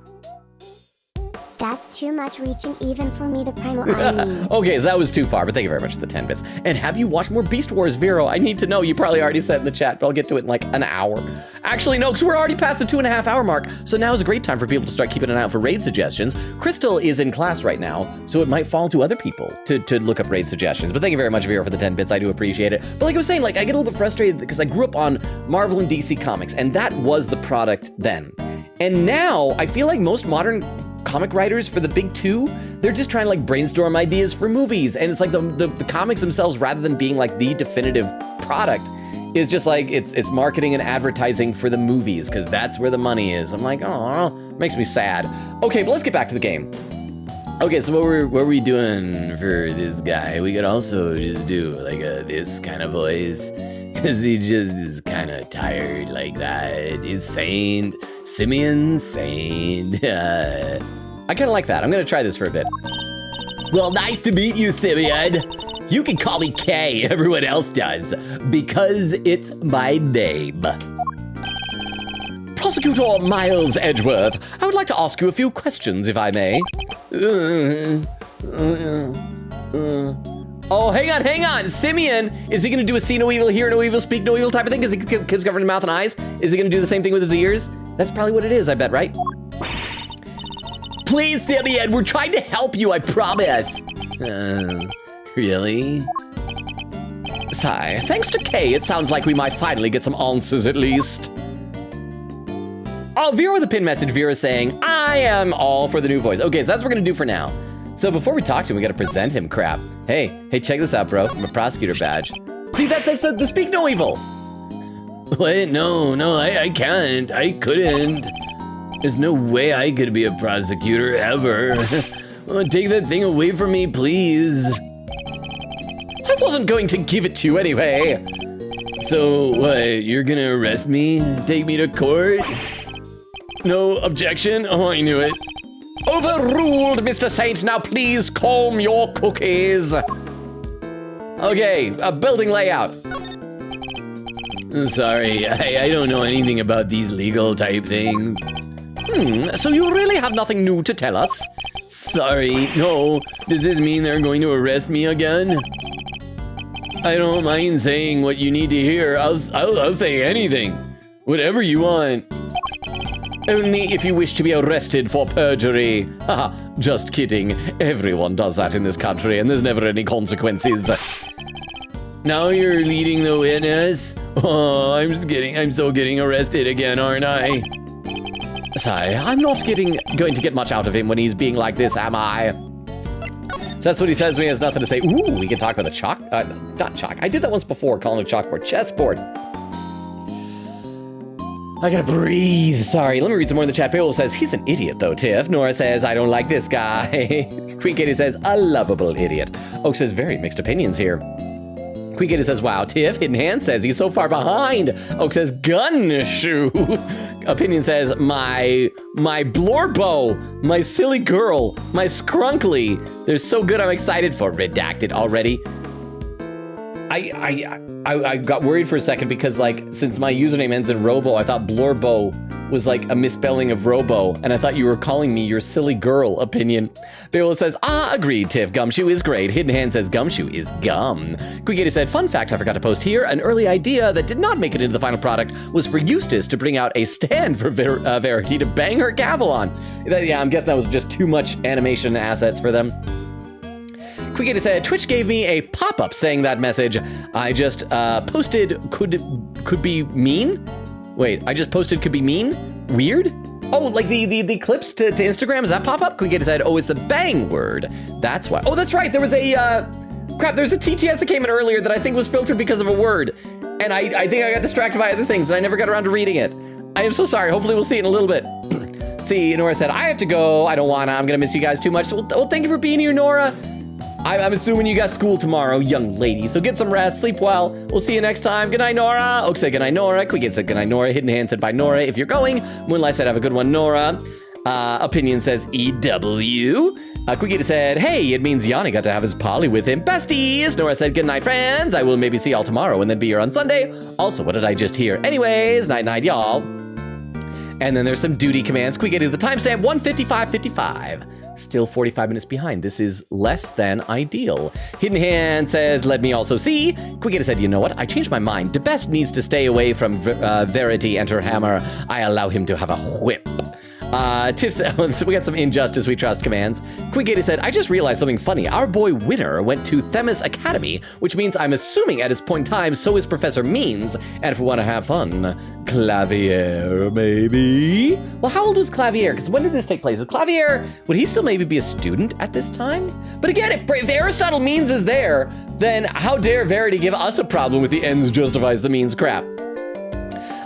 That's too much reaching even for me, the primal I mean. Okay, so that was too far, but thank you very much for the 10 bits. And have you watched more Beast Wars, Vero? I need to know. You probably already said in the chat, but I'll get to it in like an hour. Actually, no, because we're already past the 2.5 hour mark. So now is a great time for people to start keeping an eye out for raid suggestions. Crystal is in class right now, so it might fall to other people to look up raid suggestions. But thank you very much, Vero, for the 10 bits. I do appreciate it. But like I was saying, like I get a little bit frustrated because I grew up on Marvel and DC comics, and that was the product then. And now I feel like most modern comic writers for the big two, they're just trying to like brainstorm ideas for movies. And it's like the comics themselves, rather than being like the definitive product, is just like it's marketing and advertising for the movies because that's where the money is. I'm like, oh, makes me sad. Okay, but let's get back to the game. Okay, so what were we doing for this guy? We could also just do like this kind of voice because he just is kind of tired like that. He's Saint, Simian Saint. I kind of like that. I'm going to try this for a bit. Well, nice to meet you, Simian. You can call me K, everyone else does, because it's my name. Prosecutor Miles Edgeworth, I would like to ask you a few questions, if I may. Oh, hang on. Simeon, is he going to do a see no evil, hear no evil, speak no evil type of thing? Because he keeps covering his mouth and eyes? Is he going to do the same thing with his ears? That's probably what it is, I bet, right? Please, Simeon, we're trying to help you, I promise. Really? Sigh, thanks to Kay, it sounds like we might finally get some answers at least. Oh, Vera with a pin message. Vera saying, I am all for the new voice. Okay, so that's what we're going to do for now. So before we talk to him, we got to present him crap. Hey, check this out, bro. I'm a prosecutor badge. See, that's the speak no evil. What? No, I can't. I couldn't. There's no way I could be a prosecutor ever. Take that thing away from me, please. I wasn't going to give it to you anyway. So, what, you're gonna arrest me? Take me to court? No objection? Oh, I knew it. Overruled, Mr. Saint. Now please comb your cookies. Okay, a building layout. Sorry, I don't know anything about these legal type things. So you really have nothing new to tell us? Sorry, no. Does this mean they're going to arrest me again? I don't mind saying what you need to hear. I'll say anything. Whatever you want. Only if you wish to be arrested for perjury. Haha, just kidding. Everyone does that in this country, and there's never any consequences. Now you're leading the witness? Oh, I'm so getting arrested again, aren't I? Sorry, I'm not going to get much out of him when he's being like this, am I? So that's what he says when he has nothing to say. Ooh, we can talk about the chalk. Not chalk. I did that once before, calling it a chalkboard. Chessboard. I gotta breathe. Sorry, let me read some more in the chat. Paolo says, he's an idiot though, Tiff. Nora says, I don't like this guy. Queen Katie says, a lovable idiot. Oak says, very mixed opinions here. Queen Katie says, wow, Tiff. Hidden Hand says, he's so far behind. Oak says, gun shoe. Opinion says, my blorbo, my silly girl, my scrunkly. They're so good, I'm excited for redacted already. I got worried for a second because, like, since my username ends in Robo, I thought Blorbo was like a misspelling of Robo, and I thought you were calling me your silly girl. Opinion. Beowulf says, agreed, Tiff. Gumshoe is great. Hidden Hand says, Gumshoe is gum. Quigata said, fun fact I forgot to post here. An early idea that did not make it into the final product was for Eustace to bring out a stand for Verity to bang her gavel on. Yeah, I'm guessing that was just too much animation assets for them. Quigata said, Twitch gave me a pop-up saying that message. I just posted could be mean? Wait, I just posted could be mean? Weird? Oh, like the clips to Instagram, is that pop-up? Quigata said, oh, it's the bang word. That's why. Oh, that's right, there was a, there's a TTS that came in earlier that I think was filtered because of a word. And I think I got distracted by other things and I never got around to reading it. I am so sorry, hopefully we'll see it in a little bit. See, Nora said, I have to go, I don't wanna, I'm gonna miss you guys too much. Well, thank you for being here, Nora. I'm assuming you got school tomorrow, young lady. So get some rest, sleep well. We'll see you next time. Good night, Nora. Oak said good night, Nora. Quigate said good night, Nora. Hidden Hand said bye, Nora. If you're going. Moonlight said have a good one, Nora. Opinion says EW. Quigate said, hey, it means Yanni got to have his poly with him. Besties. Nora said good night, friends. I will maybe see y'all tomorrow and then be here on Sunday. Also, what did I just hear? Anyways, night, y'all. And then there's some duty commands. Quigate is the timestamp 1:55:55. Still 45 minutes behind. This is less than ideal. Hidden Hand says, let me also see. Quigata said, you know what? I changed my mind. The best needs to stay away from Verity and her hammer. I allow him to have a whip. Tiff said, so we got some Injustice We Trust commands. Quigata said, I just realized something funny. Our boy Winner went to Themis Academy, which means I'm assuming at this point in time, so is Professor Means. And if we want to have fun, Clavier, maybe? Well, how old was Clavier? Because when did this take place? Is Clavier, would he still maybe be a student at this time? But again, if Aristotle Means is there, then how dare Verity give us a problem with the ends justifies the means crap?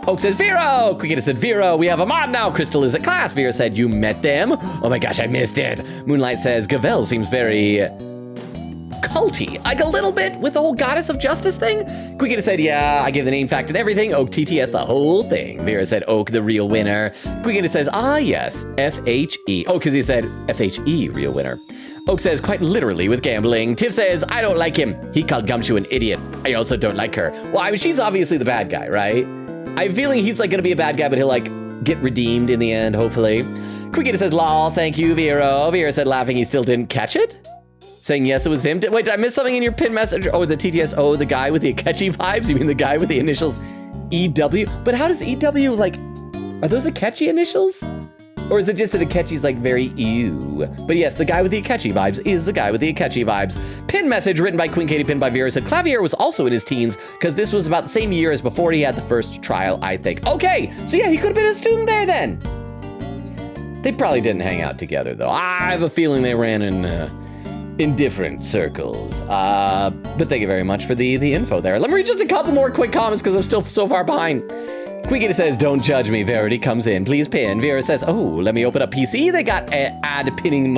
Oak says, Vero! Quigata said, Vero, we have a mod now. Crystal is at class. Vera said, you met them? Oh my gosh, I missed it. Moonlight says, Gavel seems very culty. Like a little bit with the whole goddess of justice thing. Quigata said, yeah, I give the name fact and everything. Oak TTS, the whole thing. Vera said, Oak, the real winner. Quigata says, yes, FHE. Oh, because he said FHE, real winner. Oak says, quite literally with gambling. Tiff says, I don't like him. He called Gumshoe an idiot. I also don't like her. Well, I mean, she's obviously the bad guy, right? I'm feeling he's like gonna be a bad guy, but he'll like get redeemed in the end, hopefully. Quigata says, lol, thank you, Vero. Vera said, laughing, he still didn't catch it? Saying yes, it was him. Wait, did I miss something in your pin message? Oh, the TTS, oh, the guy with the Akechi vibes? You mean the guy with the initials EW? But how does EW, like, are those Akechi initials? Or is it just that Akechi's like very ew? But yes, the guy with the Akechi vibes is the guy with the Akechi vibes. Pin message written by Queen Katie, pinned by Vera, said Clavier was also in his teens because this was about the same year as before he had the first trial, I think. Okay, so yeah, he could have been a student there then. They probably didn't hang out together though. I have a feeling they ran in different circles. But thank you very much for the info there. Let me read just a couple more quick comments because I'm still so far behind. Quigata says, don't judge me. Verity comes in. Please pin. Vera says, oh, let me open up PC. They got add pinning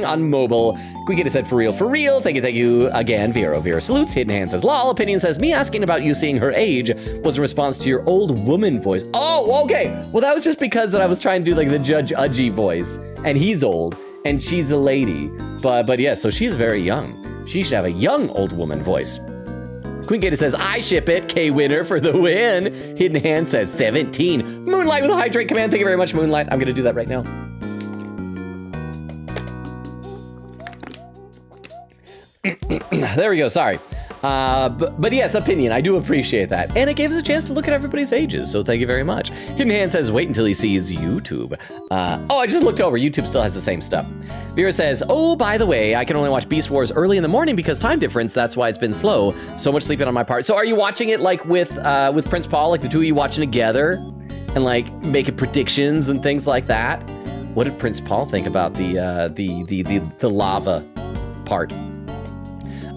on mobile. Quigata said, for real. Thank you again, Vera. Vera salutes. Hidden Hand says, lol. Opinion says, me asking about you seeing her age was a response to your old woman voice. Oh, okay. Well, that was just because that I was trying to do like the Judge Udgy voice. and he's old, and she's a lady. But yeah, so she's very young. She should have a young old woman voice. Queen Gator says, I ship it. K winner for the win. Hidden Hand says 17. Moonlight with a hydrate command. Thank you very much, Moonlight. I'm going to do that right now. There we go. Sorry. But yes, opinion. I do appreciate that. And it gives us a chance to look at everybody's ages. So thank you very much. Hidden Hand says, wait until he sees YouTube. I just looked over. YouTube still has the same stuff. Vera says, oh, by the way, I can only watch Beast Wars early in the morning because time difference. That's why it's been slow. So much sleeping on my part. So are you watching it like with Prince Paul, like the two of you watching together and like making predictions and things like that? What did Prince Paul think about the lava part?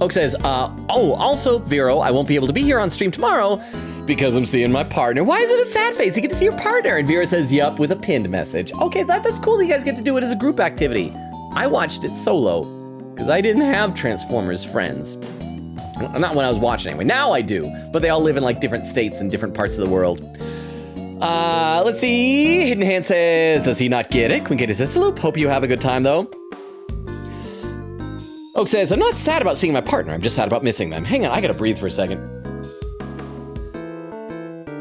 Oak says, also, Vero, I won't be able to be here on stream tomorrow because I'm seeing my partner. Why is it a sad face? You get to see your partner. And Vera says, yup, with a pinned message. Okay, that's cool that you guys get to do it as a group activity. I watched it solo because I didn't have Transformers friends. Not when I was watching anyway. Now I do, but they all live in like different states and different parts of the world. Let's see. Hidden Hand says, does he not get it? Queen Katie says, salute. Hope you have a good time though. Oak says, I'm not sad about seeing my partner. I'm just sad about missing them. Hang on, I gotta breathe for a second.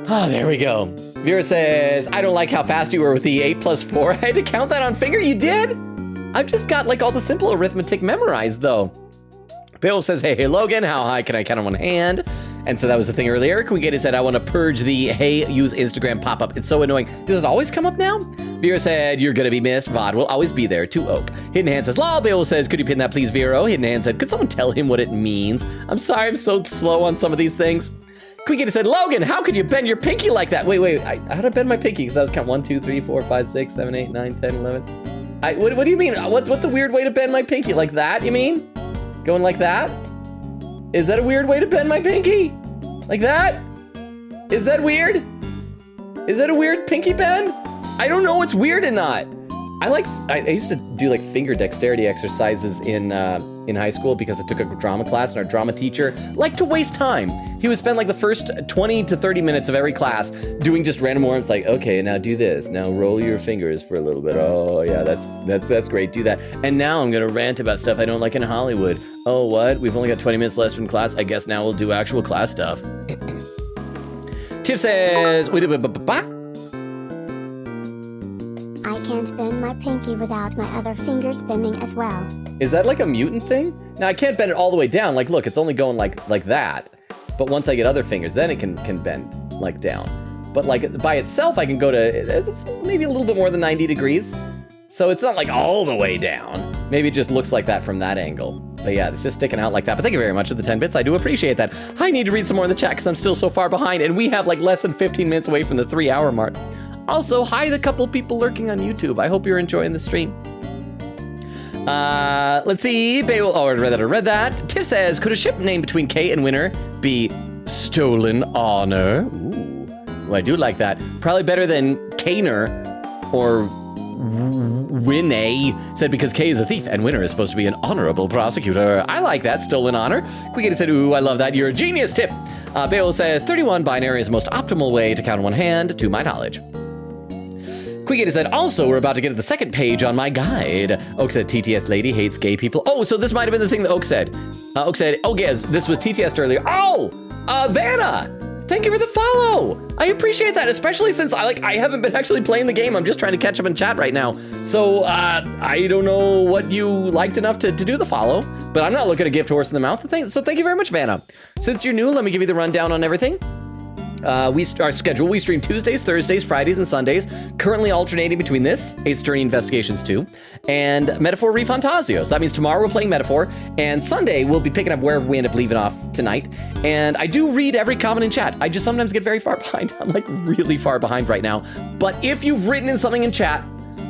There we go. Vera says, I don't like how fast you were with the 8 plus 4. I had to count that on finger. You did? I've just got like all the simple arithmetic memorized though. Bill says, hey Logan, how high can I count on one hand? And so that was the thing earlier. Can we get it said, I want to purge the hey, use Instagram pop-up. It's so annoying. Does it always come up now? Vera said, you're going to be missed. VOD will always be there. To Oak. Hidden Hand says, lol. Bill says, could you pin that please, Vero? Hidden Hand said, could someone tell him what it means? I'm sorry, I'm so slow on some of these things. Can we get it said, Logan, how could you bend your pinky like that? Wait, how did I bend my pinky? Because I was counting 1, 2, 3, 4, 5, 6, 7, 8, 9, 10, 11. What do you mean? What's a weird way to bend my pinky? Like that, you mean? Going like that? Is that a weird way to bend my pinky? Like that? Is that weird? Is that a weird pinky bend? I don't know what's weird and not. I used to do like finger dexterity exercises in high school because I took a drama class and our drama teacher liked to waste time. He would spend like the first 20 to 30 minutes of every class doing just random arms like, okay, now do this. Now roll your fingers for a little bit. Oh yeah, that's great, do that. And now I'm gonna rant about stuff I don't like in Hollywood. Oh what? We've only got 20 minutes left in class. I guess now we'll do actual class stuff. Tiff says, I can't bend my pinky without my other fingers bending as well. is that like a mutant thing? Now I can't bend it all the way down. Like look, it's only going like that. But once I get other fingers, then it can bend like down. But like by itself, I can go to it's maybe a little bit more than 90 degrees. So it's not like all the way down. Maybe it just looks like that from that angle. But yeah, it's just sticking out like that. But thank you very much for the 10 bits. I do appreciate that. I need to read some more in the chat because I'm still so far behind. And we have like less than 15 minutes away from the 3-hour mark. Also, hi the couple people lurking on YouTube. I hope you're enjoying the stream. Let's see. I read that. Tiff says, could a ship named between K and Winner be Stolen Honor? Ooh, well, I do like that. Probably better than Kaner or Winnie said because K is a thief and Winner is supposed to be an honorable prosecutor. I like that, Stolen Honor. Quickity said, ooh, I love that. You're a genius, Tiff. Bale says, 31 binary is the most optimal way to count on one hand, to my knowledge. Quickity said, also, we're about to get to the second page on my guide. Oak said, TTS lady hates gay people. Oh, so this might have been the thing that Oak said. Oak said, oh, yes, this was TTS earlier. Oh, Vanna. Thank you for the follow. I appreciate that, especially since I haven't been actually playing the game. I'm just trying to catch up in chat right now. So I don't know what you liked enough to do the follow, but I'm not looking to gift horse in the mouth. So thank you very much, Vanna. Since you're new, let me give you the rundown on everything. Our schedule, we stream Tuesdays, Thursdays, Fridays, and Sundays, currently alternating between this, Ace Attorney Investigations 2, and Metaphor Refantasio. So that means tomorrow we're playing Metaphor, and Sunday we'll be picking up wherever we end up leaving off tonight. And I do read every comment in chat. I just sometimes get very far behind. I'm like really far behind right now. But if you've written in something in chat,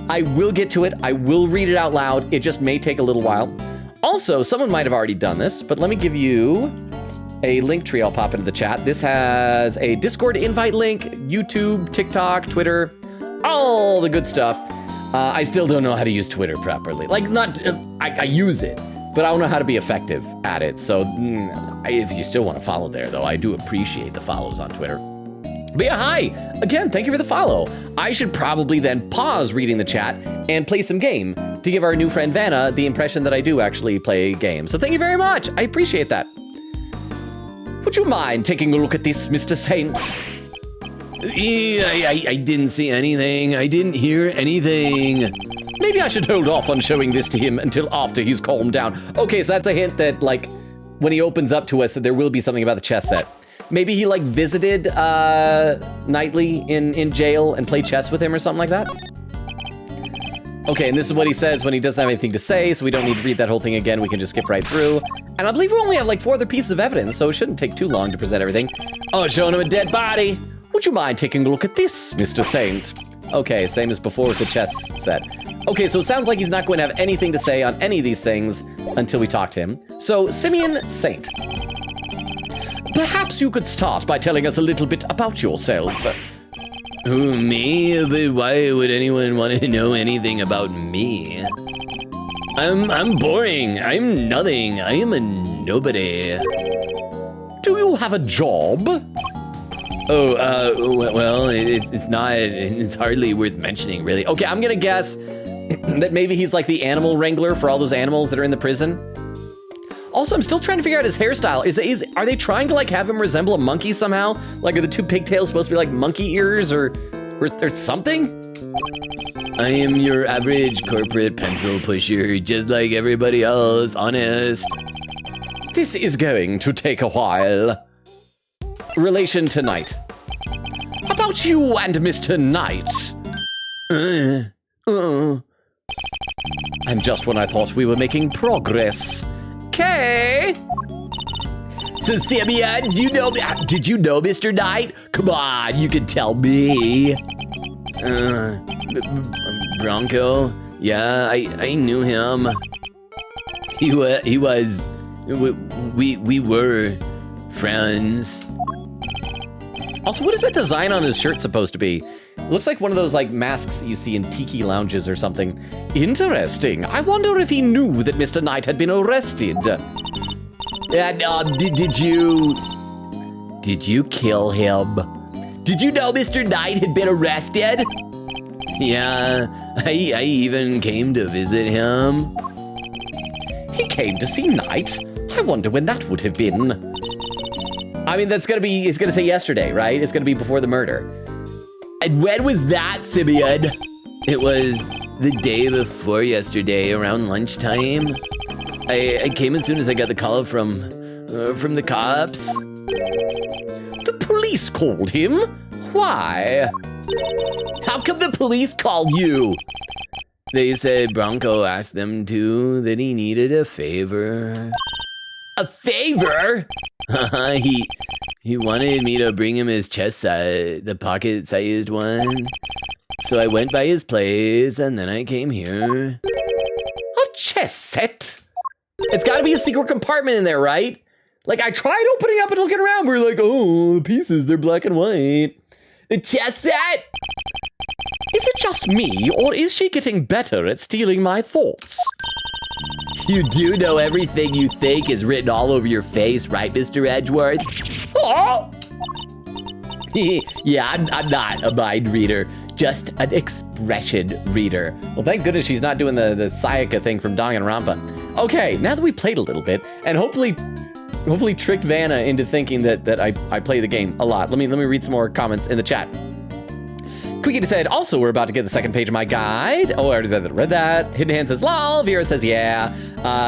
I will get to it. I will read it out loud. It just may take a little while. Also, someone might have already done this, but let me give you a link tree. I'll pop into the chat. This has a Discord invite link, YouTube, TikTok, Twitter, all the good stuff. I still don't know how to use Twitter properly. I use it, but I don't know how to be effective at it. So if you still want to follow there, though, I do appreciate the follows on Twitter. But yeah, hi. Again, thank you for the follow. I should probably then pause reading the chat and play some game to give our new friend Vanna the impression that I do actually play games. So thank you very much. I appreciate that. Would you mind taking a look at this, Mr. Saint? I didn't see anything. I didn't hear anything. Maybe I should hold off on showing this to him until after he's calmed down. Okay, so that's a hint that, like, when he opens up to us, that there will be something about the chess set. Maybe he, like, visited Knightley in jail and played chess with him or something like that. Okay, and this is what he says when he doesn't have anything to say, so we don't need to read that whole thing again. We can just skip right through. And I believe we only have, like, 4 other pieces of evidence, so it shouldn't take too long to present everything. Oh, showing him a dead body. Would you mind taking a look at this, Mr. Saint? Okay, same as before with the chess set. Okay, so it sounds like he's not going to have anything to say on any of these things until we talk to him. So, Simeon Saint. Perhaps you could start by telling us a little bit about yourself. Who, me? But why would anyone want to know anything about me? I'm boring. I'm nothing. I am a nobody. Do you have a job? Oh, well, it's not, it's hardly worth mentioning, really. Okay, I'm gonna guess that maybe he's like the animal wrangler for all those animals that are in the prison. Also, I'm still trying to figure out his hairstyle. Are they trying to like have him resemble a monkey somehow? Like, are the 2 pigtails supposed to be like monkey ears or something? I am your average corporate pencil pusher, just like everybody else, honest. This is going to take a while. Relation to Knight. About you and Mr. Knight. And just when I thought we were making progress. Okay. So, Simeon, did you know Mr. Knight? Come on, you can tell me. Bronco? Yeah, I knew him. We were friends. Also, what is that design on his shirt supposed to be? It looks like one of those like masks that you see in tiki lounges or something. Interesting. I wonder if he knew that Mr. Knight had been arrested. And did you kill him? Did you know Mr. Knight had been arrested? Yeah, I even came to visit him. He came to see Knight? I wonder when that would have been. I mean, it's gonna say yesterday, right? It's gonna be before the murder. And when was that, Simeon? It was the day before yesterday, around lunchtime. I came as soon as I got the call from the cops. The police called him? Why? How come the police called you? They said Bronco asked them to, that he needed a favor. A favor? He wanted me to bring him his chess set, the pocket-sized one. So I went by his place, and then I came here. A chess set? It's gotta be a secret compartment in there, right? Like, I tried opening up and looking around. We were like, oh, the pieces, they're black and white. A chess set? Is it just me, or is she getting better at stealing my thoughts? You do know everything you think is written all over your face, right, Mr. Edgeworth? Oh! Yeah, I'm not a mind reader, just an expression reader. Well, thank goodness she's not doing the Sayaka thing from Danganronpa. Okay, now that we played a little bit, and hopefully tricked Vanna into thinking that I play the game a lot. Let me read some more comments in the chat. Quickie said, also, we're about to get the second page of my guide. Oh, I already read that. Hidden Hand says, lol. Vera says, yeah.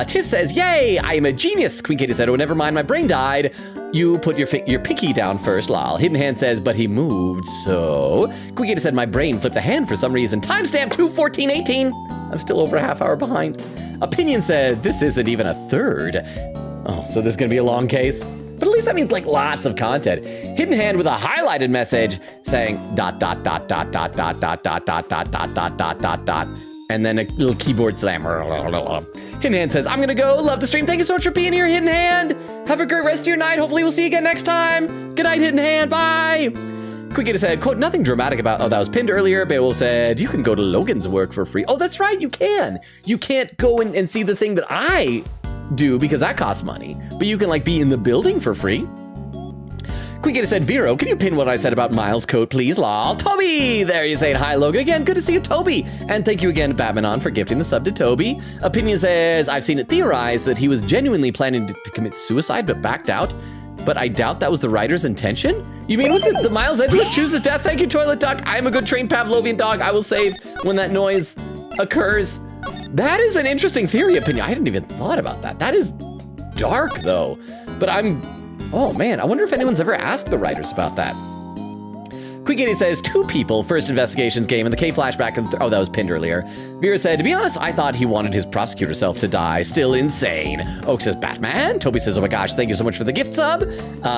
Tiff says, yay, I am a genius. Queen Katie said, oh, never mind, my brain died. You put your pinky down first, lol. Hidden Hand says, but he moved, so. Queen Katie said, my brain flipped a hand for some reason. Timestamp 2:14:18. I'm still over a half hour behind. Opinion said, this isn't even a third. Oh, so this is gonna be a long case? But at least that means like lots of content. Hidden Hand with a highlighted message saying ... and then a little keyboard slam. Hidden Hand says, I'm gonna go. Love the stream. Thank you so much for being here, Hidden Hand. Have a great rest of your night. Hopefully we'll see you again next time. Good night, Hidden Hand. Bye. Quickie said, quote, nothing dramatic about, oh, that was pinned earlier. Beowulf said, you can go to Logan's work for free. Oh, that's right, you can. You can't go and see the thing that I do because that costs money, but you can like be in the building for free. Quickita said, Vero, can you pin what I said about Miles' coat, please? Lol. Toby, there you saying hi, Logan. Again, good to see you, Toby. And thank you again, Batmanon, for gifting the sub to Toby. Opinion says, I've seen it theorized that he was genuinely planning to commit suicide, but backed out. But I doubt that was the writer's intention? You mean with the Miles Edgeworth chooses death? Thank you, Toilet Duck. I am a good trained Pavlovian dog. I will save when that noise occurs. That is an interesting theory opinion. I hadn't even thought about that. That is dark, though. But oh man, I wonder if anyone's ever asked the writers about that. Quickity says, 2 people, first investigations game, and the K flashback, oh, that was pinned earlier. Vera said, to be honest, I thought he wanted his prosecutor self to die. Still insane. Oak says, Batman. Toby says, oh my gosh, thank you so much for the gift sub.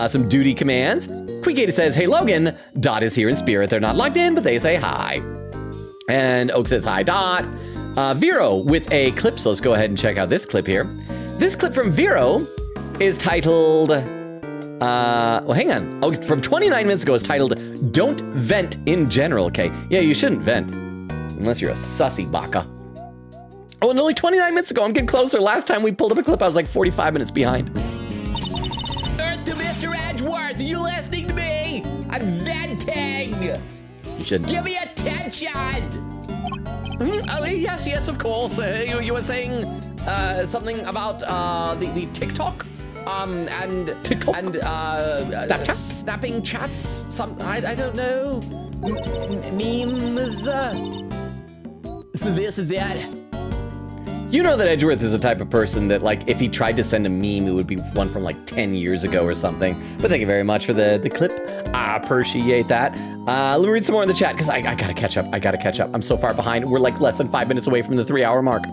Some duty commands. Quickity says, hey, Logan. Dot is here in spirit. They're not logged in, but they say hi. And Oak says, hi, Dot. Vero with a clip, so let's go ahead and check out this clip here. This clip from Vero is titled... well, hang on. Oh, from 29 minutes ago, it's titled, Don't Vent in General, okay? Yeah, you shouldn't vent. Unless you're a sussy baka. Oh, and only 29 minutes ago, I'm getting closer. Last time we pulled up a clip, I was like 45 minutes behind. Earth to Mr. Edgeworth, are you listening to me? I'm venting. You shouldn't. Give me attention. Oh, yes, of course. You were saying something about the TikTok? And TikTok? And Snapchat? Snapping chats? I don't know. Memes? So this is it. You know that Edgeworth is the type of person that, like, if he tried to send a meme, it would be one from like 10 years ago or something. But thank you very much for the clip. I appreciate that. Let me read some more in the chat, because I gotta catch up. I'm so far behind. We're like less than 5 minutes away from the 3-hour mark.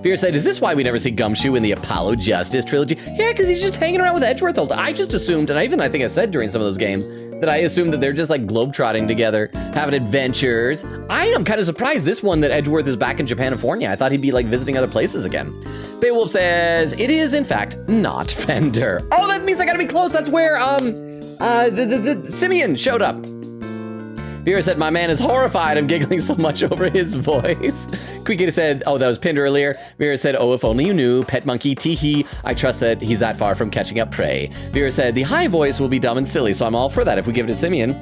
Vera said, is this why we never see Gumshoe in the Apollo Justice trilogy? Yeah, because he's just hanging around with Edgeworth all the time. I just assumed, and I think I said during some of those games, that I assumed that they're just like globetrotting together, having adventures. I am kind of surprised this one that Edgeworth is back in Japanifornia. I thought he'd be like visiting other places again. Beowulf says, it is in fact not Fender. Oh, that means I gotta be close. That's where the Simeon showed up. Vera said, my man is horrified. I'm giggling so much over his voice. Quikita said, oh, that was pinned earlier. Vera said, oh, if only you knew. Pet monkey, teehee. I trust that he's that far from catching up prey. Vera said, the high voice will be dumb and silly, so I'm all for that if we give it to Simeon.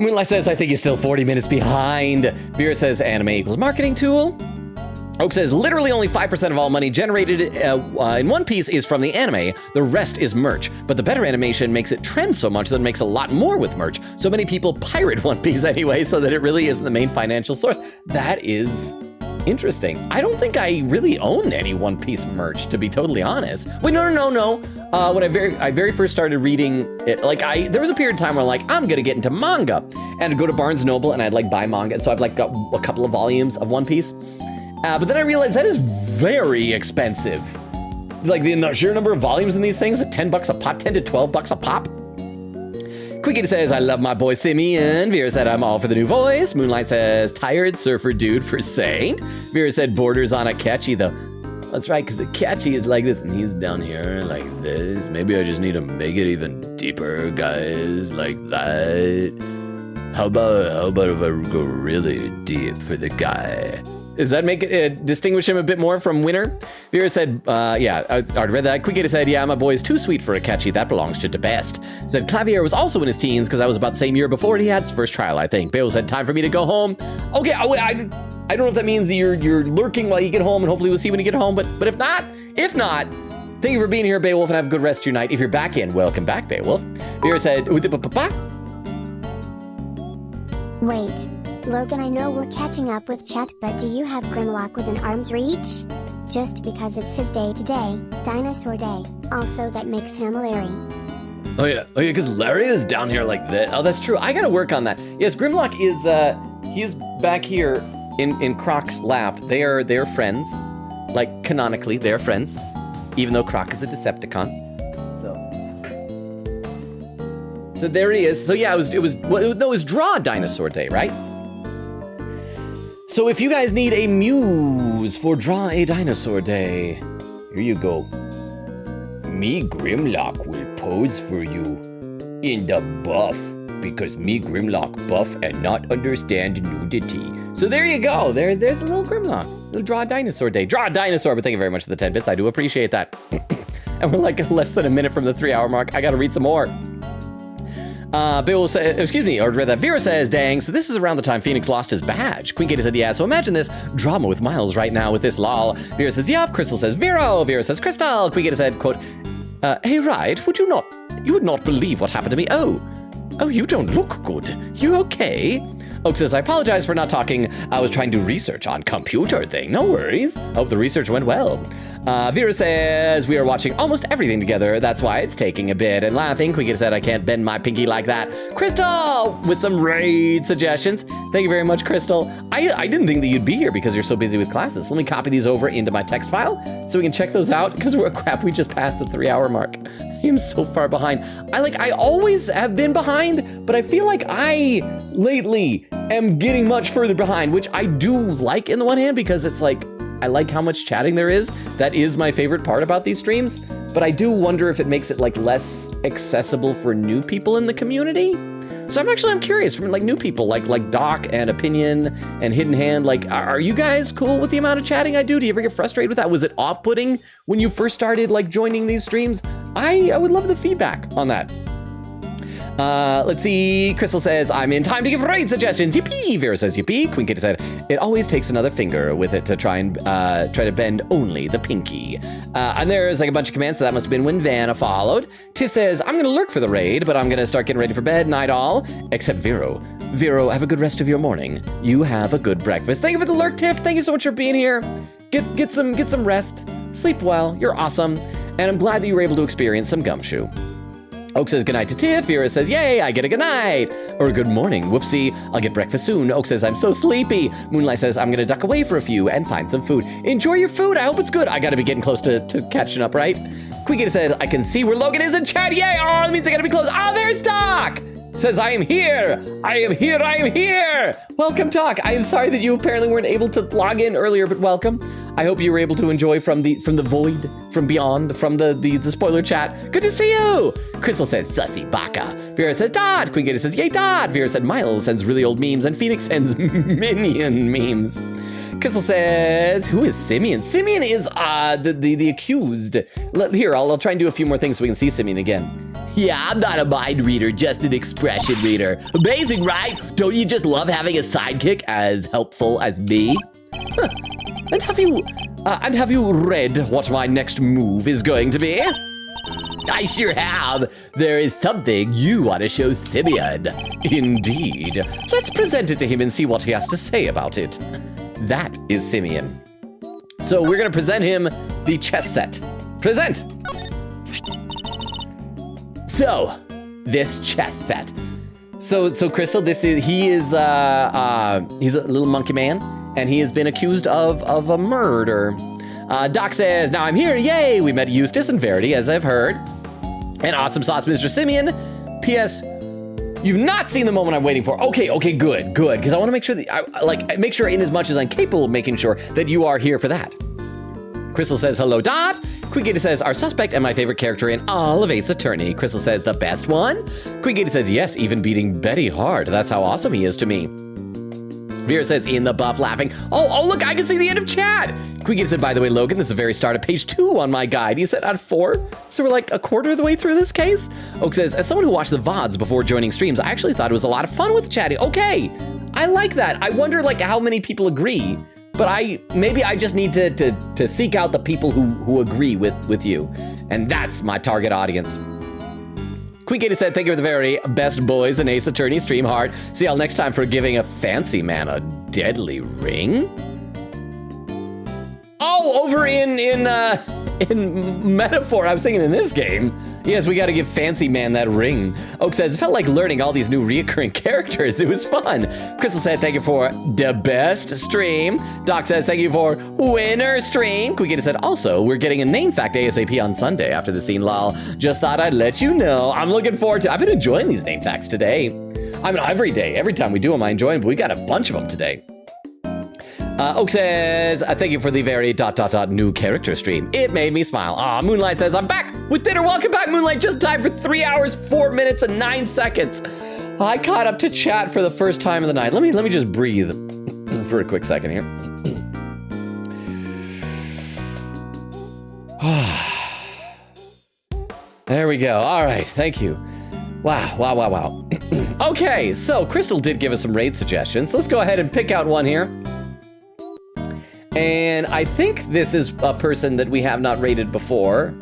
Moonlight says, I think he's still 40 minutes behind. Vera says, anime equals marketing tool. Oak says, literally only 5% of all money generated in One Piece is from the anime. The rest is merch. But the better animation makes it trend so much that it makes a lot more with merch. So many people pirate One Piece anyway, so that it really isn't the main financial source. That is interesting. I don't think I really own any One Piece merch, to be totally honest. Wait, no. When I very first started reading it, like there was a period of time where like, I'm gonna get into manga. And I'd go to Barnes & Noble and I'd like buy manga. And so I've like got a couple of volumes of One Piece. But then I realized that is very expensive. Like the sheer number of volumes in these things, $10 a pop, 10 to 12 bucks a pop. Quickie says, I love my boy Simeon. Vera said, I'm all for the new voice. Moonlight says, tired surfer dude for Saint. Vera said, borders on a catchy though. That's right, because the catchy is like this, and he's down here like this. Maybe I just need to make it even deeper, guys, like that. How about if I go really deep for the guy? Does that make it distinguish him a bit more from Winner? Vera said, yeah, I read that. Quickita said, yeah, my boy is too sweet for a catchy. That belongs to the best. Said, Clavier was also in his teens because I was about the same year before and he had his first trial, I think. Bale said, time for me to go home. Okay, I don't know if that means that you're lurking while you get home and hopefully we'll see when you get home. But if not, thank you for being here, Beowulf, and have a good rest of your night. If you're back in, welcome back, Beowulf. Vera said, Wait, Logan, I know we're catching up with Chet, but do you have Grimlock within arm's reach? Just because it's his day today, Dinosaur Day. Also, that makes him Larry. Oh yeah, because Larry is down here like this. Oh, that's true. I gotta work on that. Yes, Grimlock is, he's back here in Croc's lap. They're friends. Like, canonically, they're friends. Even though Croc is a Decepticon. So there he is. So yeah, it was Draw Dinosaur Day, right? So if you guys need a muse for Draw a Dinosaur Day, here you go. Me Grimlock will pose for you in the buff, because me Grimlock buff and not understand nudity. So there you go. There's a little Grimlock. Little Draw a Dinosaur Day. Draw a Dinosaur, but thank you very much for the 10 bits. I do appreciate that. and we're like less than a minute from the 3-hour mark. I gotta read some more. Bill says, excuse me, or rather, Vera says, dang, so this is around the time Phoenix lost his badge. Queen Katie said, yeah, so imagine this drama with Miles right now with this lol. Vera says, yup. Crystal says, Vero. Vera says, Crystal. Queen Katie said, quote, hey, right, you would not believe what happened to me. Oh, you don't look good. You okay? Oak says, I apologize for not talking. I was trying to do research on computer thing. No worries. Hope the research went well. Vera says, we are watching almost everything together. That's why it's taking a bit. And laughing, Quiggy said, I can't bend my pinky like that. Crystal, with some raid suggestions. Thank you very much, Crystal. I didn't think that you'd be here because you're so busy with classes. Let me copy these over into my text file so we can check those out because we just passed the 3-hour mark. I am so far behind. I always have been behind, but I feel like I lately am getting much further behind, which I do like in the one hand because it's like, I like how much chatting there is. That is my favorite part about these streams, but I do wonder if it makes it like less accessible for new people in the community. So I'm curious from like new people like Doc and Opinion and Hidden Hand, like, are you guys cool with the amount of chatting I do? Do you ever get frustrated with that? Was it off-putting when you first started like joining these streams? I would love the feedback on that. Let's see. Crystal says, I'm in time to give raid suggestions. Yippee! Vera says, yippee. Queen Kitty said, it always takes another finger with it to try to bend only the pinky. And there's like a bunch of commands, so that must have been when Vanna followed. Tiff says, I'm gonna lurk for the raid, but I'm gonna start getting ready for bed, night all. Except Vero. Vero, have a good rest of your morning. You have a good breakfast. Thank you for the lurk, Tiff. Thank you so much for being here. Get some rest. Sleep well. You're awesome. And I'm glad that you were able to experience some gumshoe. Oak says goodnight to Tiff. Vera says, yay, I get a good night. Or good morning. Whoopsie, I'll get breakfast soon. Oak says, I'm so sleepy. Moonlight says, I'm gonna duck away for a few and find some food. Enjoy your food. I hope it's good. I gotta be getting close to catching up, right? Quiggy said, I can see where Logan is in chat. Yay, oh, that means I gotta be close. Oh, there's Doc. Says, I am here. I am here. I am here. Welcome, Doc. I am sorry that you apparently weren't able to log in earlier, but welcome. I hope you were able to enjoy from the void, from beyond, from the spoiler chat. Good to see you. Crystal says, sussy baka. Vera says, Dot. Queen Gator says, yay, Dot. Vera said, Miles sends really old memes, and Phoenix sends minion memes. Crystal says, who is Simeon? Simeon is the accused. Here, I'll try and do a few more things so we can see Simeon again. Yeah, I'm not a mind reader, just an expression reader. Amazing, right? Don't you just love having a sidekick as helpful as me? Huh. And have you read what my next move is going to be? I sure have. There is something you want to show Simeon. Indeed. Let's present it to him and see what he has to say about it. That is Simeon. So we're gonna present him the chess set. Present. So, this chess set. So Crystal, he's a little monkey man, and he has been accused of a murder. Doc says, now I'm here, yay! We met Eustace and Verity, as I've heard. And awesome sauce, Mr. Simeon. P.S. You've not seen the moment I'm waiting for. Okay, good, because I want to make sure that make sure in as much as I'm capable of making sure that you are here for that. Crystal says, hello, Dot. Quiggator says, our suspect and my favorite character in all of Ace Attorney. Crystal says, the best one? Quiggator says, yes, even beating Betty hard. That's how awesome he is to me. Vera says, in the buff, laughing. Oh, look, I can see the end of chat. Quiggator said, by the way, Logan, this is the very start of page 2 on my guide. He said on 4, so we're like a quarter of the way through this case. Oak says, as someone who watched the VODs before joining streams, I actually thought it was a lot of fun with chatting. Okay, I like that. I wonder how many people agree. But maybe I just need to seek out the people who agree with you. And that's my target audience. Queen said, thank you for the very best boys in Ace Attorney stream heart. See y'all next time for giving a fancy man a deadly ring. Oh, over in Metaphor, I was thinking in this game. Yes, we gotta give Fancy Man that ring. Oak says, it felt like learning all these new reoccurring characters. It was fun. Crystal said, thank you for the best stream. Doc says, thank you for winner stream. Quigita said, also, we're getting a name fact ASAP on Sunday after the scene, lol. Just thought I'd let you know. I'm looking forward to, I've been enjoying these name facts today. I mean, every day, every time we do them, I enjoy them, but we got a bunch of them today. Oak says, thank you for the very ... new character stream. It made me smile. Moonlight says, I'm back with dinner. Welcome back, Moonlight. Just time for 3 hours, 4 minutes, and 9 seconds. I caught up to chat for the first time of the night. Let me just breathe for a quick second here. There we go. All right, thank you. Wow. Okay, so Crystal did give us some raid suggestions. Let's go ahead and pick out one here. And I think this is a person that we have not raided before.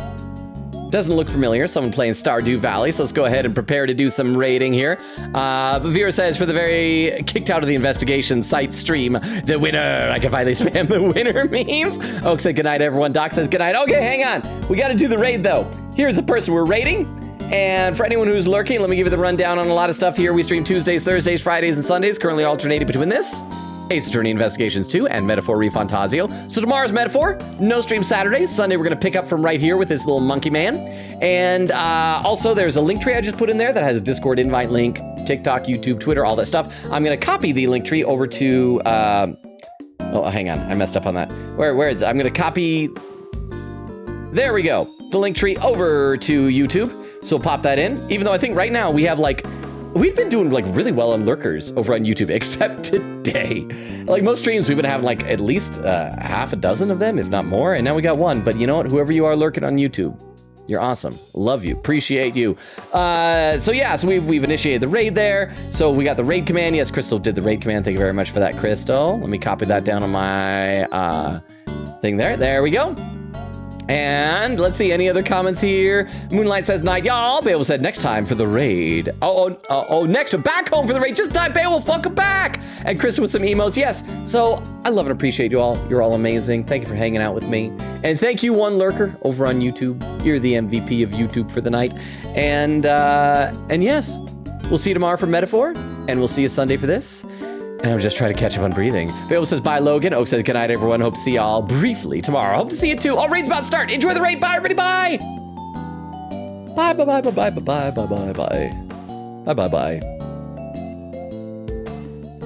Doesn't look familiar. Someone playing Stardew Valley. So let's go ahead and prepare to do some raiding here. Vera says, for the very kicked out of the investigation site stream, the winner. I can finally spam the winner memes. Oak said, good night, everyone. Doc says, good night. Okay, hang on. We got to do the raid, though. Here's the person we're raiding. And for anyone who's lurking, let me give you the rundown on a lot of stuff here. We stream Tuesdays, Thursdays, Fridays, and Sundays, currently alternating between this, Ace Attorney Investigations 2, and Metaphor Refantasio. So tomorrow's Metaphor, no stream Saturday. Sunday, we're going to pick up from right here with this little monkey man. And also, there's a link tree I just put in there that has a Discord invite link, TikTok, YouTube, Twitter, all that stuff. I'm going to copy the link tree over to... oh, hang on. I messed up on that. Where is it? I'm going to copy... There we go. The link tree over to YouTube. So pop that in. Even though I think right now we have like... We've been doing like really well on lurkers over on YouTube, except today. Like most streams, we've been having like at least half a dozen of them, if not more. And now we got one. But you know what? Whoever you are lurking on YouTube, you're awesome. Love you. Appreciate you. So yeah, so we've initiated the raid there. So we got the raid command. Yes, Crystal did the raid command. Thank you very much for that, Crystal. Let me copy that down on my thing there. There we go. And let's see, any other comments here? Moonlight says, night, y'all. Beowulf said, next time for the raid. Next, back home for the raid. Just die, Beowulf, welcome back. And Chris with some emos, yes. So I love and appreciate you all. You're all amazing. Thank you for hanging out with me. And thank you, one lurker over on YouTube. You're the MVP of YouTube for the night. And yes, we'll see you tomorrow for Metaphor. And we'll see you Sunday for this. And I'm just trying to catch up on breathing. Beowulf says, bye, Logan. Oak says, good night, everyone. Hope to see y'all briefly tomorrow. Hope to see you too. All raid's about to start. Enjoy the raid. Bye, everybody. Bye. Bye, bye, bye, bye, bye, bye, bye, bye, bye. Bye, bye, bye.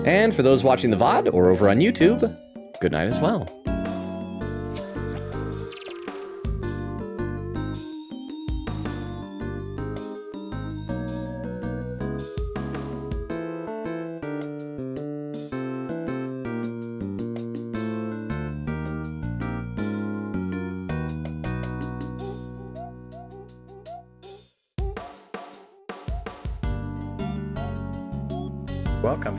And for those watching the VOD or over on YouTube, good night as well. Welcome.